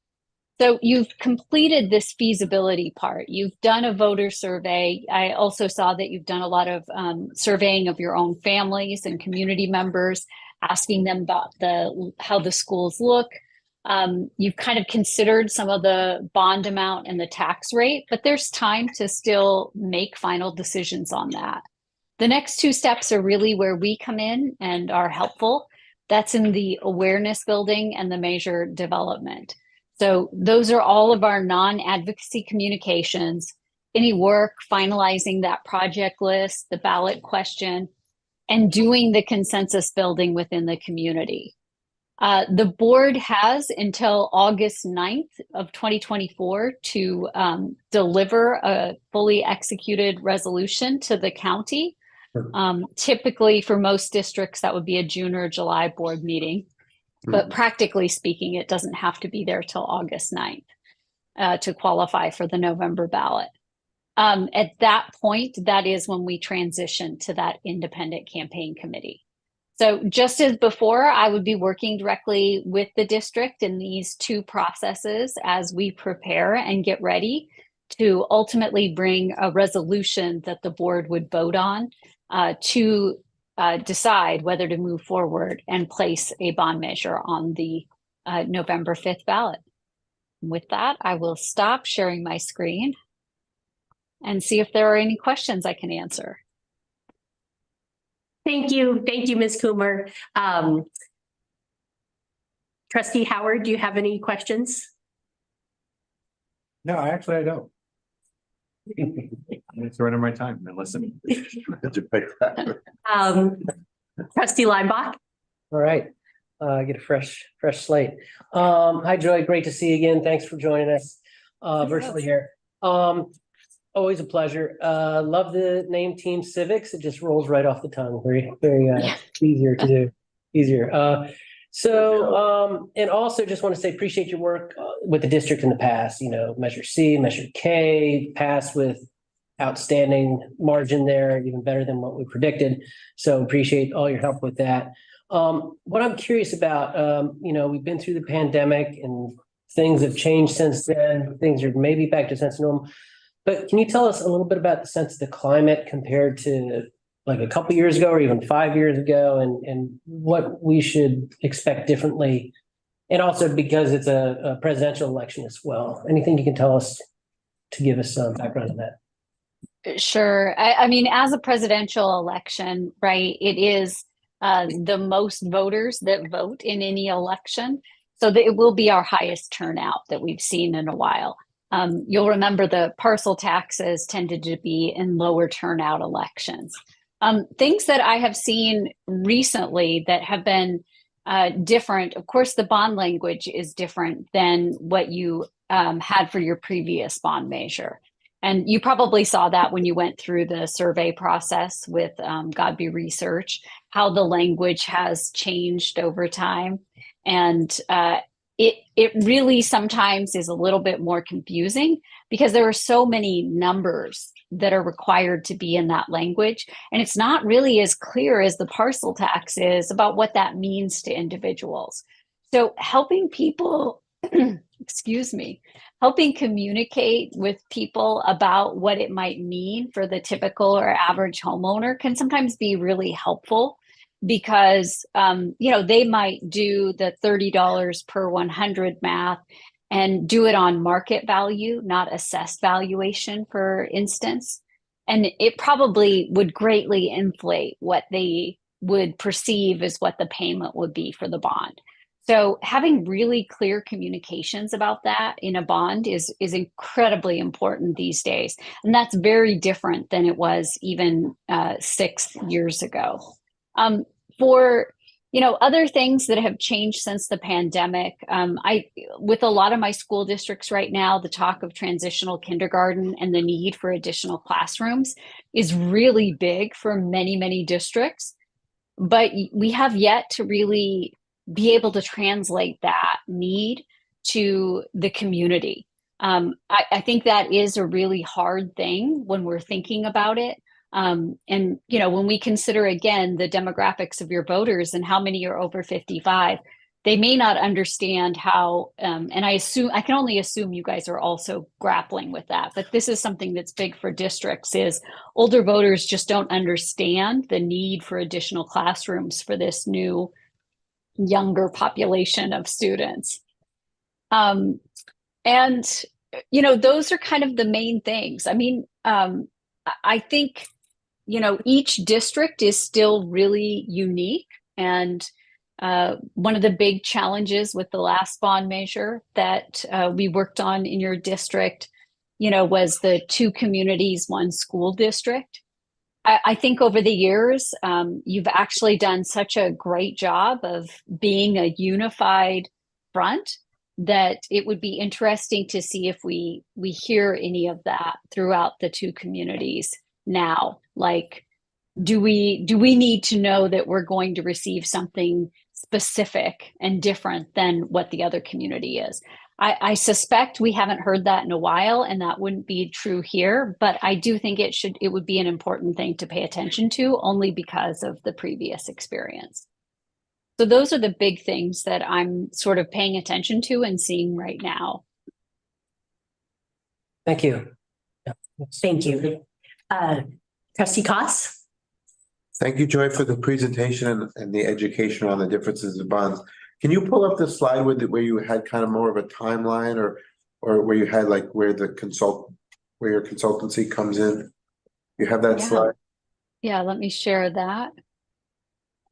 So you've completed this feasibility part. You've done a voter survey. I also saw that you've done a lot of surveying of your own families and community members, asking them about how the schools look. You've kind of considered some of the bond amount and the tax rate, but there's time to still make final decisions on that. The next 2 steps are really where we come in and are helpful. That's in the awareness building and the measure development. So those are all of our non-advocacy communications, any work finalizing that project list, the ballot question, and doing the consensus building within the community. The board has until August 9th of 2024 to deliver a fully executed resolution to the county. Typically for most districts, that would be a June or July board meeting. But practically speaking, it doesn't have to be there till August 9th to qualify for the November ballot. At that point, that is when we transition to that independent campaign committee. So just as before, I would be working directly with the district in these 2 processes as we prepare and get ready to ultimately bring a resolution that the board would vote on to decide whether to move forward and place a bond measure on the November 5th ballot. With that, I will stop sharing my screen and see if there are any questions I can answer.
Thank you, Ms. Coomer. Trustee Howard, do you have any questions?
No, I don't. It's right on my time and listen.
Trustee Limbach?
All right, get a fresh slate. Hi, Joy, great to see you again. Thanks for joining us virtually here. Always a pleasure. Love the name Team Civics. It just rolls right off the tongue. Very easier to do. And also just want to say, appreciate your work with the district in the past, Measure C, Measure K, passed with outstanding margin there, even better than what we predicted. So appreciate all your help with that. What I'm curious about, we've been through the pandemic and things have changed since then. Things are maybe back to sense of normal. But can you tell us a little bit about the sense of the climate compared to like a couple years ago or even 5 years ago, and what we should expect differently? And also because it's a presidential election as well. Anything you can tell us to give us some background on that?
Sure. I mean, as a presidential election, right, it is the most voters that vote in any election. So it will be our highest turnout that we've seen in a while. You'll remember the parcel taxes tended to be in lower turnout elections. Things that I have seen recently that have been different, of course, the bond language is different than what you had for your previous bond measure. And you probably saw that when you went through the survey process with Godby Research, how the language has changed over time. And it really sometimes is a little bit more confusing because there are so many numbers that are required to be in that language. And it's not really as clear as the parcel tax is about what that means to individuals. So helping people, excuse me, helping communicate with people about what it might mean for the typical or average homeowner can sometimes be really helpful because, they might do the $30 per 100 math and do it on market value, not assessed valuation, for instance. And it probably would greatly inflate what they would perceive as what the payment would be for the bond. So having really clear communications about that in a bond is incredibly important these days. And that's very different than it was even 6 years ago. For other things that have changed since the pandemic, with a lot of my school districts right now, the talk of transitional kindergarten and the need for additional classrooms is really big for many, many districts. But we have yet to really be able to translate that need to the community. I think that is a really hard thing when we're thinking about it. And when we consider again the demographics of your voters and how many are over 55, they may not understand how, and I can only assume you guys are also grappling with that, but this is something that's big for districts, is older voters just don't understand the need for additional classrooms for this new younger population of students. And those are kind of the main things. I mean, I think, each district is still really unique. And one of the big challenges with the last bond measure that we worked on in your district, was the 2 communities, 1 school district. I think over the years, you've actually done such a great job of being a unified front that it would be interesting to see if we hear any of that throughout the 2 communities now. Like, do we need to know that we're going to receive something specific and different than what the other community is? I suspect we haven't heard that in a while, and that wouldn't be true here, but I do think it would be an important thing to pay attention to, only because of the previous experience. So those are the big things that I'm sort of paying attention to and seeing right now.
Thank you.
Thank you. Trustee Costs?
Thank you, Joy, for the presentation and the education on the differences in bonds. Can you pull up the slide where you had kind of more of a timeline, or where you had like where your consultancy comes in? You have that slide?
Yeah, let me share that.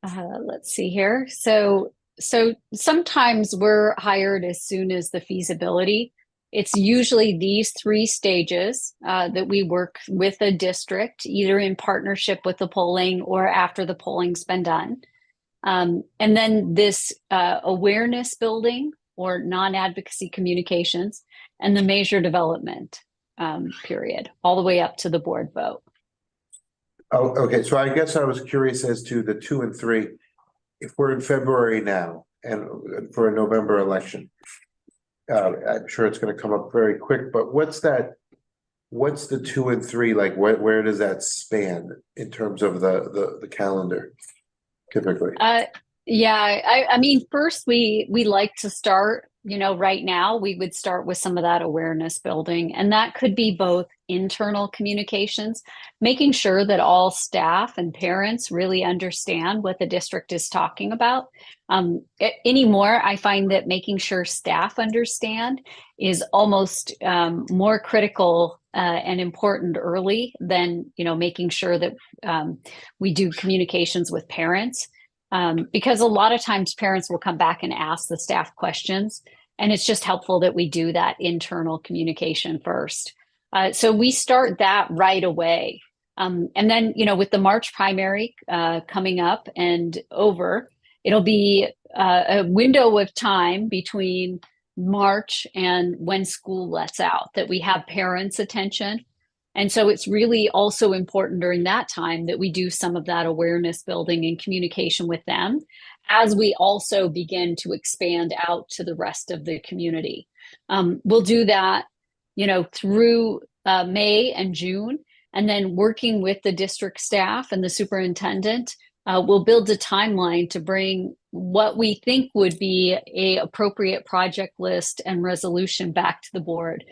Let's see here. So sometimes we're hired as soon as the feasibility. It's usually these 3 stages that we work with a district, either in partnership with the polling or after the polling's been done. And then this awareness building or non-advocacy communications and the measure development period, all the way up to the board vote.
Oh, okay. So I guess I was curious as to the 2 and 3. If we're in February now and for a November election, I'm sure it's going to come up very quick, but what's the 2 and 3 like? Where does that span in terms of the calendar typically?
I mean, first we like to start, right now we would start with some of that awareness building, and that could be both internal communications, making sure that all staff and parents really understand what the district is talking about. Anymore, I find that making sure staff understand is almost more critical and important early than, making sure that we do communications with parents. Because a lot of times parents will come back and ask the staff questions, and it's just helpful that we do that internal communication first. So we start that right away. And then, with the March primary coming up and over, it'll be a window of time between March and when school lets out that we have parents' attention. And so it's really also important during that time that we do some of that awareness building and communication with them as we also begin to expand out to the rest of the community. We'll do that, through May and June, and then working with the district staff and the superintendent, we'll build a timeline to bring what we think would be a appropriate project list and resolution back to the board.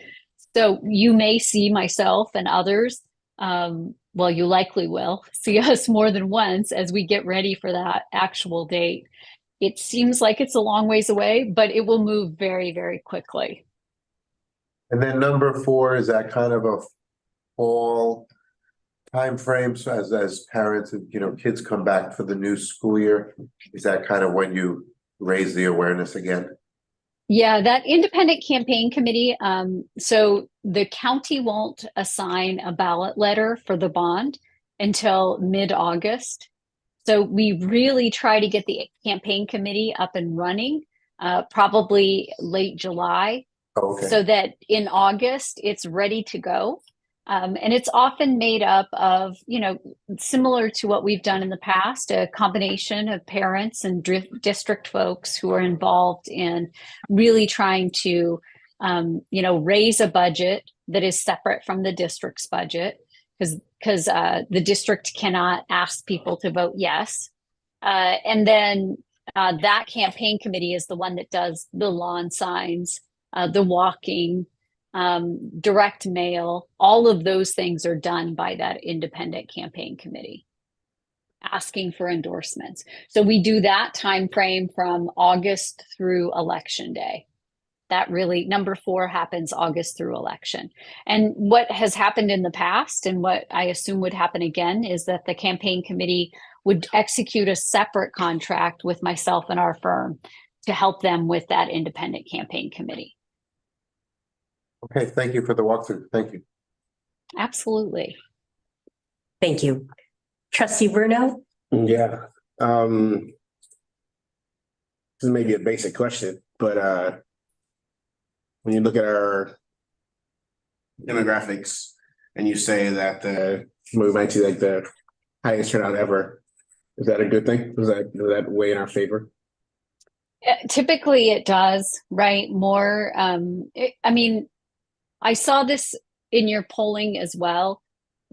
So you may see myself and others, well, you likely will see us more than once as we get ready for that actual date. It seems like it's a long ways away, but it will move very, very quickly.
And then number 4, is that kind of a fall timeframe? So as parents, kids come back for the new school year, is that kind of when you raise the awareness again?
Yeah, that independent campaign committee. So the county won't assign a ballot letter for the bond until mid-August. So we really try to get the campaign committee up and running, probably late July.
Okay.
So that in August, it's ready to go. And it's often made up of, similar to what we've done in the past, a combination of parents and district folks who are involved in really trying to, raise a budget that is separate from the district's budget, because the district cannot ask people to vote yes. And then that campaign committee is the one that does the lawn signs, the walking, direct mail. All of those things are done by that independent campaign committee, asking for endorsements. So we do that time frame from August through election day. That really, number 4 happens August through election. And what has happened in the past, and what I assume would happen again, is that the campaign committee would execute a separate contract with myself and our firm to help them with that independent campaign committee.
Okay, thank you for the walkthrough. Thank you.
Absolutely.
Thank you. Trustee Bruno?
Yeah. This may be a basic question, but when you look at our demographics and you say that we might see like the highest turnout ever, is that a good thing? Does that weigh in our favor?
Typically it does, right? More, I saw this in your polling as well.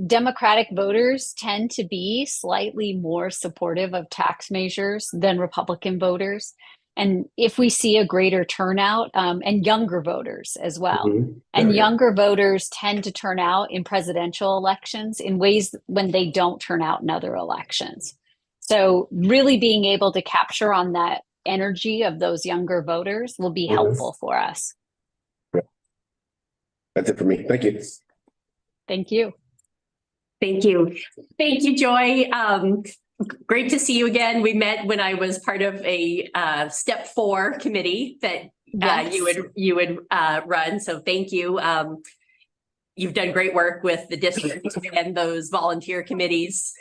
Democratic voters tend to be slightly more supportive of tax measures than Republican voters. And if we see a greater turnout, and younger voters as well, and younger voters tend to turn out in presidential elections in ways when they don't turn out in other elections. So really being able to capture on that energy of those younger voters will be helpful for us.
That's it for me. Thank you.
Thank you.
Thank you. Thank you, Joy. Great to see you again. We met when I was part of a step 4 committee that you would run. So thank you. You've done great work with the district and those volunteer committees,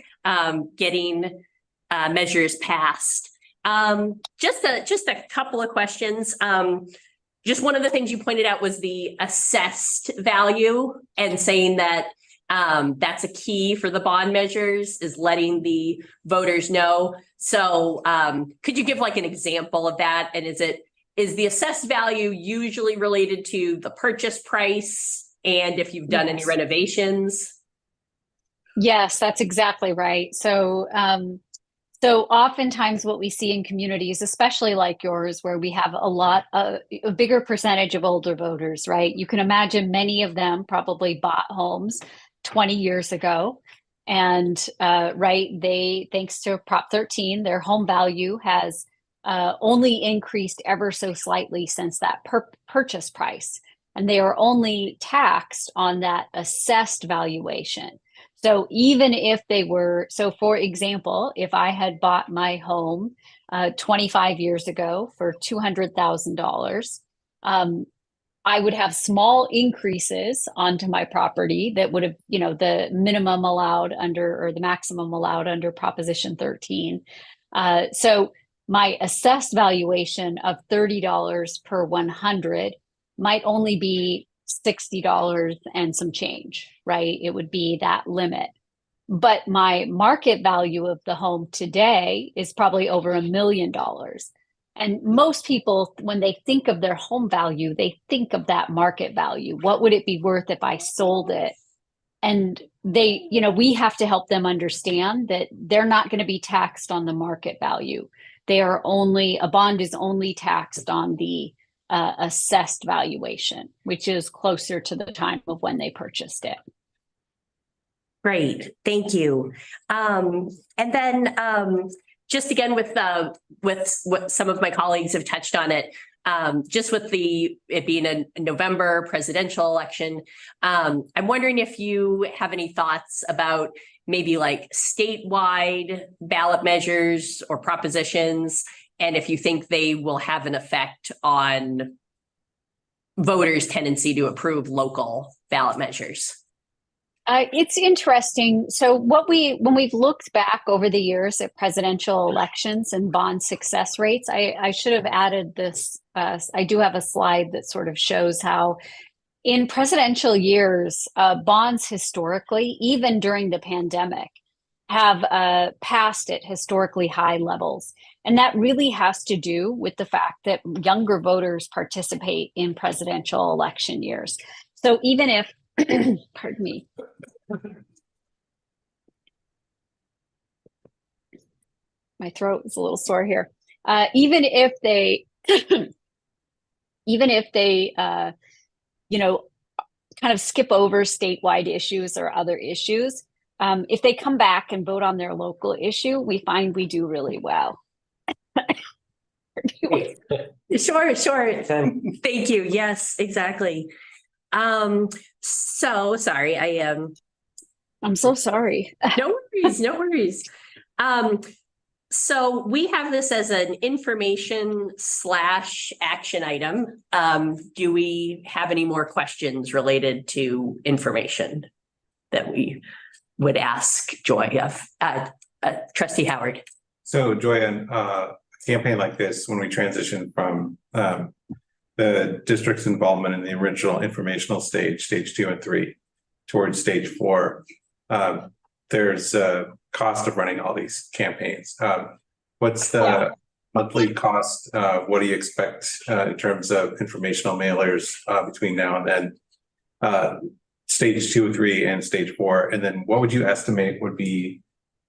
getting measures passed. Just a couple of questions. Just one of the things you pointed out was the assessed value, and saying that that's a key for the bond measures, is letting the voters know. So could you give like an example of that? And is the assessed value usually related to the purchase price, and if you've done any renovations?
Yes, that's exactly right. So so oftentimes what we see in communities, especially like yours, where we have a bigger percentage of older voters, right? You can imagine many of them probably bought homes 20 years ago. And thanks to Prop 13, their home value has only increased ever so slightly since that purchase price. And they are only taxed on that assessed valuation. So even if they were, so for example, if I had bought my home 25 years ago for $200,000, I would have small increases onto my property that would have, the minimum allowed under, or the maximum allowed under Proposition 13. So my assessed valuation of $30 per 100 might only be $60 and some change, right? It would be that limit. But my market value of the home today is probably over $1 million. And most people, when they think of their home value, they think of that market value. What would it be worth if I sold it? And they, we have to help them understand that they're not going to be taxed on the market value. A bond is only taxed on the assessed valuation, which is closer to the time of when they purchased it.
Great, thank you. And then just again with what some of my colleagues have touched on it, just with it being a November presidential election, I'm wondering if you have any thoughts about maybe like statewide ballot measures or propositions, and if you think they will have an effect on voters' tendency to approve local ballot measures.
It's interesting. So when we've looked back over the years at presidential elections and bond success rates, I should have added this. I do have a slide that sort of shows how in presidential years, bonds historically, even during the pandemic, have passed at historically high levels. And that really has to do with the fact that younger voters participate in presidential election years. So even if pardon me. My throat is a little sore here. Even if they, kind of skip over statewide issues or other issues, if they come back and vote on their local issue, we find we do really well.
Sure. Thank you. Yes, exactly. So sorry,
I'm so sorry.
No worries. So we have this as an information/action item. Do we have any more questions related to information that we would ask Joy of? Trustee Howard.
So Joy, on a campaign like this, when we transition from the district's involvement in the original informational stage 2 and 3, towards stage 4, there's a cost of running all these campaigns. What's the monthly cost? What do you expect in terms of informational mailers between now and then? Stage 2, 3, and stage 4, and then what would you estimate would be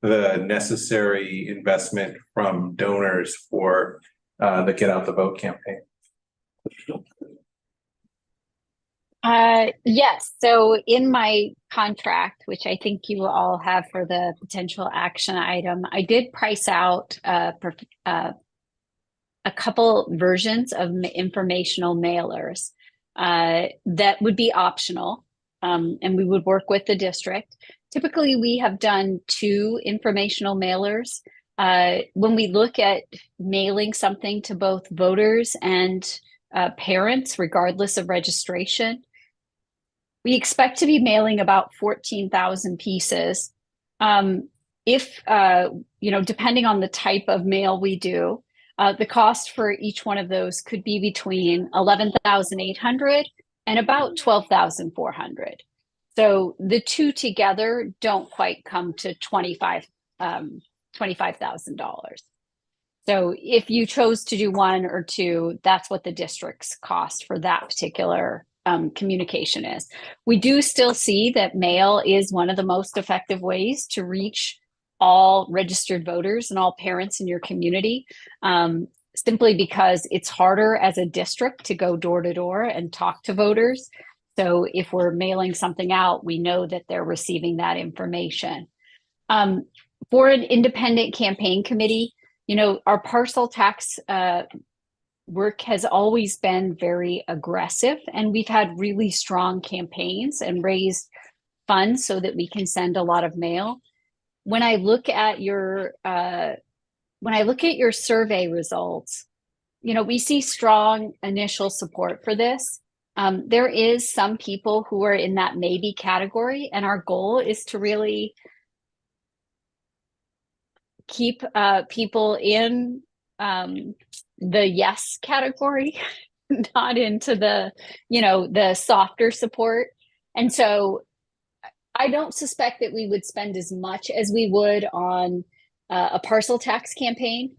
the necessary investment from donors for the Get Out the Vote campaign?
Yes. So in my contract, which I think you all have for the potential action item, I did price out a couple versions of informational mailers that would be optional, and we would work with the district. Typically, we have done 2 informational mailers. When we look at mailing something to both voters and parents, regardless of registration, we expect to be mailing about 14,000 pieces. If, depending on the type of mail we do, the cost for each one of those could be between $11,800 and about $12,400. So the 2 together don't quite come to $25,000. So if you chose to do 1 or 2, that's what the district's cost for that particular communication is. We do still see that mail is one of the most effective ways to reach all registered voters and all parents in your community, simply because it's harder as a district to go door to door and talk to voters. So if we're mailing something out, we know that they're receiving that information. For an independent campaign committee, our parcel tax work has always been very aggressive, and we've had really strong campaigns and raised funds so that we can send a lot of mail. When I look at your survey results, we see strong initial support for this. There is some people who are in that maybe category, and our goal is to really keep people in the yes category. not into the, the softer support. And so I don't suspect that we would spend as much as we would on a parcel tax campaign.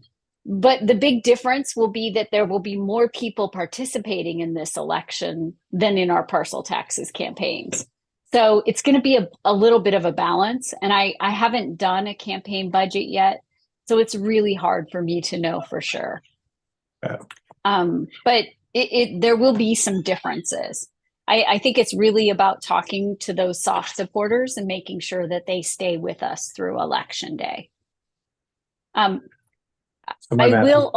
But the big difference will be that there will be more people participating in this election than in our parcel taxes campaigns. So it's going to be a little bit of a balance. And I haven't done a campaign budget yet. So it's really hard for me to know for sure.
Yeah.
But there will be some differences. I think it's really about talking to those soft supporters and making sure that they stay with us through election day. I will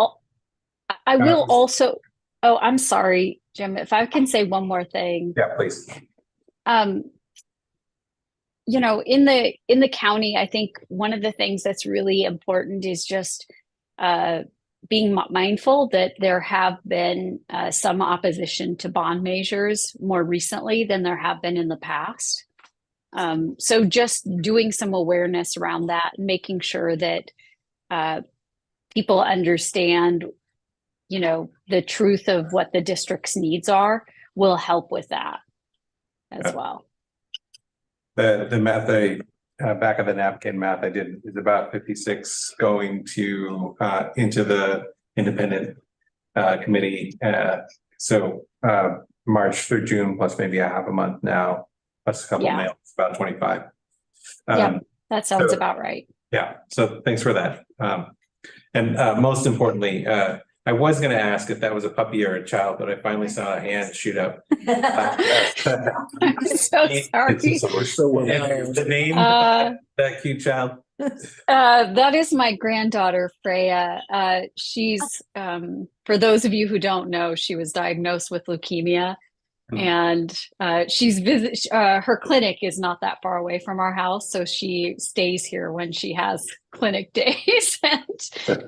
also, oh, I'm sorry, Jim, if I can say one more thing.
Yeah, please.
In the county, I think one of the things that's really important is just being mindful that there have been some opposition to bond measures more recently than there have been in the past. So just doing some awareness around that, making sure that people understand, the truth of what the district's needs are will help with that as well.
The math, back of the napkin math I did is about 56 going to into the independent committee. So March through June plus maybe a half a month now, plus a couple mails, about 25.
Yeah, that sounds about right.
Yeah, so thanks for that. And most importantly, I was going to ask if that was a puppy or a child, but I finally saw a hand shoot up.
I'm so sorry.
The name of that cute child?
That is my granddaughter, Freya. She's, for those of you who don't know, she was diagnosed with leukemia. And her clinic is not that far away from our house, so she stays here when she has clinic days, and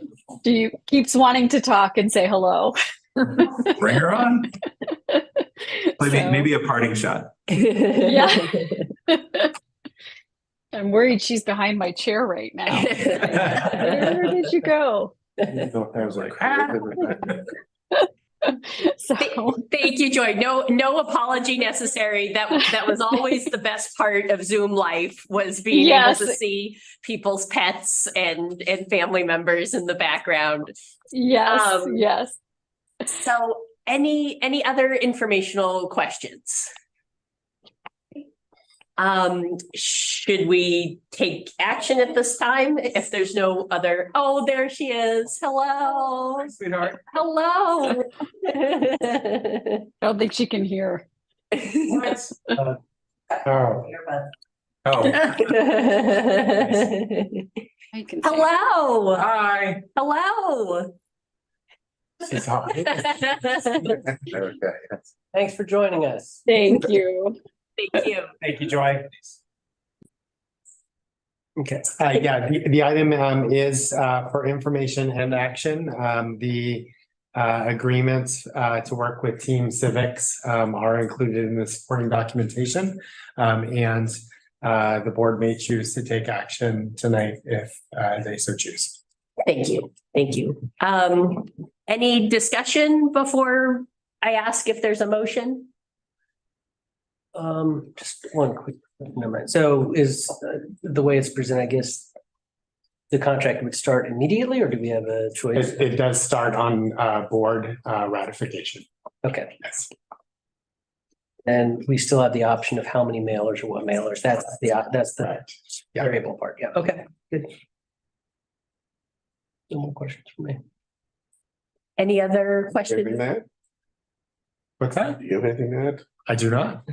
she keeps wanting to talk and say hello.
Bring her on. Maybe a parting shot.
Yeah. I'm worried she's behind my chair right now. Where did you go?
I was like,
So
thank you, Joy. No apology necessary. That was always the best part of Zoom life, was being able to see people's pets and family members in the background.
Yes, yes.
So any other informational questions? Should we take action at this time if there's no other? Oh, there she is. Hello,
sweetheart.
Hello.
I don't think she can hear.
Oh.
Hello.
Hi.
Hello.
Thanks for joining us.
Thank you.
Thank you.
Thank you, Joy. Okay, the item is for information and action. The agreements to work with Team Civics are included in the supporting documentation. And the board may choose to take action tonight if they so choose.
Thank you. Thank you. Any discussion before I ask if there's a motion?
Just one quick, never mind. So is the way it's presented, I guess the contract would start immediately, or do we have a choice?
It does start on board ratification.
Okay.
Yes.
And we still have the option of how many mailers or what mailers. That's the variable part. Yeah. Okay. Good. No more questions for me.
Any other questions?
What's that?
Do you have anything to add?
I do not.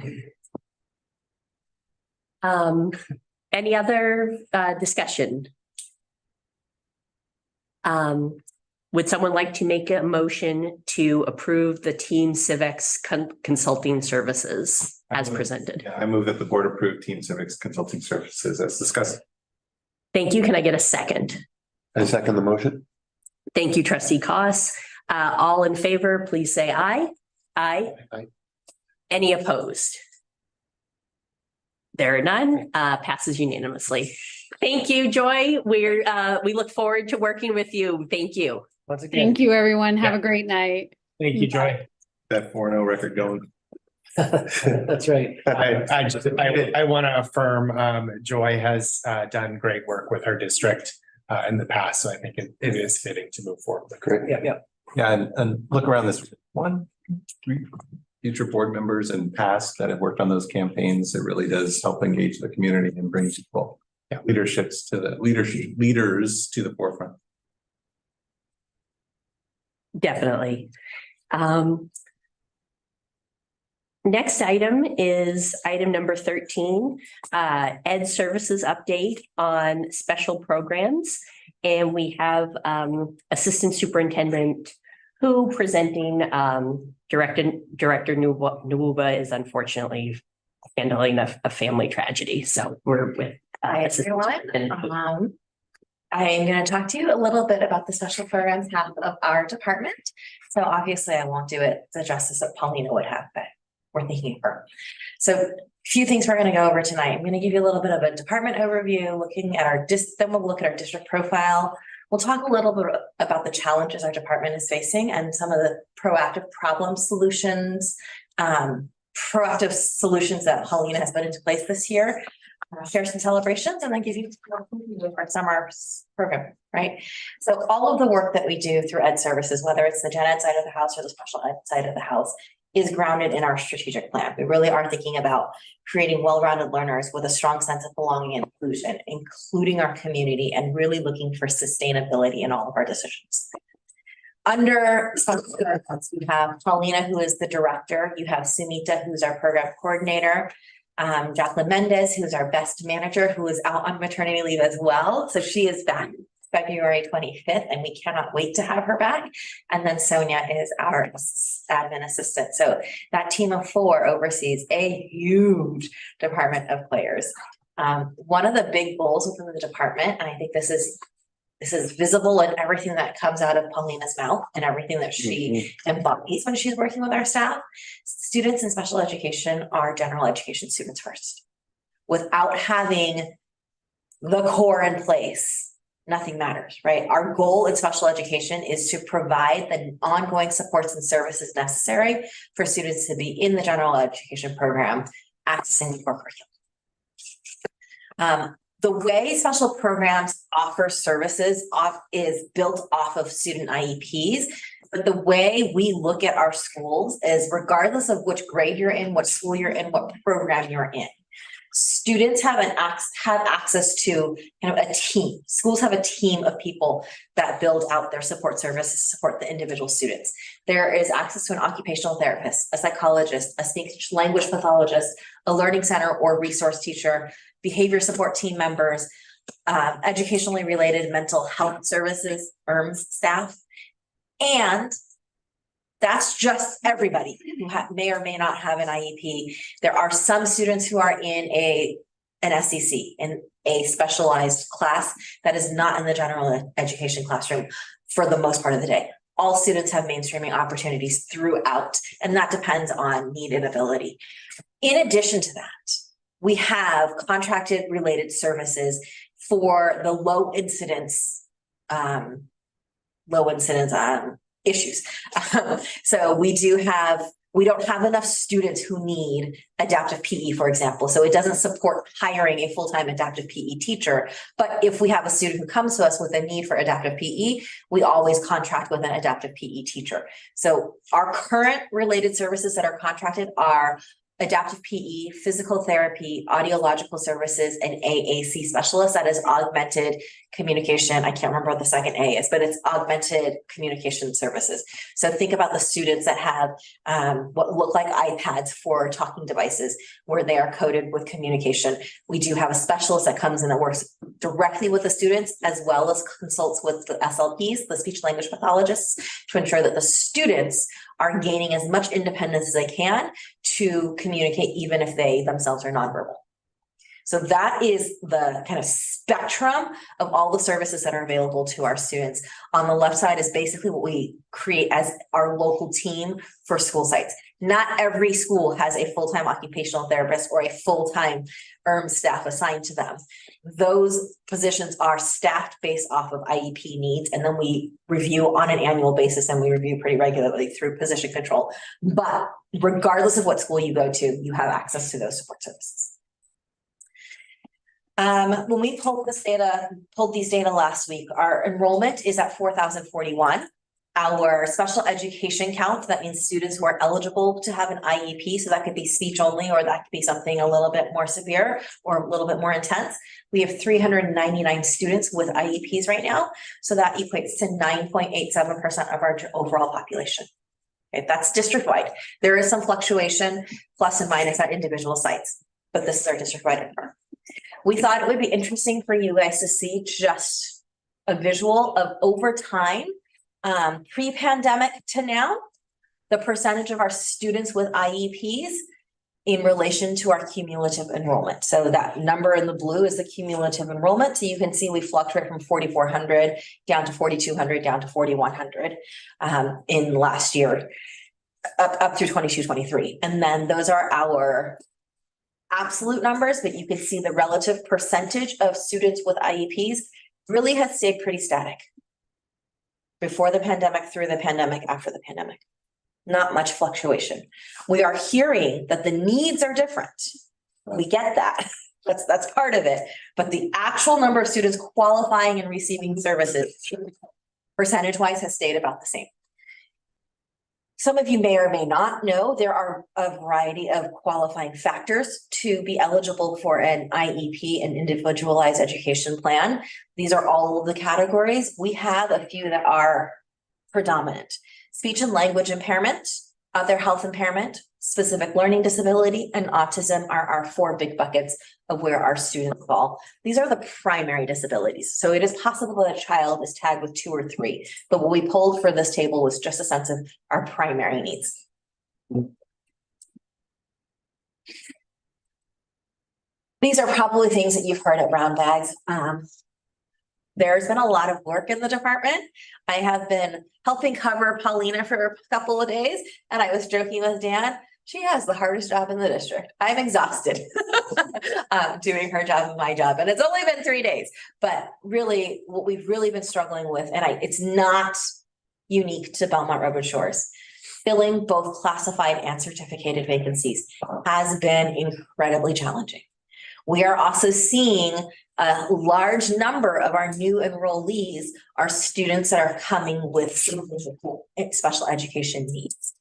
Any other discussion? Would someone like to make a motion to approve the Team Civics consulting services as presented?
I move that the board approve Team Civics consulting services as discussed.
Thank you. Can I get a second?
I second the motion.
Thank you, Trustee Koss. All in favor, please say aye. Aye.
Aye.
Any opposed? There are none. Passes unanimously. Thank you, Joy. We look forward to working with you. Thank you.
Once again.
Thank you, everyone. Have a great night.
Thank you, Joy.
that 4-0 record going.
That's right.
I want to affirm, Joy has done great work with her district in the past, so I think it is fitting to move forward.
Great.
Yeah.
Yeah, and look around this 1, 2, 3 future board members and past that have worked on those campaigns. It really does help engage the community and bring people, leaders to the forefront.
Definitely. Next item is item number 13, Ed Services update on special programs. And we have Assistant Superintendent who presenting, Director Nwuba is unfortunately handling a family tragedy. So we're with
Hi, everyone. I'm going to talk to you a little bit about the special programs half of our department. So obviously I won't do it the justice that Paulina would have, but we're thinking of her. So a few things we're going to go over tonight. I'm going to give you a little bit of a department overview, looking at our then we'll look at our district profile. We'll talk a little bit about the challenges our department is facing and some of the proactive solutions that Paulina has put into place this year. Share some celebrations and then give you our summer program, right? So all of the work that we do through Ed Services, whether it's the gen ed side of the house or the special ed side of the house, is grounded in our strategic plan. We really are thinking about creating well-rounded learners with a strong sense of belonging and inclusion, including our community, and really looking for sustainability in all of our decisions. Under we have Paulina, who is the director. You have Sumita, who's our program coordinator. Jacqueline Mendez, who's our best manager, who is out on maternity leave as well. So she is back February 25th, and we cannot wait to have her back. And then Sonia is our admin assistant. So that team of 4 oversees a huge department of players. One of the big goals within the department, and I think this is visible in everything that comes out of Paulina's mouth and everything that she embodies when she's working with our staff. Students in special education are general education students first. Without having the core in place, nothing matters, right? Our goal in special education is to provide the ongoing supports and services necessary for students to be in the general education program, accessing the core curriculum. The way special programs offer services is built off of student IEPs, but the way we look at our schools is regardless of which grade you're in, what school you're in, what program you're in, students have access to kind of a team. Schools have a team of people that build out their support services, support the individual students. There is access to an occupational therapist, a psychologist, a speech language pathologist, a learning center or resource teacher, behavior support team members, educationally related mental health services, ERMS staff, and that's just everybody who may or may not have an IEP. There are some students who are in an SEC, in a specialized class that is not in the general education classroom for the most part of the day. All students have mainstreaming opportunities throughout, and that depends on need and ability. In addition to that, we have contracted related services for the low incidence issues. So we don't have enough students who need adaptive PE, for example. So it doesn't support hiring a full-time adaptive PE teacher. But if we have a student who comes to us with a need for adaptive PE, we always contract with an adaptive PE teacher. So our current related services that are contracted are adaptive PE, physical therapy, audiological services, and AAC specialists. That is augmented communication. I can't remember what the second A is, but it's augmented communication services. So think about the students that have what look like iPads for talking devices, where they are coded with communication. We do have a specialist that comes in that works directly with the students, as well as consults with the SLPs, the speech language pathologists, to ensure that the students are gaining as much independence as they can to communicate, even if they themselves are nonverbal. So that is the kind of spectrum of all the services that are available to our students. On the left side is basically what we create as our local team for school sites. Not every school has a full-time occupational therapist or a full-time staff assigned to them. Those positions are staffed based off of IEP needs, and then we review on an annual basis, and we review pretty regularly through position control. But regardless of what school you go to, you have access to those support services. When we pulled these data last week, our enrollment is at 4,041. Our special education count, that means students who are eligible to have an IEP, so that could be speech only, or that could be something a little bit more severe or a little bit more intense. We have 399 students with IEPs right now, so that equates to 9.87% of our overall population. Okay, that's district-wide. There is some fluctuation, plus and minus at individual sites, but this is our district-wide number. We thought it would be interesting for you guys to see just a visual of over time, pre-pandemic to now, the percentage of our students with IEPs in relation to our cumulative enrollment. So that number in the blue is the cumulative enrollment. So you can see we fluctuate from 4,400 down to 4,200 down to 4,100 in last year, up through 22-23. And then those are our absolute numbers, but you can see the relative percentage of students with IEPs really has stayed pretty static. Before the pandemic, through the pandemic, after the pandemic. Not much fluctuation. We are hearing that the needs are different. We get that. That's part of it. But the actual number of students qualifying and receiving services, percentage-wise, has stayed about the same. Some of you may or may not know there are a variety of qualifying factors to be eligible for an IEP, an individualized education plan. These are all of the categories. We have a few that are predominant. Speech and language impairment, other health impairment, specific learning disability, and autism are our 4 big buckets of where our students fall. These are the primary disabilities. So it is possible that a child is tagged with 2 or 3, but what we pulled for this table was just a sense of our primary needs. These are probably things that you've heard at Brown Bags. There's been a lot of work in the department. I have been helping cover Paulina for a couple of days, and I was joking with Dan, she has the hardest job in the district. I'm exhausted doing her job and my job, and it's only been 3 days. But really, what we've really been struggling with, and it's not unique to Belmont-Redwood Shores, filling both classified and certificated vacancies has been incredibly challenging. We are also seeing a large number of our new enrollees are students that are coming with special education needs.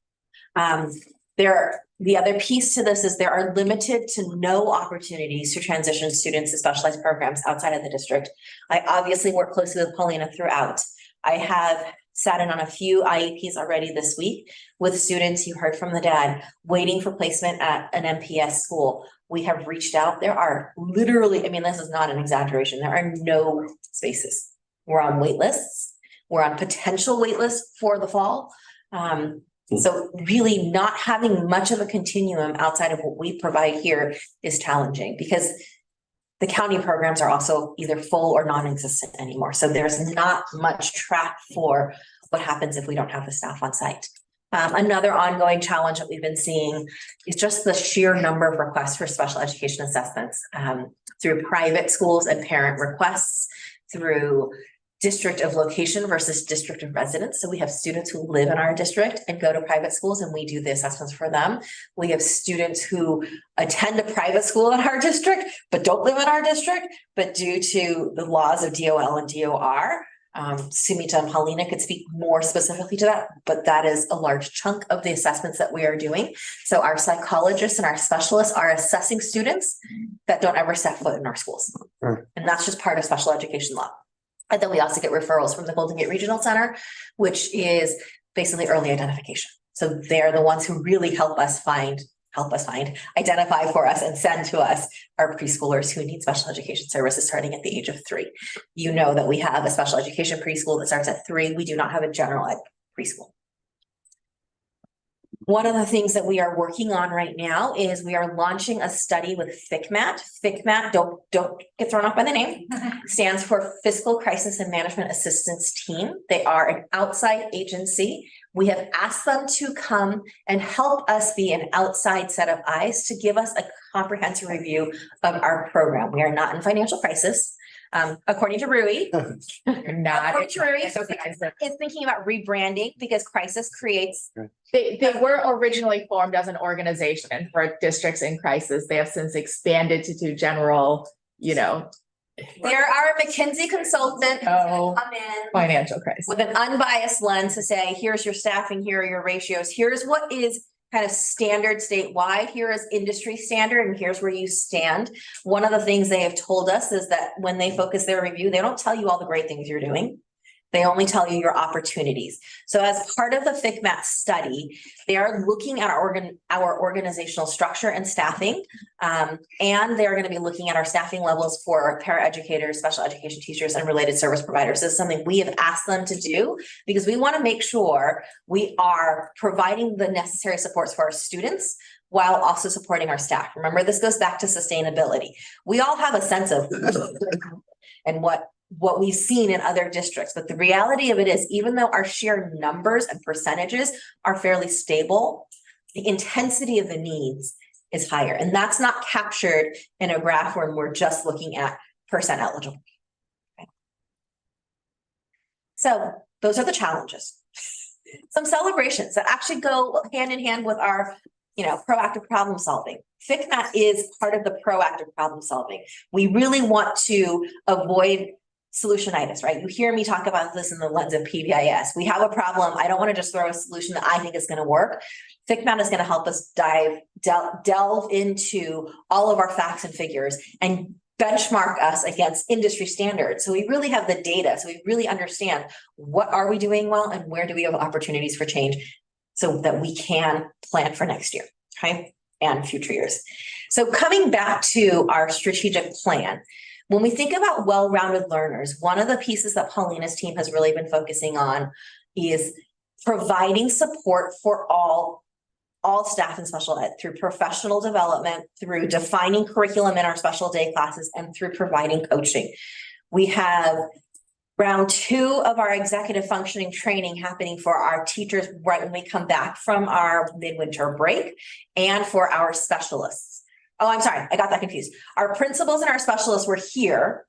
The other piece to this is there are limited to no opportunities to transition students to specialized programs outside of the district. I obviously work closely with Paulina throughout. I have sat in on a few IEPs already this week with students, you heard from the dad, waiting for placement at an MPS school. We have reached out. There are literally, I mean, this is not an exaggeration. There are no spaces. We're on wait lists. We're on potential wait lists for the fall. So really not having much of a continuum outside of what we provide here is challenging because the county programs are also either full or non-existent anymore. So there's not much track for what happens if we don't have the staff on site. Another ongoing challenge that we've been seeing is just the sheer number of requests for special education assessments through private schools and parent requests, through district of location versus district of residence. So we have students who live in our district and go to private schools and we do the assessments for them. We have students who attend a private school in our district, but don't live in our district, but due to the laws of DOL and DOR, Sumita and Paulina could speak more specifically to that, but that is a large chunk of the assessments that we are doing. So our psychologists and our specialists are assessing students that don't ever set foot in our schools. And that's just part of special education law. And then we also get referrals from the Golden Gate Regional Center, which is basically early identification. So they're the ones who really help us find, identify for us and send to us our preschoolers who need special education services starting at the age of 3. You know that we have a special education preschool that starts at 3. We do not have a general ed preschool. One of the things that we are working on right now is we are launching a study with FCMAT. FCMAT, don't get thrown off by the name, stands for Fiscal Crisis and Management Assistance Team. They are an outside agency We have asked them to come and help us be an outside set of eyes to give us a comprehensive review of our program. We are not in financial crisis. According to Rui, according to Rui, is thinking about rebranding because crisis creates.
They were originally formed as an organization for districts in crisis. They have since expanded to do general,
There are a McKinsey consultant who's gonna come in
financial crisis
with an unbiased lens to say, here's your staffing, here are your ratios, here's what is kind of standard statewide, here is industry standard, and here's where you stand. One of the things they have told us is that when they focus their review, they don't tell you all the great things you're doing. They only tell you your opportunities. So as part of the FCMAT study, they are looking at our organizational structure and staffing. And they're going to be looking at our staffing levels for paraeducators, special education teachers, and related service providers. This is something we have asked them to do because we want to make sure we are providing the necessary supports for our students while also supporting our staff. Remember, this goes back to sustainability. We all have a sense of and what we've seen in other districts. But the reality of it is, even though our sheer numbers and percentages are fairly stable, the intensity of the needs is higher. And that's not captured in a graph when we're just looking at percent eligible. Okay. So those are the challenges. Some celebrations that actually go hand in hand with our proactive problem solving. FCMAT is part of the proactive problem solving. We really want to avoid solutionitis, right? You hear me talk about this in the lens of PBIS. We have a problem. I don't want to just throw a solution that I think is going to work. FCMAT is going to help us delve into all of our facts and figures and benchmark us against industry standards. So we really have the data. So we really understand what are we doing well and where do we have opportunities for change so that we can plan for next year, okay? And future years. So coming back to our strategic plan, when we think about well-rounded learners, one of the pieces that Paulina's team has really been focusing on is providing support for all staff in special ed through professional development, through defining curriculum in our special day classes, and through providing coaching. We have round 2 of our executive functioning training happening for our teachers right when we come back from our midwinter break and for our specialists. Oh, I'm sorry, I got that confused. Our principals and our specialists were here.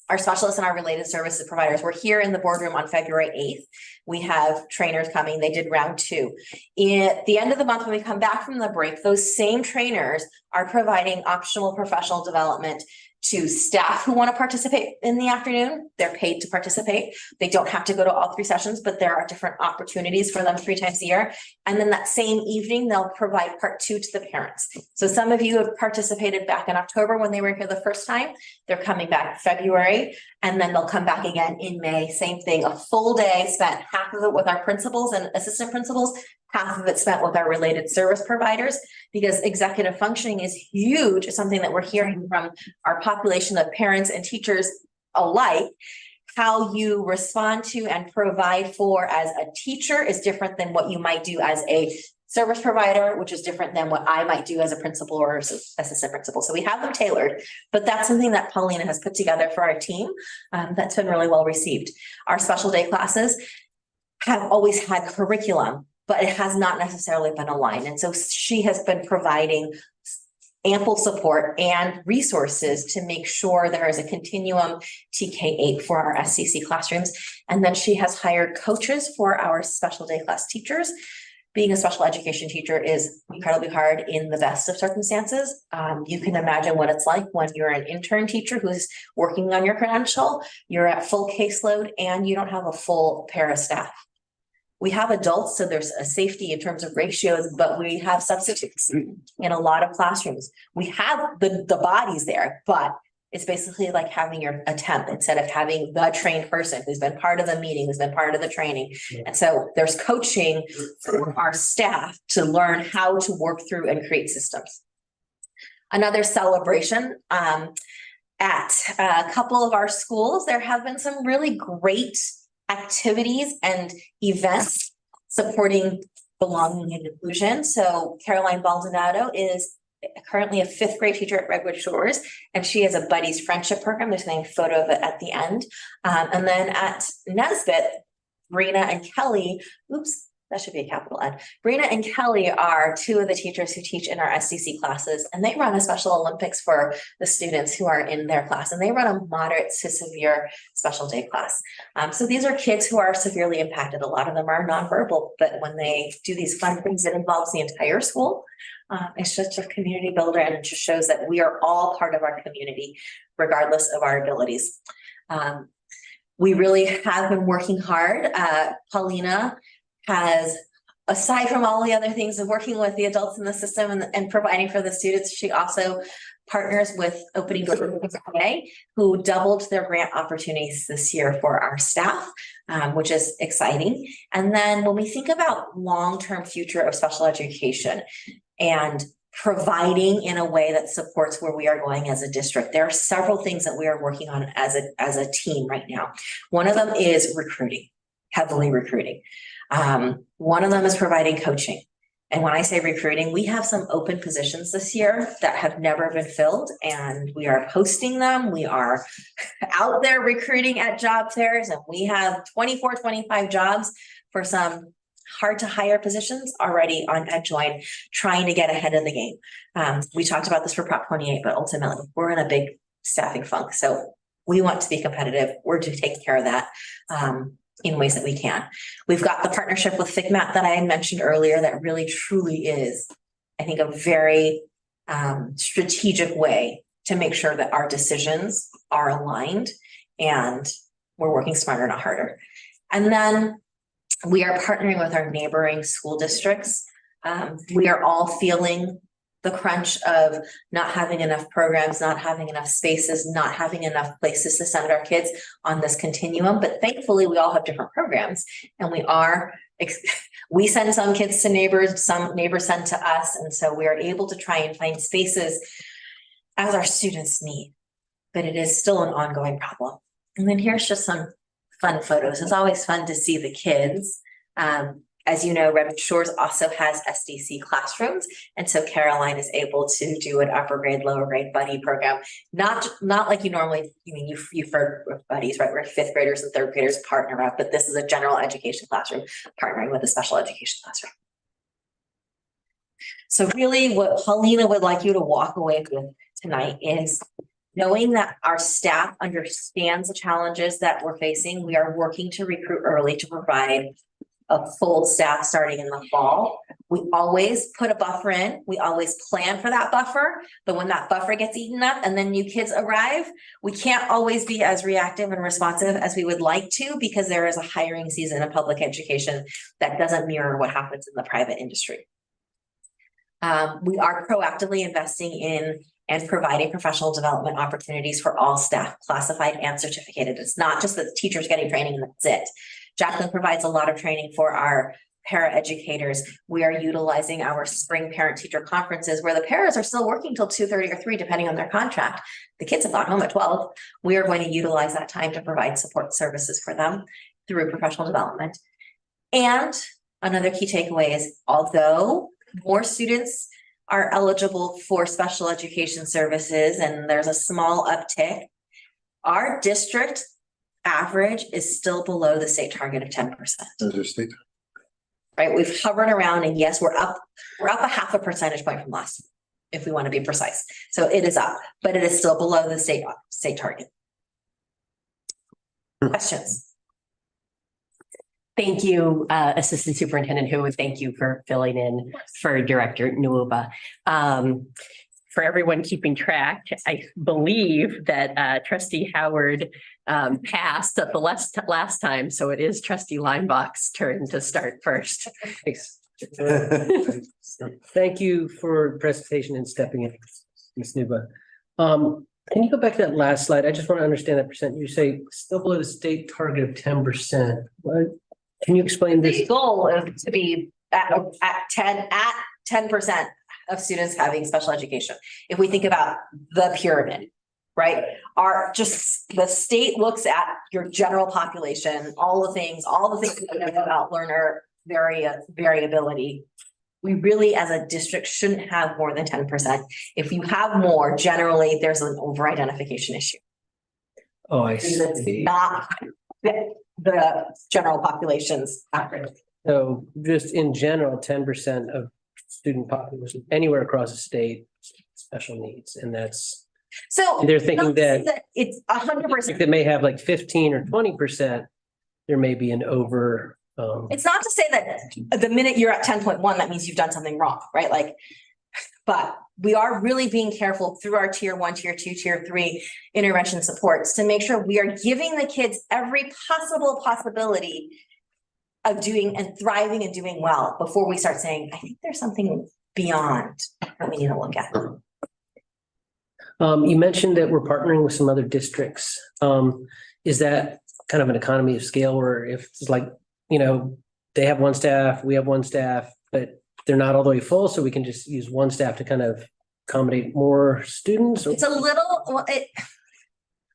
Our specialists and our related services providers were here in the boardroom on February 8th. We have trainers coming. They did round 2. At the end of the month, when we come back from the break, those same trainers are providing optional professional development to staff who want to participate in the afternoon. They're paid to participate. They don't have to go to all 3 sessions, but there are different opportunities for them 3 times a year. And then that same evening, they'll provide part 2 to the parents. So some of you have participated back in October when they were here the first time. They're coming back February, and then they'll come back again in May. Same thing, a full day spent, half of it with our principals and assistant principals, half of it spent with our related service providers, because executive functioning is huge. It's something that we're hearing from our population of parents and teachers alike. How you respond to and provide for as a teacher is different than what you might do as a service provider, which is different than what I might do as a principal or assistant principal. So we have them tailored, but that's something that Paulina has put together for our team that's been really well received. Our special day classes have always had curriculum, but it has not necessarily been aligned. And so she has been providing ample support and resources to make sure there is a continuum TK8 for our SCC classrooms. And then she has hired coaches for our special day class teachers. Being a special education teacher is incredibly hard in the best of circumstances. You can imagine what it's like when you're an intern teacher who's working on your credential, you're at full caseload, and you don't have a full para staff. We have adults, so there's a safety in terms of ratios, but we have substitutes in a lot of classrooms. We have the bodies there, but it's basically like having a temp instead of having the trained person who's been part of the meeting, who's been part of the training. And so there's coaching for our staff to learn how to work through and create systems. Another celebration, at a couple of our schools, there have been some really great activities and events supporting belonging and inclusion. So Caroline Baldonado is currently a 5th grade teacher at Redwood Shores, and she has a buddies friendship program. There's a photo of it at the end. And then at Nesbitt, Brina and Kelly, that should be a capital N. Brina and Kelly are two of the teachers who teach in our SDC classes, and they run a Special Olympics for the students who are in their class, and they run a moderate to severe special day class. So these are kids who are severely impacted. A lot of them are nonverbal, but when they do these fun things, it involves the entire school. It's just a community builder, and it just shows that we are all part of our community, regardless of our abilities. We really have been working hard. Paulina has, aside from all the other things of working with the adults in the system and providing for the students, she also partners with Opening Doors today, who doubled their grant opportunities this year for our staff, which is exciting. And then when we think about long-term future of special education and providing in a way that supports where we are going as a district, there are several things that we are working on as a team right now. One of them is recruiting, heavily recruiting. One of them is providing coaching. And when I say recruiting, we have some open positions this year that have never been filled, and we are posting them. We are out there recruiting at job fairs, and we have 24, 25 jobs for some hard to hire positions already on EdJoin, trying to get ahead of the game. We talked about this for Prop 28, but ultimately we're in a big staffing funk. So we want to be competitive. We're to take care of that in ways that we can. We've got the partnership with FigMat that I had mentioned earlier that really truly is, I think, a very strategic way to make sure that our decisions are aligned and we're working smarter, not harder. And then we are partnering with our neighboring school districts. We are all feeling the crunch of not having enough programs, not having enough spaces, not having enough places to send our kids on this continuum. But thankfully, we all have different programs, and we send some kids to neighbors, some neighbors send to us. And so we are able to try and find spaces as our students need, but it is still an ongoing problem. And then here's just some fun photos. It's always fun to see the kids. As you know, Redwood Shores also has SDC classrooms. And so Caroline is able to do an upper grade, lower grade buddy program. Not like you normally, you've heard of buddies, right? Where fifth graders and third graders partner up, but this is a general education classroom partnering with a special education classroom. So really what Paulina would like you to walk away with tonight is knowing that our staff understands the challenges that we're facing. We are working to recruit early to provide a full staff starting in the fall. We always put a buffer in. We always plan for that buffer. But when that buffer gets eaten up and then new kids arrive, we can't always be as reactive and responsive as we would like to, because there is a hiring season in public education that doesn't mirror what happens in the private industry. We are proactively investing in and providing professional development opportunities for all staff, classified and certificated. It's not just that teachers getting training and that's it. Jacqueline provides a lot of training for our para-educators. We are utilizing our spring parent-teacher conferences where the paras are still working till 2:30 or 3, depending on their contract. The kids have gone home at 12. We are going to utilize that time to provide support services for them through professional development. And another key takeaway is, although more students are eligible for special education services and there's a small uptick, our district average is still below the state target of 10%. Right, we've hovered around, and yes, we're up a 0.5 percentage point from last year, if we want to be precise. So it is up, but it is still below the state target. Questions?
Thank you, Assistant Superintendent Hu, and thank you for filling in for Director Nwuba. For everyone keeping track, I believe that Trustee Howard passed at the last time, so it is Trustee Leinbach's turn to start first.
Thanks. Thank you for presentation and stepping in, Ms. Nuba. Can you go back to that last slide? I just want to understand that percent. You say still below the state target of 10%. What? Can you explain this?
The goal is to be at 10% of students having special education. If we think about the pyramid, right? The state looks at your general population, all the things we know about learner variability. We really, as a district, shouldn't have more than 10%. If you have more, generally there's an over-identification issue.
Oh, I see.
Not the general population's average.
So just in general, 10% of student population anywhere across the state, special needs, and that's,
So.
they're thinking
not to say
that
It's 100%.
if they may have like 15 or 20%, there may be an over,
It's not to say that the minute you're at 10.1, that means you've done something wrong, right? Like, but we are really being careful through our tier 1, tier 2, tier 3 intervention supports to make sure we are giving the kids every possible possibility of doing and thriving and doing well before we start saying, I think there's something beyond that we need to look at.
you mentioned that we're partnering with some other districts. Is that kind of an economy of scale where if it's like, you know, they have one staff, we have one staff, but they're not all the way full, so we can just use one staff to kind of accommodate more students?
It's a little, well,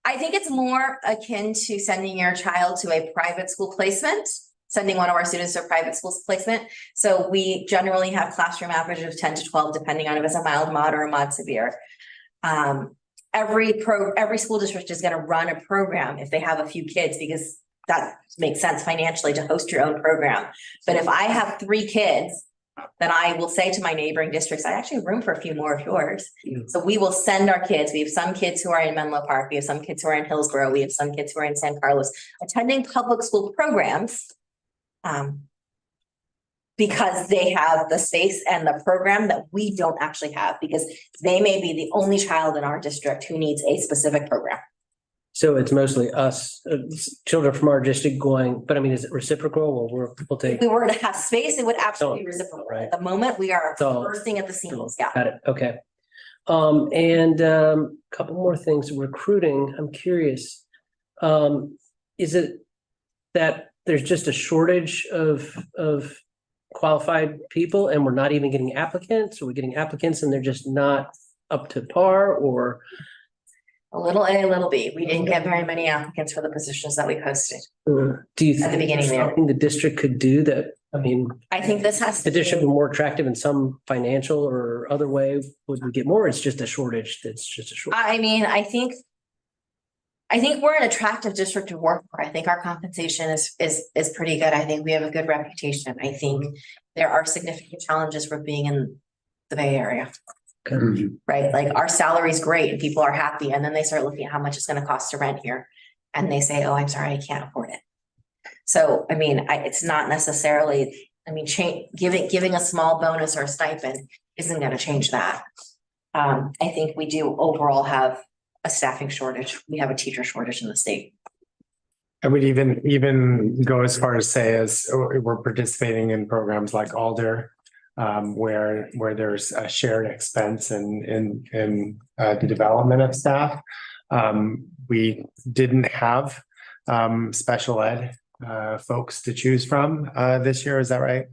I think it's more akin to sending your child to a private school placement, sending one of our students to a private school placement. So we generally have classroom average of 10 to 12, depending on if it's a mild, moderate, or mod severe. Every school district is going to run a program if they have a few kids, because that makes sense financially to host your own program. But if I have 3 kids, then I will say to my neighboring districts, I actually have room for a few more of yours. So we will send our kids. We have some kids who are in Menlo Park. We have some kids who are in Hillsborough. We have some kids who are in San Carlos attending public school programs. Because they have the space and the program that we don't actually have, because they may be the only child in our district who needs a specific program.
So it's mostly us, children from our district going, but I mean, is it reciprocal? Well, we'll take.
If we were to have space, it would absolutely be reciprocal.
Right.
At the moment, we are
So-
bursting at the seams. Yeah.
Got it, okay. Couple more things, recruiting, I'm curious. Is it that there's just a shortage of qualified people and we're not even getting applicants? Or we're getting applicants and they're just not up to par, or?
A little A, a little B. We didn't get very many applicants for the positions that we posted.
Do you
At the beginning there.
think the district could do that? I mean,
I think this has
the
to
district be
be,
more attractive in some financial or other way? Would we get more? It's just a shortage. That's just a shortage.
I mean, I think we're an attractive district to work for. I think our compensation is pretty good. I think we have a good reputation. I think there are significant challenges with being in the Bay Area. Right? Like our salary is great and people are happy. And then they start looking at how much it's going to cost to rent here. And they say, oh, I'm sorry, I can't afford it. So, I mean, it's not necessarily, I mean, giving a small bonus or a stipend isn't going to change that. I think we do overall have a staffing shortage. We have a teacher shortage in the state.
I would even go as far as say as we're participating in programs like Alder, where there's a shared expense in the development of staff. We didn't have special ed folks to choose from this year. Is that right?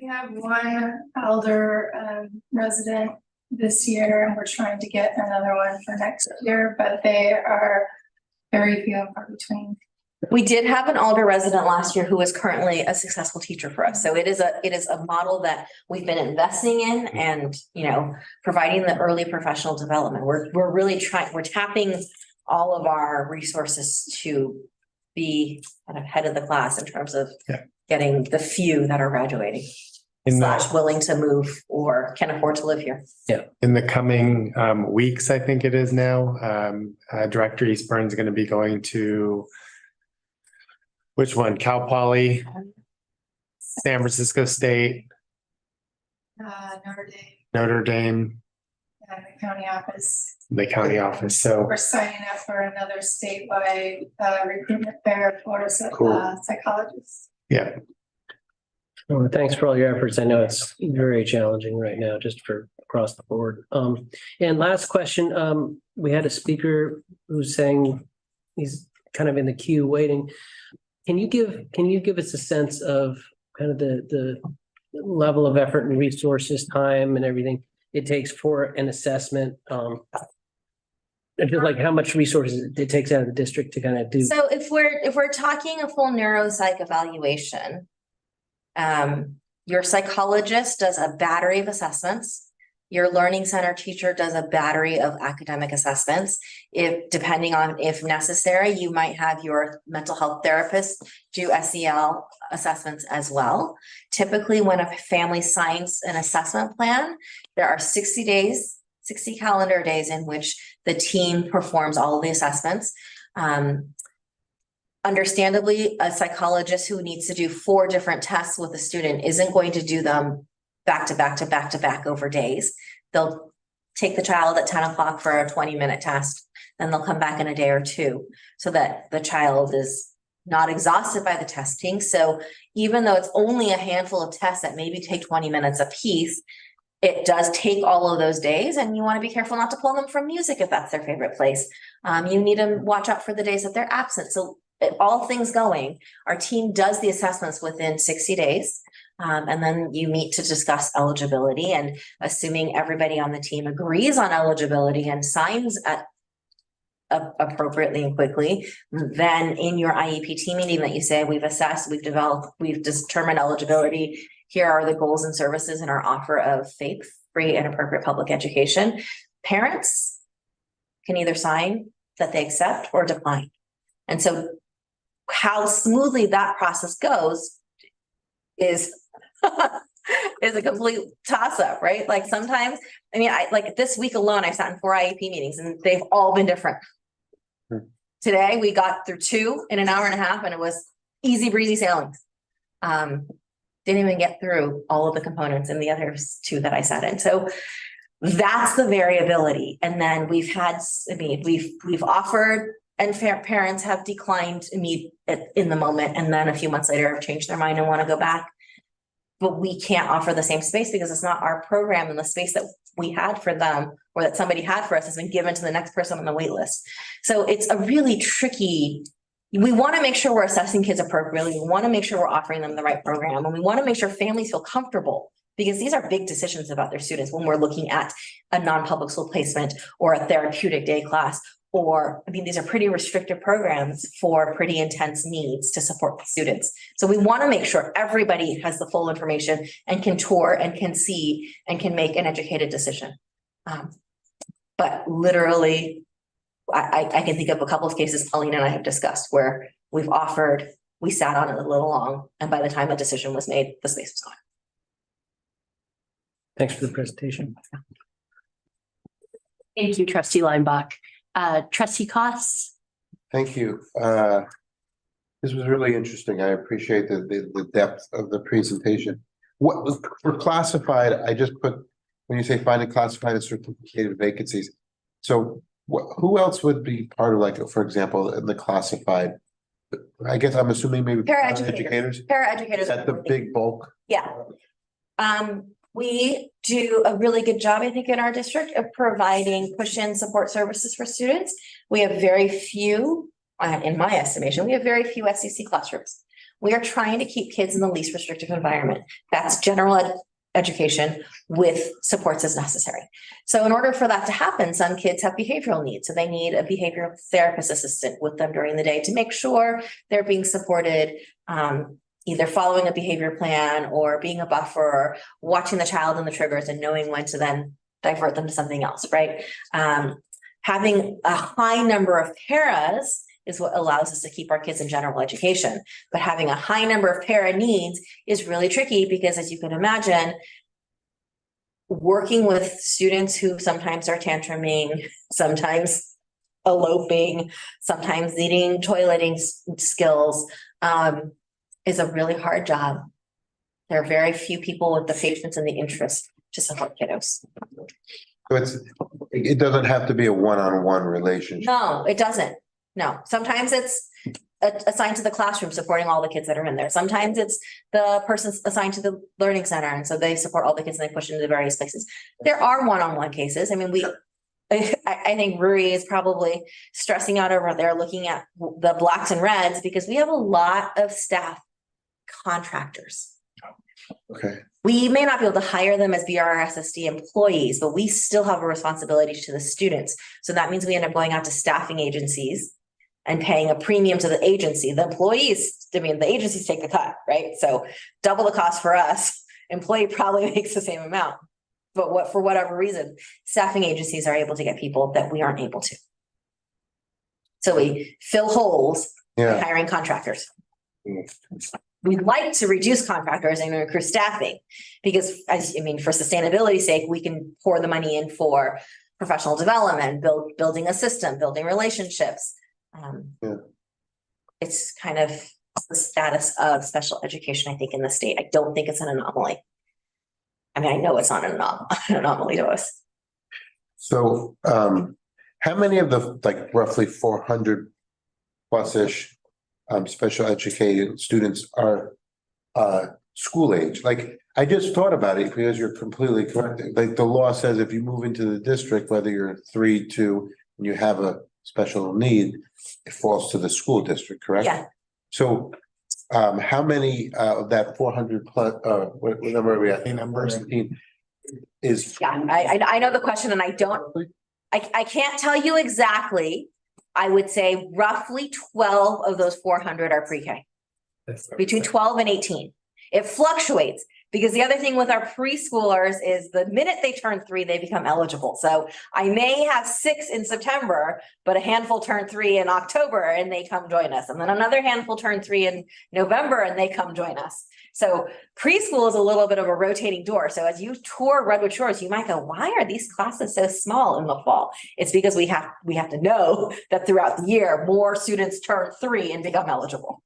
We have one elder resident this year, and we're trying to get another one for next year, but they are very few and far between.
We did have an Alder resident last year who is currently a successful teacher for us. So it is a model that we've been investing in and, you know, providing the early professional development. We're really we're tapping all of our resources to be kind of head of the class in terms of getting the few that are graduating. Willing to move or can afford to live here.
Yeah.
In the coming weeks, I think it is now, Director Eastburn's going to be going to which one? Cal Poly, San Francisco State,
Notre Dame,
Notre Dame,
and the county office.
the county office. So
We're signing up for another statewide recruitment fair for psychologists.
yeah.
Well, thanks for all your efforts. I know it's very challenging right now, just for across the board. And last question, we had a speaker who's saying he's kind of in the queue waiting. Can you give us a sense of kind of the level of effort and resources, time and everything it takes for an assessment? And just like how much resources it takes out of the district to kind of do.
So if we're talking a full neuropsych evaluation, your psychologist does a battery of assessments. Your learning center teacher does a battery of academic assessments. If, depending on if necessary, you might have your mental health therapist do SEL assessments as well. Typically, when a family signs an assessment plan, there are 60 days, 60 calendar days in which the team performs all of the assessments. Understandably, a psychologist who needs to do 4 different tests with a student isn't going to do them back to back to back to back over days. They'll take the child at 10 o'clock for a 20-minute test, then they'll come back in a day or 2 so that the child is not exhausted by the testing. So even though it's only a handful of tests that maybe take 20 minutes a piece, it does take all of those days, and you want to be careful not to pull them from music if that's their favorite place. You need to watch out for the days that they're absent. So all things going, our team does the assessments within 60 days. And then you meet to discuss eligibility, and assuming everybody on the team agrees on eligibility and signs appropriately and quickly, then in your IEP meeting that you say, we've assessed, we've developed, we've determined eligibility. Here are the goals and services in our offer of faith-free and appropriate public education. Parents can either sign that they accept or decline. And so how smoothly that process goes is a complete toss-up, right? Like sometimes, I mean, like this week alone, I sat in 4 IEP meetings and they've all been different. Today, we got through 2 in an hour and a half, and it was easy breezy sailing. Didn't even get through all of the components in the other 2 that I sat in. So that's the variability. And then we've had, I mean, we've offered, and parents have declined to meet in the moment, and then a few months later have changed their mind and want to go back. But we can't offer the same space because it's not our program, and the space that we had for them or that somebody had for us has been given to the next person on the wait list. So it's a really tricky, we want to make sure we're assessing kids appropriately. We want to make sure we're offering them the right program, and we want to make sure families feel comfortable, because these are big decisions about their students when we're looking at a non-public school placement or a therapeutic day class. Or, I mean, these are pretty restrictive programs for pretty intense needs to support the students. So we want to make sure everybody has the full information and can tour and can see and can make an educated decision. But literally, I can think of a couple of cases Colleen and I have discussed where we've offered, we sat on it a little long, and by the time a decision was made, the space was gone.
Thanks for the presentation.
Thank you, Trustee Leinbach. Trustee Costs.
Thank you. This was really interesting. I appreciate the depth of the presentation. What was for classified? I just put, when you say finding classified and certificated vacancies. So who else would be part of, like, for example, in the classified? I guess I'm assuming maybe
Paraeducators.
Is that the big bulk?
Yeah. We do a really good job, I think, in our district of providing push-in support services for students. We have very few, in my estimation, we have very few SEC classrooms. We are trying to keep kids in the least restrictive environment. That's general education with supports as necessary. So in order for that to happen, some kids have behavioral needs. So they need a behavioral therapist assistant with them during the day to make sure they're being supported, either following a behavior plan or being a buffer, or watching the child and the triggers and knowing when to then divert them to something else, right? Having a high number of paras is what allows us to keep our kids in general education. But having a high number of para needs is really tricky because, as you can imagine, working with students who sometimes are tantruming, sometimes eloping, sometimes needing toileting skills, is a really hard job. There are very few people with the patience and the interest to support kiddos.
So it doesn't have to be a one-on-one relationship.
No, it doesn't. No, sometimes it's assigned to the classroom supporting all the kids that are in there. Sometimes it's the person assigned to the learning center, and so they support all the kids and they push into various places. There are one-on-one cases. I mean, I think Ruri is probably stressing out over there looking at the blacks and reds because we have a lot of staff contractors.
Okay.
We may not be able to hire them as BRSSD employees, but we still have a responsibility to the students. So that means we end up going out to staffing agencies and paying a premium to the agency. The employees, I mean, the agencies take the cut, right? So double the cost for us. Employee probably makes the same amount. but what, for whatever reason, staffing agencies are able to get people that we aren't able to. So we fill holes by
Yeah.
hiring contractors. We'd like to reduce contractors and recruit staffing because, for sustainability's sake, we can pour the money in for professional development, building a system, building relationships. It's kind of the status of special education, I think, in the state. I don't think it's an anomaly. I mean, I know it's not an anomaly to us.
So, how many of the, like, roughly 400 plus-ish special educated students are school age? Like, I just thought about it because you're completely correct. Like, the law says if you move into the district, whether you're 3, 2, and you have a special need, it falls to the school district, correct?
Yeah.
So, how many of that 400 plus, what number are we at? Number 17 is.
Yeah, I know the question and I can't tell you exactly. I would say roughly 12 of those 400 are pre-K. Between 12 and 18. It fluctuates because the other thing with our preschoolers is the minute they turn 3, they become eligible. So I may have 6 in September, but a handful turn 3 in October and they come join us. And then another handful turn 3 in November and they come join us. So preschool is a little bit of a rotating door. So as you tour Redwood Shores, you might go, why are these classes so small in the fall? It's because we have to know that throughout the year, more students turn 3 and become eligible.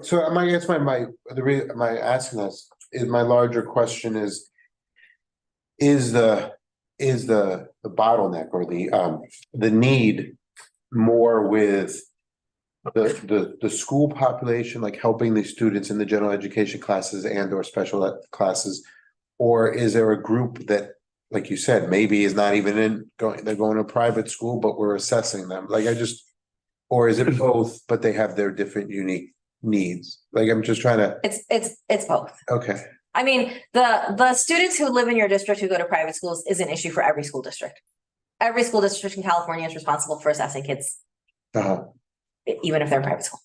So I guess my asking this is, my larger question is the bottleneck or the need more with the school population, like helping the students in the general education classes and or special ed classes, or is there a group that, like you said, maybe is not even they're going to private school, but we're assessing them? Like, or is it both, but they have their different unique needs? Like, I'm just trying to.
It's both.
Okay.
I mean, the students who live in your district who go to private schools is an issue for every school district. Every school district in California is responsible for assessing kids, even if they're in private school.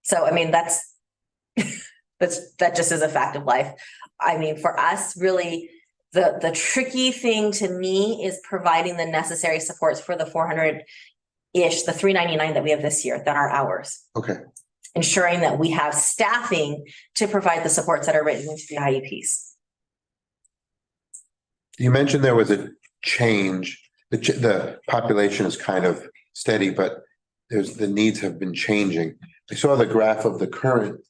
So, I mean, that just is a fact of life. I mean, for us, really, the tricky thing to me is providing the necessary supports for the 400-ish, the 399 that we have this year, that are ours.
Okay.
Ensuring that we have staffing to provide the supports that are written into the IEPs.
You mentioned there was a change. The population is kind of steady, but the needs have been changing. I saw the graph of the current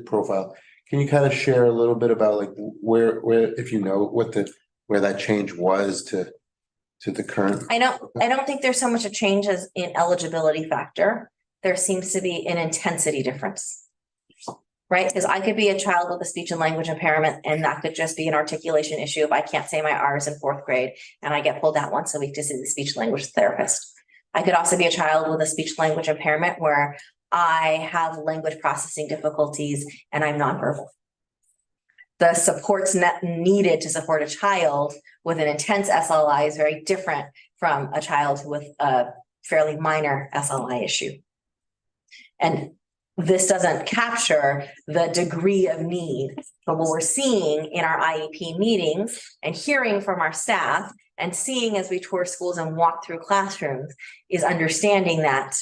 profile. Can you kind of share a little bit about, like, where if you know where that change was to the current?
I don't think there's so much a change as in eligibility factor. There seems to be an intensity difference, right? Because I could be a child with a speech and language impairment, and that could just be an articulation issue if I can't say my R's in 4th grade and I get pulled out once a week to see the speech language therapist. I could also be a child with a speech language impairment where I have language processing difficulties and I'm nonverbal. The supports needed to support a child with an intense SLI is very different from a child with a fairly minor SLI issue. And this doesn't capture the degree of need, but what we're seeing in our IEP meetings and hearing from our staff and seeing as we tour schools and walk through classrooms is understanding that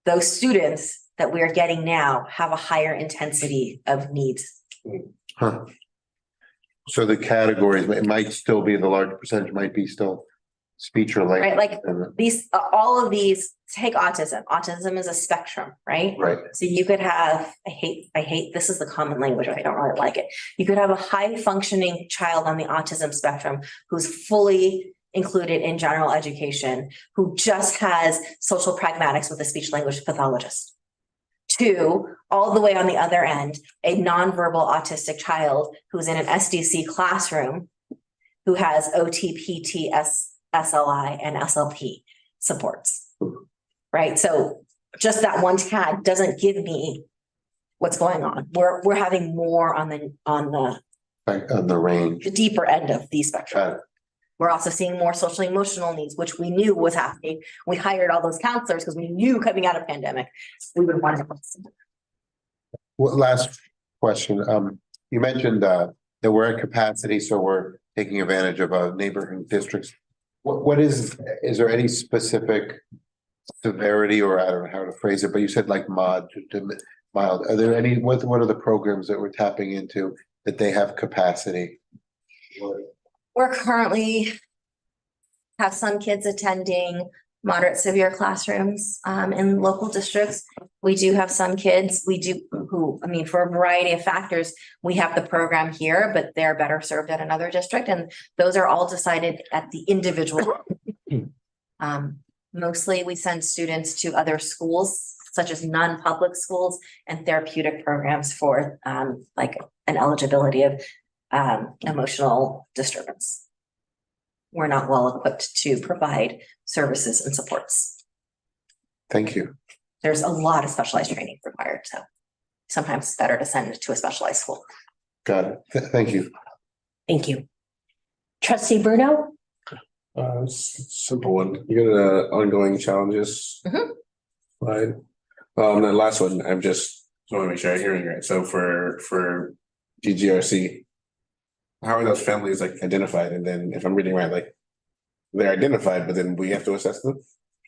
those students that we are getting now have a higher intensity of needs.
Huh. So the categories, it might still be, the large percentage might be still speech or language.
Right, like all of these, take autism. Autism is a spectrum, right?
Right.
So you could have, I hate, this is the common language, I don't really like it. You could have a high functioning child on the autism spectrum who's fully included in general education, who just has social pragmatics with a speech language pathologist. To all the way on the other end, a nonverbal autistic child who's in an SDC classroom who has OT, PT, SLI, and SLP supports, right? So just that one tag doesn't give me what's going on. We're having more on the
range,
the deeper end of the spectrum. We're also seeing more socially emotional needs, which we knew was happening. We hired all those counselors because we knew coming out of pandemic, we would want to.
Well, last question. You mentioned that we're at capacity, so we're taking advantage of neighboring districts. What is there any specific severity, or I don't know how to phrase it, but you said like mild. Are there any, what are the programs that we're tapping into that they have capacity?
We're currently have some kids attending moderate severe classrooms in local districts. We do have some kids, who, I mean, for a variety of factors, we have the program here, but they're better served at another district. And those are all decided at the individual. Mostly we send students to other schools, such as non-public schools and therapeutic programs for like an eligibility of emotional disturbance. We're not well equipped to provide services and supports.
Thank you.
There's a lot of specialized training required, so sometimes it's better to send it to a specialized school.
Got it. Thank you.
Thank you. Trustee Bruno?
Simple one. You got ongoing challenges. Slide. The last one, I'm just want to make sure I'm hearing right. So for GGRC, how are those families like identified? And then if I'm reading right, like they're identified, but then we have to assess them?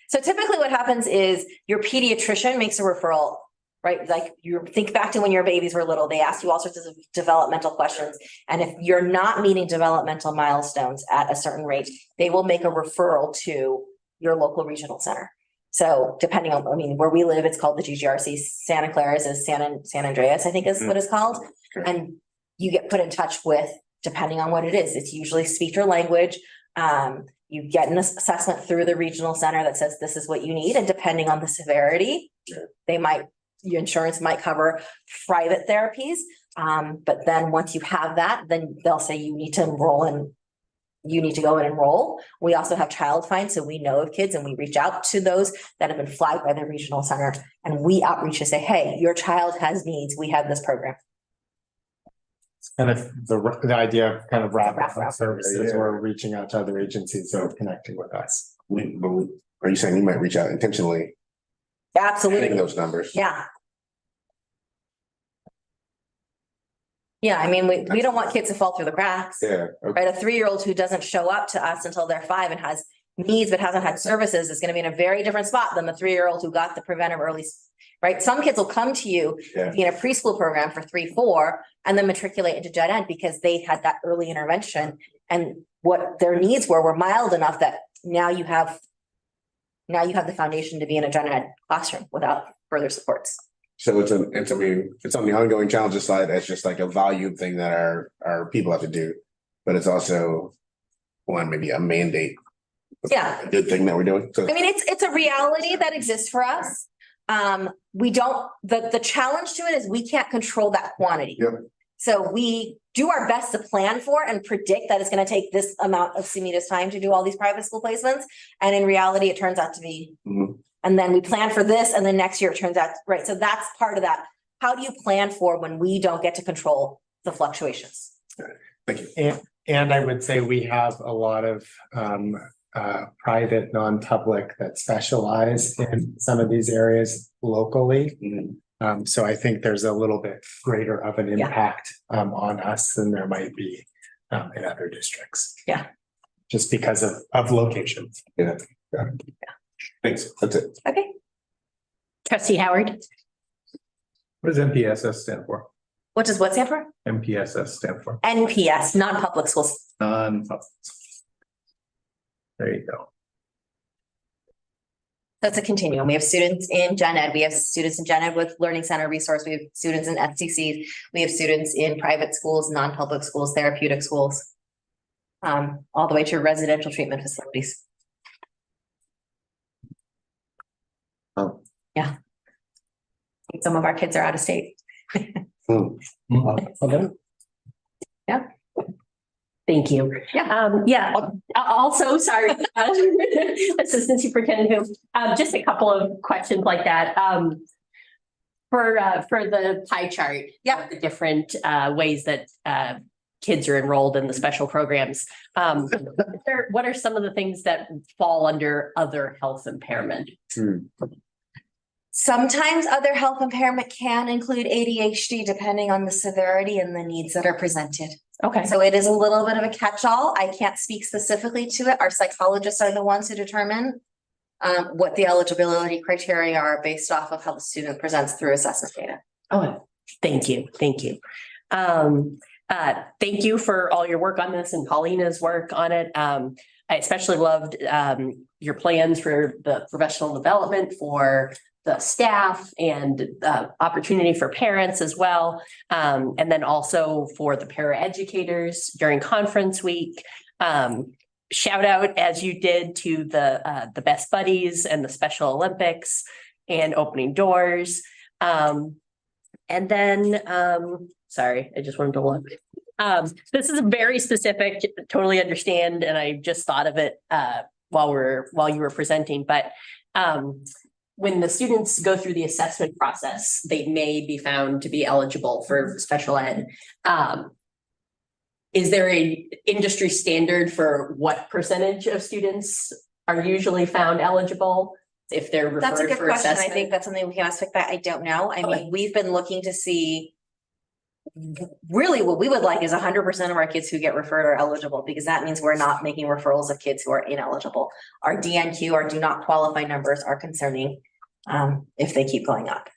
So typically what happens is your pediatrician makes a referral, right? Like you think back to when your babies were little, they ask you all sorts of developmental questions. And if you're not meeting developmental milestones at a certain rate, they will make a referral to your local regional center. So depending on, I mean, where we live, it's called the GGRC. Santa Clara's is San Andreas, I think is what it's called. And you get put in touch with, depending on what it is, it's usually speech or language. You get an assessment through the regional center that says this is what you need. And depending on the severity, your insurance might cover private therapies. But then once you have that, then they'll say you need to enroll and you need to go and enroll. We also have child find, so we know of kids and we reach out to those that have been flagged by the regional center and we outreach to say, hey, your child has needs. We have this program.
It's kind of the idea of kind of wrapping up services. We're reaching out to other agencies that are connecting with us.
Are you saying you might reach out intentionally?
Absolutely.
Hitting those numbers.
Yeah. Yeah, I mean, we don't want kids to fall through the cracks.
Yeah.
Right, a 3-year-old who doesn't show up to us until they're 5 and has needs but hasn't had services is going to be in a very different spot than the 3-year-old who got the preventive early, right? Some kids will come to you in a preschool program for 3-4 and then matriculate into gen ed because they had that early intervention and what their needs were mild enough that now you have the foundation to be in a gen ed classroom without further supports.
So it's on the ongoing challenges side, it's just like a value thing that our people have to do, but it's also maybe a mandate.
Yeah.
A good thing that we're doing. So
I mean, it's a reality that exists for us. The challenge to it is we can't control that quantity.
Yep.
So we do our best to plan for and predict that it's going to take this amount of CMEDA's time to do all these private school placements. And in reality, it turns out to be, and then we plan for this and then next year it turns out, right. So that's part of that. How do you plan for when we don't get to control the fluctuations?
Thank you.
And I would say we have a lot of private, non-public that specialize in some of these areas locally. So I think there's a little bit greater of an impact on us than there might be in other districts.
Yeah.
Just because of locations.
Yeah. Thanks. That's it.
Okay.
Trustee Howard?
What does MPSS stand for?
What does what stand for?
MPSS stand for?
NPS, non-public schools.
Non-public. There you go.
That's a continuum. We have students in gen ed. We have students in gen ed with learning center resource. We have students in FCCs. We have students in private schools, non-public schools, therapeutic schools, all the way to residential treatment facilities.
Oh.
Yeah. Some of our kids are out of state.
Yeah. Thank you.
Yeah.
Also, sorry, Assistant Superintendent who, just a couple of questions like that. For the pie chart, the different ways that kids are enrolled in the special programs. What are some of the things that fall under other health impairment?
Sometimes other health impairment can include ADHD depending on the severity and the needs that are presented.
Okay.
So it is a little bit of a catch-all. I can't speak specifically to it. Our psychologists are the ones who determine what the eligibility criteria are based off of how the student presents through assessment data.
Oh, thank you. Thank you. Thank you for all your work on this and Paulina's work on it. I especially loved your plans for the professional development for the staff and opportunity for parents as well. And then also for the paraeducators during conference week. Shout out as you did to the Best Buddies and the Special Olympics and opening doors. And then, sorry, I just wanted to look. This is a very specific, totally understand, and I just thought of it while you were presenting, but when the students go through the assessment process, they may be found to be eligible for special ed. Is there a industry standard for what percentage of students are usually found eligible if they're referred
That's a good
for
question.
assessment?
I think that's something we can ask that. I don't know. I mean, we've been looking to see really what we would like is 100% of our kids who get referred are eligible, because that means we're not making referrals of kids who are ineligible. Our DNQ, our do not qualify numbers are concerning if they keep going up.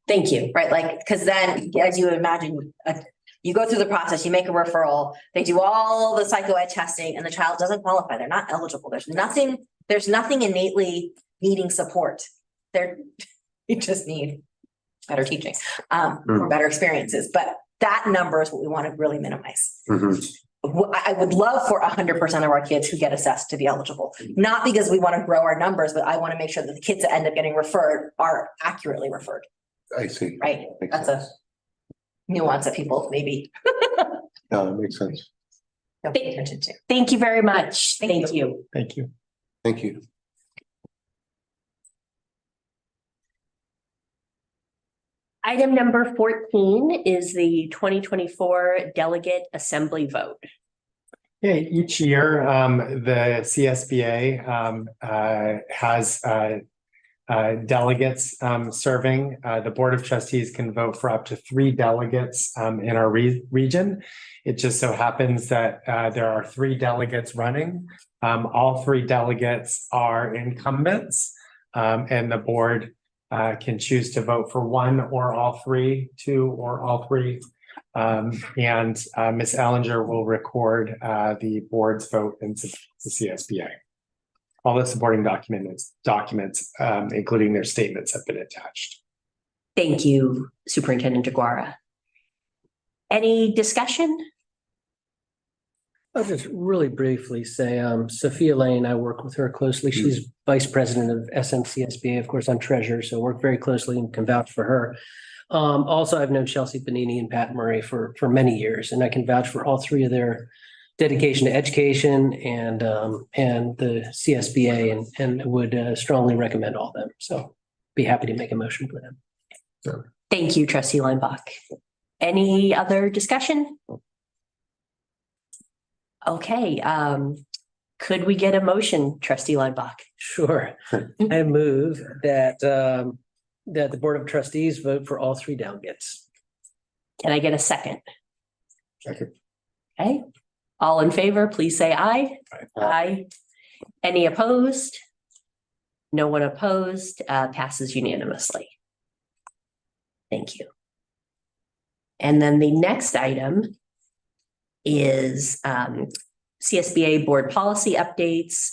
Thank you.
Right, like, because then, as you imagine, you go through the process, you make a referral, they do all the psychoed testing, and the child doesn't qualify. They're not eligible. There's nothing innately needing support. You just need better teaching or better experiences. But that number is what we want to really minimize. I would love for 100% of our kids who get assessed to be eligible, not because we want to grow our numbers, but I want to make sure that the kids that end up getting referred are accurately referred.
I see.
Right. That's a nuance that people maybe
No, that makes sense.
don't pay attention to.
Thank you very much. Thank you.
Thank you.
Thank you.
Item number 14 is the 2024 delegate assembly vote.
Yeah, each year, the CSBA has delegates serving. The Board of Trustees can vote for up to 3 delegates in our region. It just so happens that there are 3 delegates running. All 3 delegates are incumbents, and the board can choose to vote for 1 or all 3, 2 or all 3. And Ms. Ellinger will record the board's vote into the CSBA. All the supporting documents, including their statements, have been attached.
Thank you, Superintendent Jaguara. Any discussion?
I'll just really briefly say, Sophia Lane, I work with her closely. She's vice president of SMCSBA. Of course, I'm treasurer, so work very closely and can vouch for her. Also, I've known Chelsea Bonini and Pat Murray for many years, and I can vouch for all 3 of their dedication to education and the CSBA, and would strongly recommend all of them. So be happy to make a motion for them.
So.
Thank you, Trustee Leinbach. Any other discussion? Okay, could we get a motion, Trustee Leinbach?
Sure. I move that that the Board of Trustees vote for all 3 delegates.
Can I get a second?
Second.
Okay, all in favor, please say aye. Aye. Any opposed? No one opposed, passes unanimously. Thank you. And then the next item is CSBA board policy updates.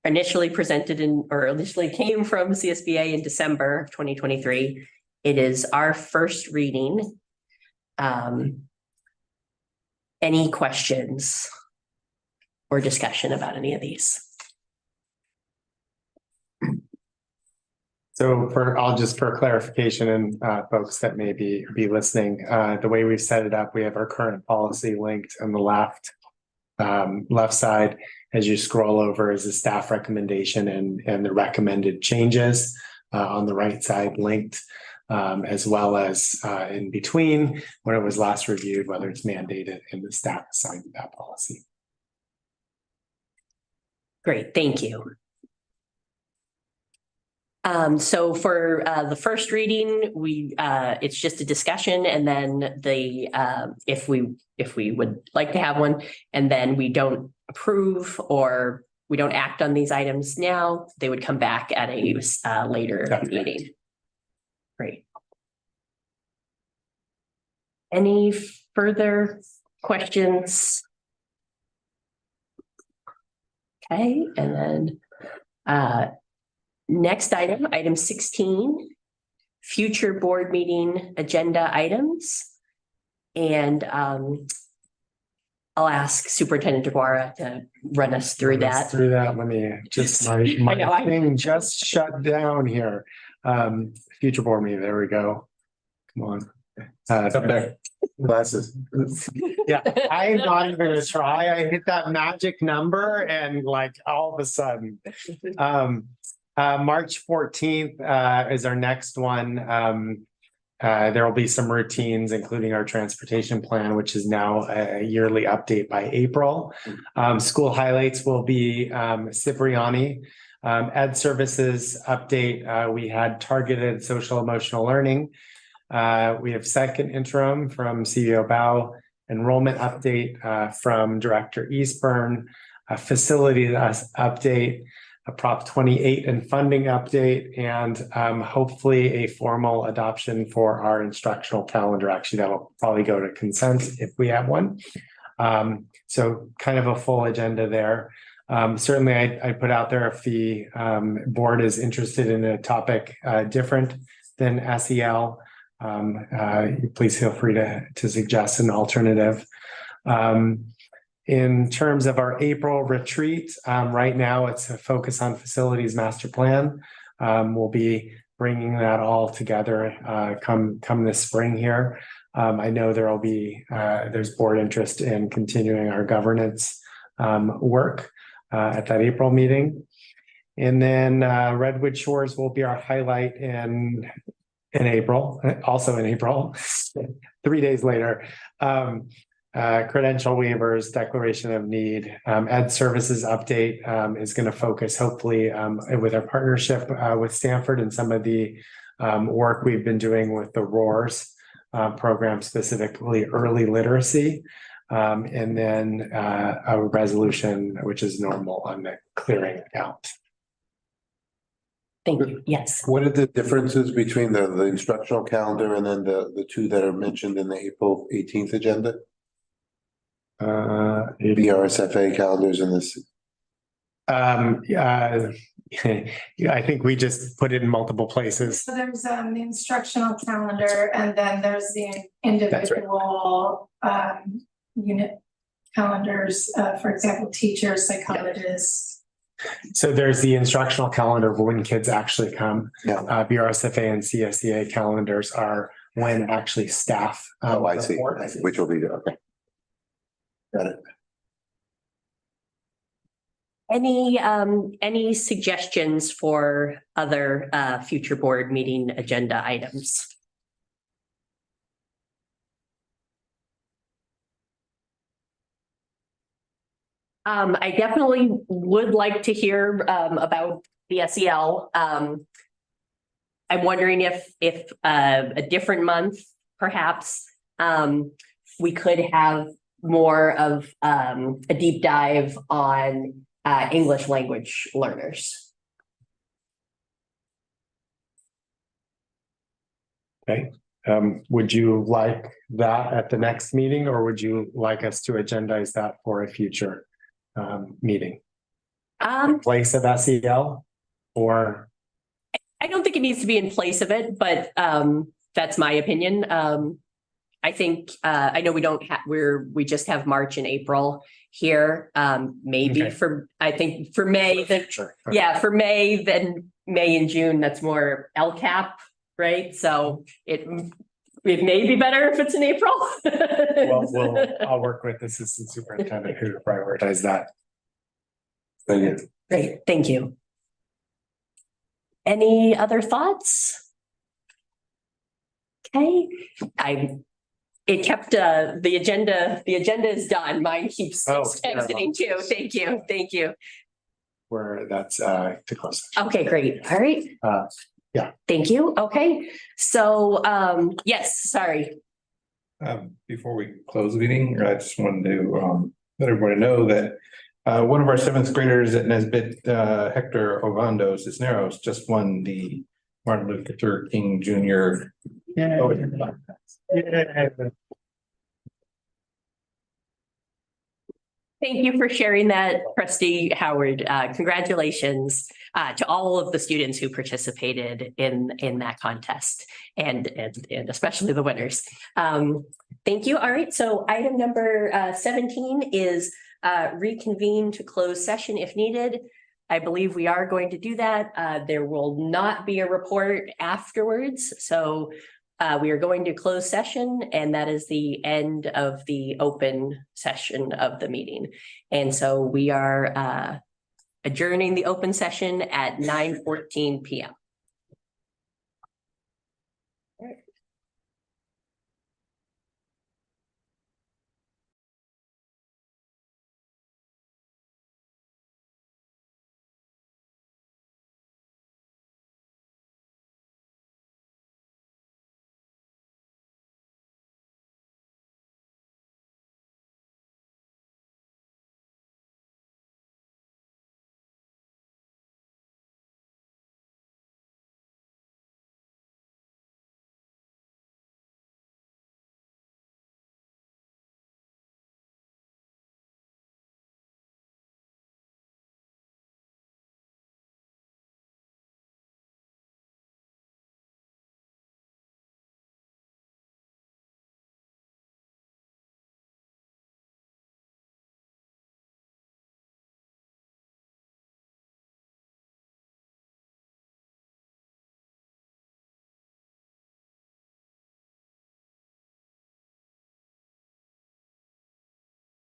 Initially presented initially came from CSBA in December of 2023. It is our first reading. Any questions or discussion about any of these?
So for clarification and folks that may be listening, the way we've set it up, we have our current policy linked on the left side. As you scroll over is the staff recommendation and the recommended changes on the right side linked, as well as in between when it was last reviewed, whether it's mandated and the staff assigned to that policy.
Great, thank you. So for the first reading, it's just a discussion, and then if we would like to have one, and then we don't approve or we don't act on these items now, they would come back at a later meeting. Great. Any further questions? Okay, and then next item 16, future board meeting agenda items. And I'll ask Superintendent DeGuara to run us through that.
Let me just, my thing just shut down here. Future board meeting, there we go. Come on.
It's up there.
Glasses. Yeah, I'm not even gonna try. I hit that magic number and like all of a sudden. March 14th is our next one. There will be some routines, including our transportation plan, which is now a yearly update by April. School highlights will be Cipriani. Ed services update. We had targeted social emotional learning. We have second interim from CEO Bao, enrollment update from Director Eastburn, a facility update, a Prop 28 and funding update, and hopefully a formal adoption for our instructional calendar. Actually, that'll probably go to consent if we have one. So kind of a full agenda there. Certainly, I put out there if the board is interested in a topic different than SEL, please feel free to suggest an alternative. In terms of our April retreat, right now it's a focus on facilities master plan. We'll be bringing that all together come this spring here. I know there's board interest in continuing our governance work at that April meeting. And then Redwood Shores will be our highlight in April, also in April, 3 days later. Credential waivers, declaration of need, ed services update is going to focus hopefully with our partnership with Stanford and some of the work we've been doing with the ROARS program, specifically early literacy, and then a resolution, which is normal on the clearing account.
Thank you. Yes.
What are the differences between the instructional calendar and then the two that are mentioned in the April 18th agenda? The RSFA calendars in this.
Yeah, I think we just put it in multiple places.
So there's the instructional calendar, and then there's the individual unit calendars, for example, teachers, psychologists.
So there's the instructional calendar for when kids actually come.
Yeah.
BRSFA and CSEA calendars are when actually staff.
I see. Which will be there. Okay. Got it.
Any suggestions for other future board meeting agenda items? I definitely would like to hear about the SEL. I'm wondering if a different month, perhaps, we could have more of a deep dive on English language learners.
Okay. Would you like that at the next meeting, or would you like us to agendize that for a future meeting? In place of SEL, or?
I don't think it needs to be in place of it, but that's my opinion. I think I know we just have March and April here. Maybe
Okay.
I think for May,
Sure.
yeah, for May, then May and June, that's more LCAP, right? So it may be better if it's in April.
I'll work with the assistant superintendent who prioritize that.
Thank you.
Great, thank you. Any other thoughts? Okay, it kept the agenda is done. Mine keeps exiting too. Thank you.
where that's to close.
Okay, great. All right.
Yeah.
Thank you. Okay. So, yes, sorry.
Before we close the meeting, I just wanted to let everybody know that one of our seventh graders at Nesbit, Hector Ovando Cisneros, just won the Martin Luther King Jr.
Thank you for sharing that, Trustee Howard. Congratulations to all of the students who participated in that contest and especially the winners. Thank you. All right. So item number 17 is reconvene to close session if needed. I believe we are going to do that. There will not be a report afterwards. So we are going to close session, and that is the end of the open session of the meeting. And so we are adjourning the open session at 9:14 p.m.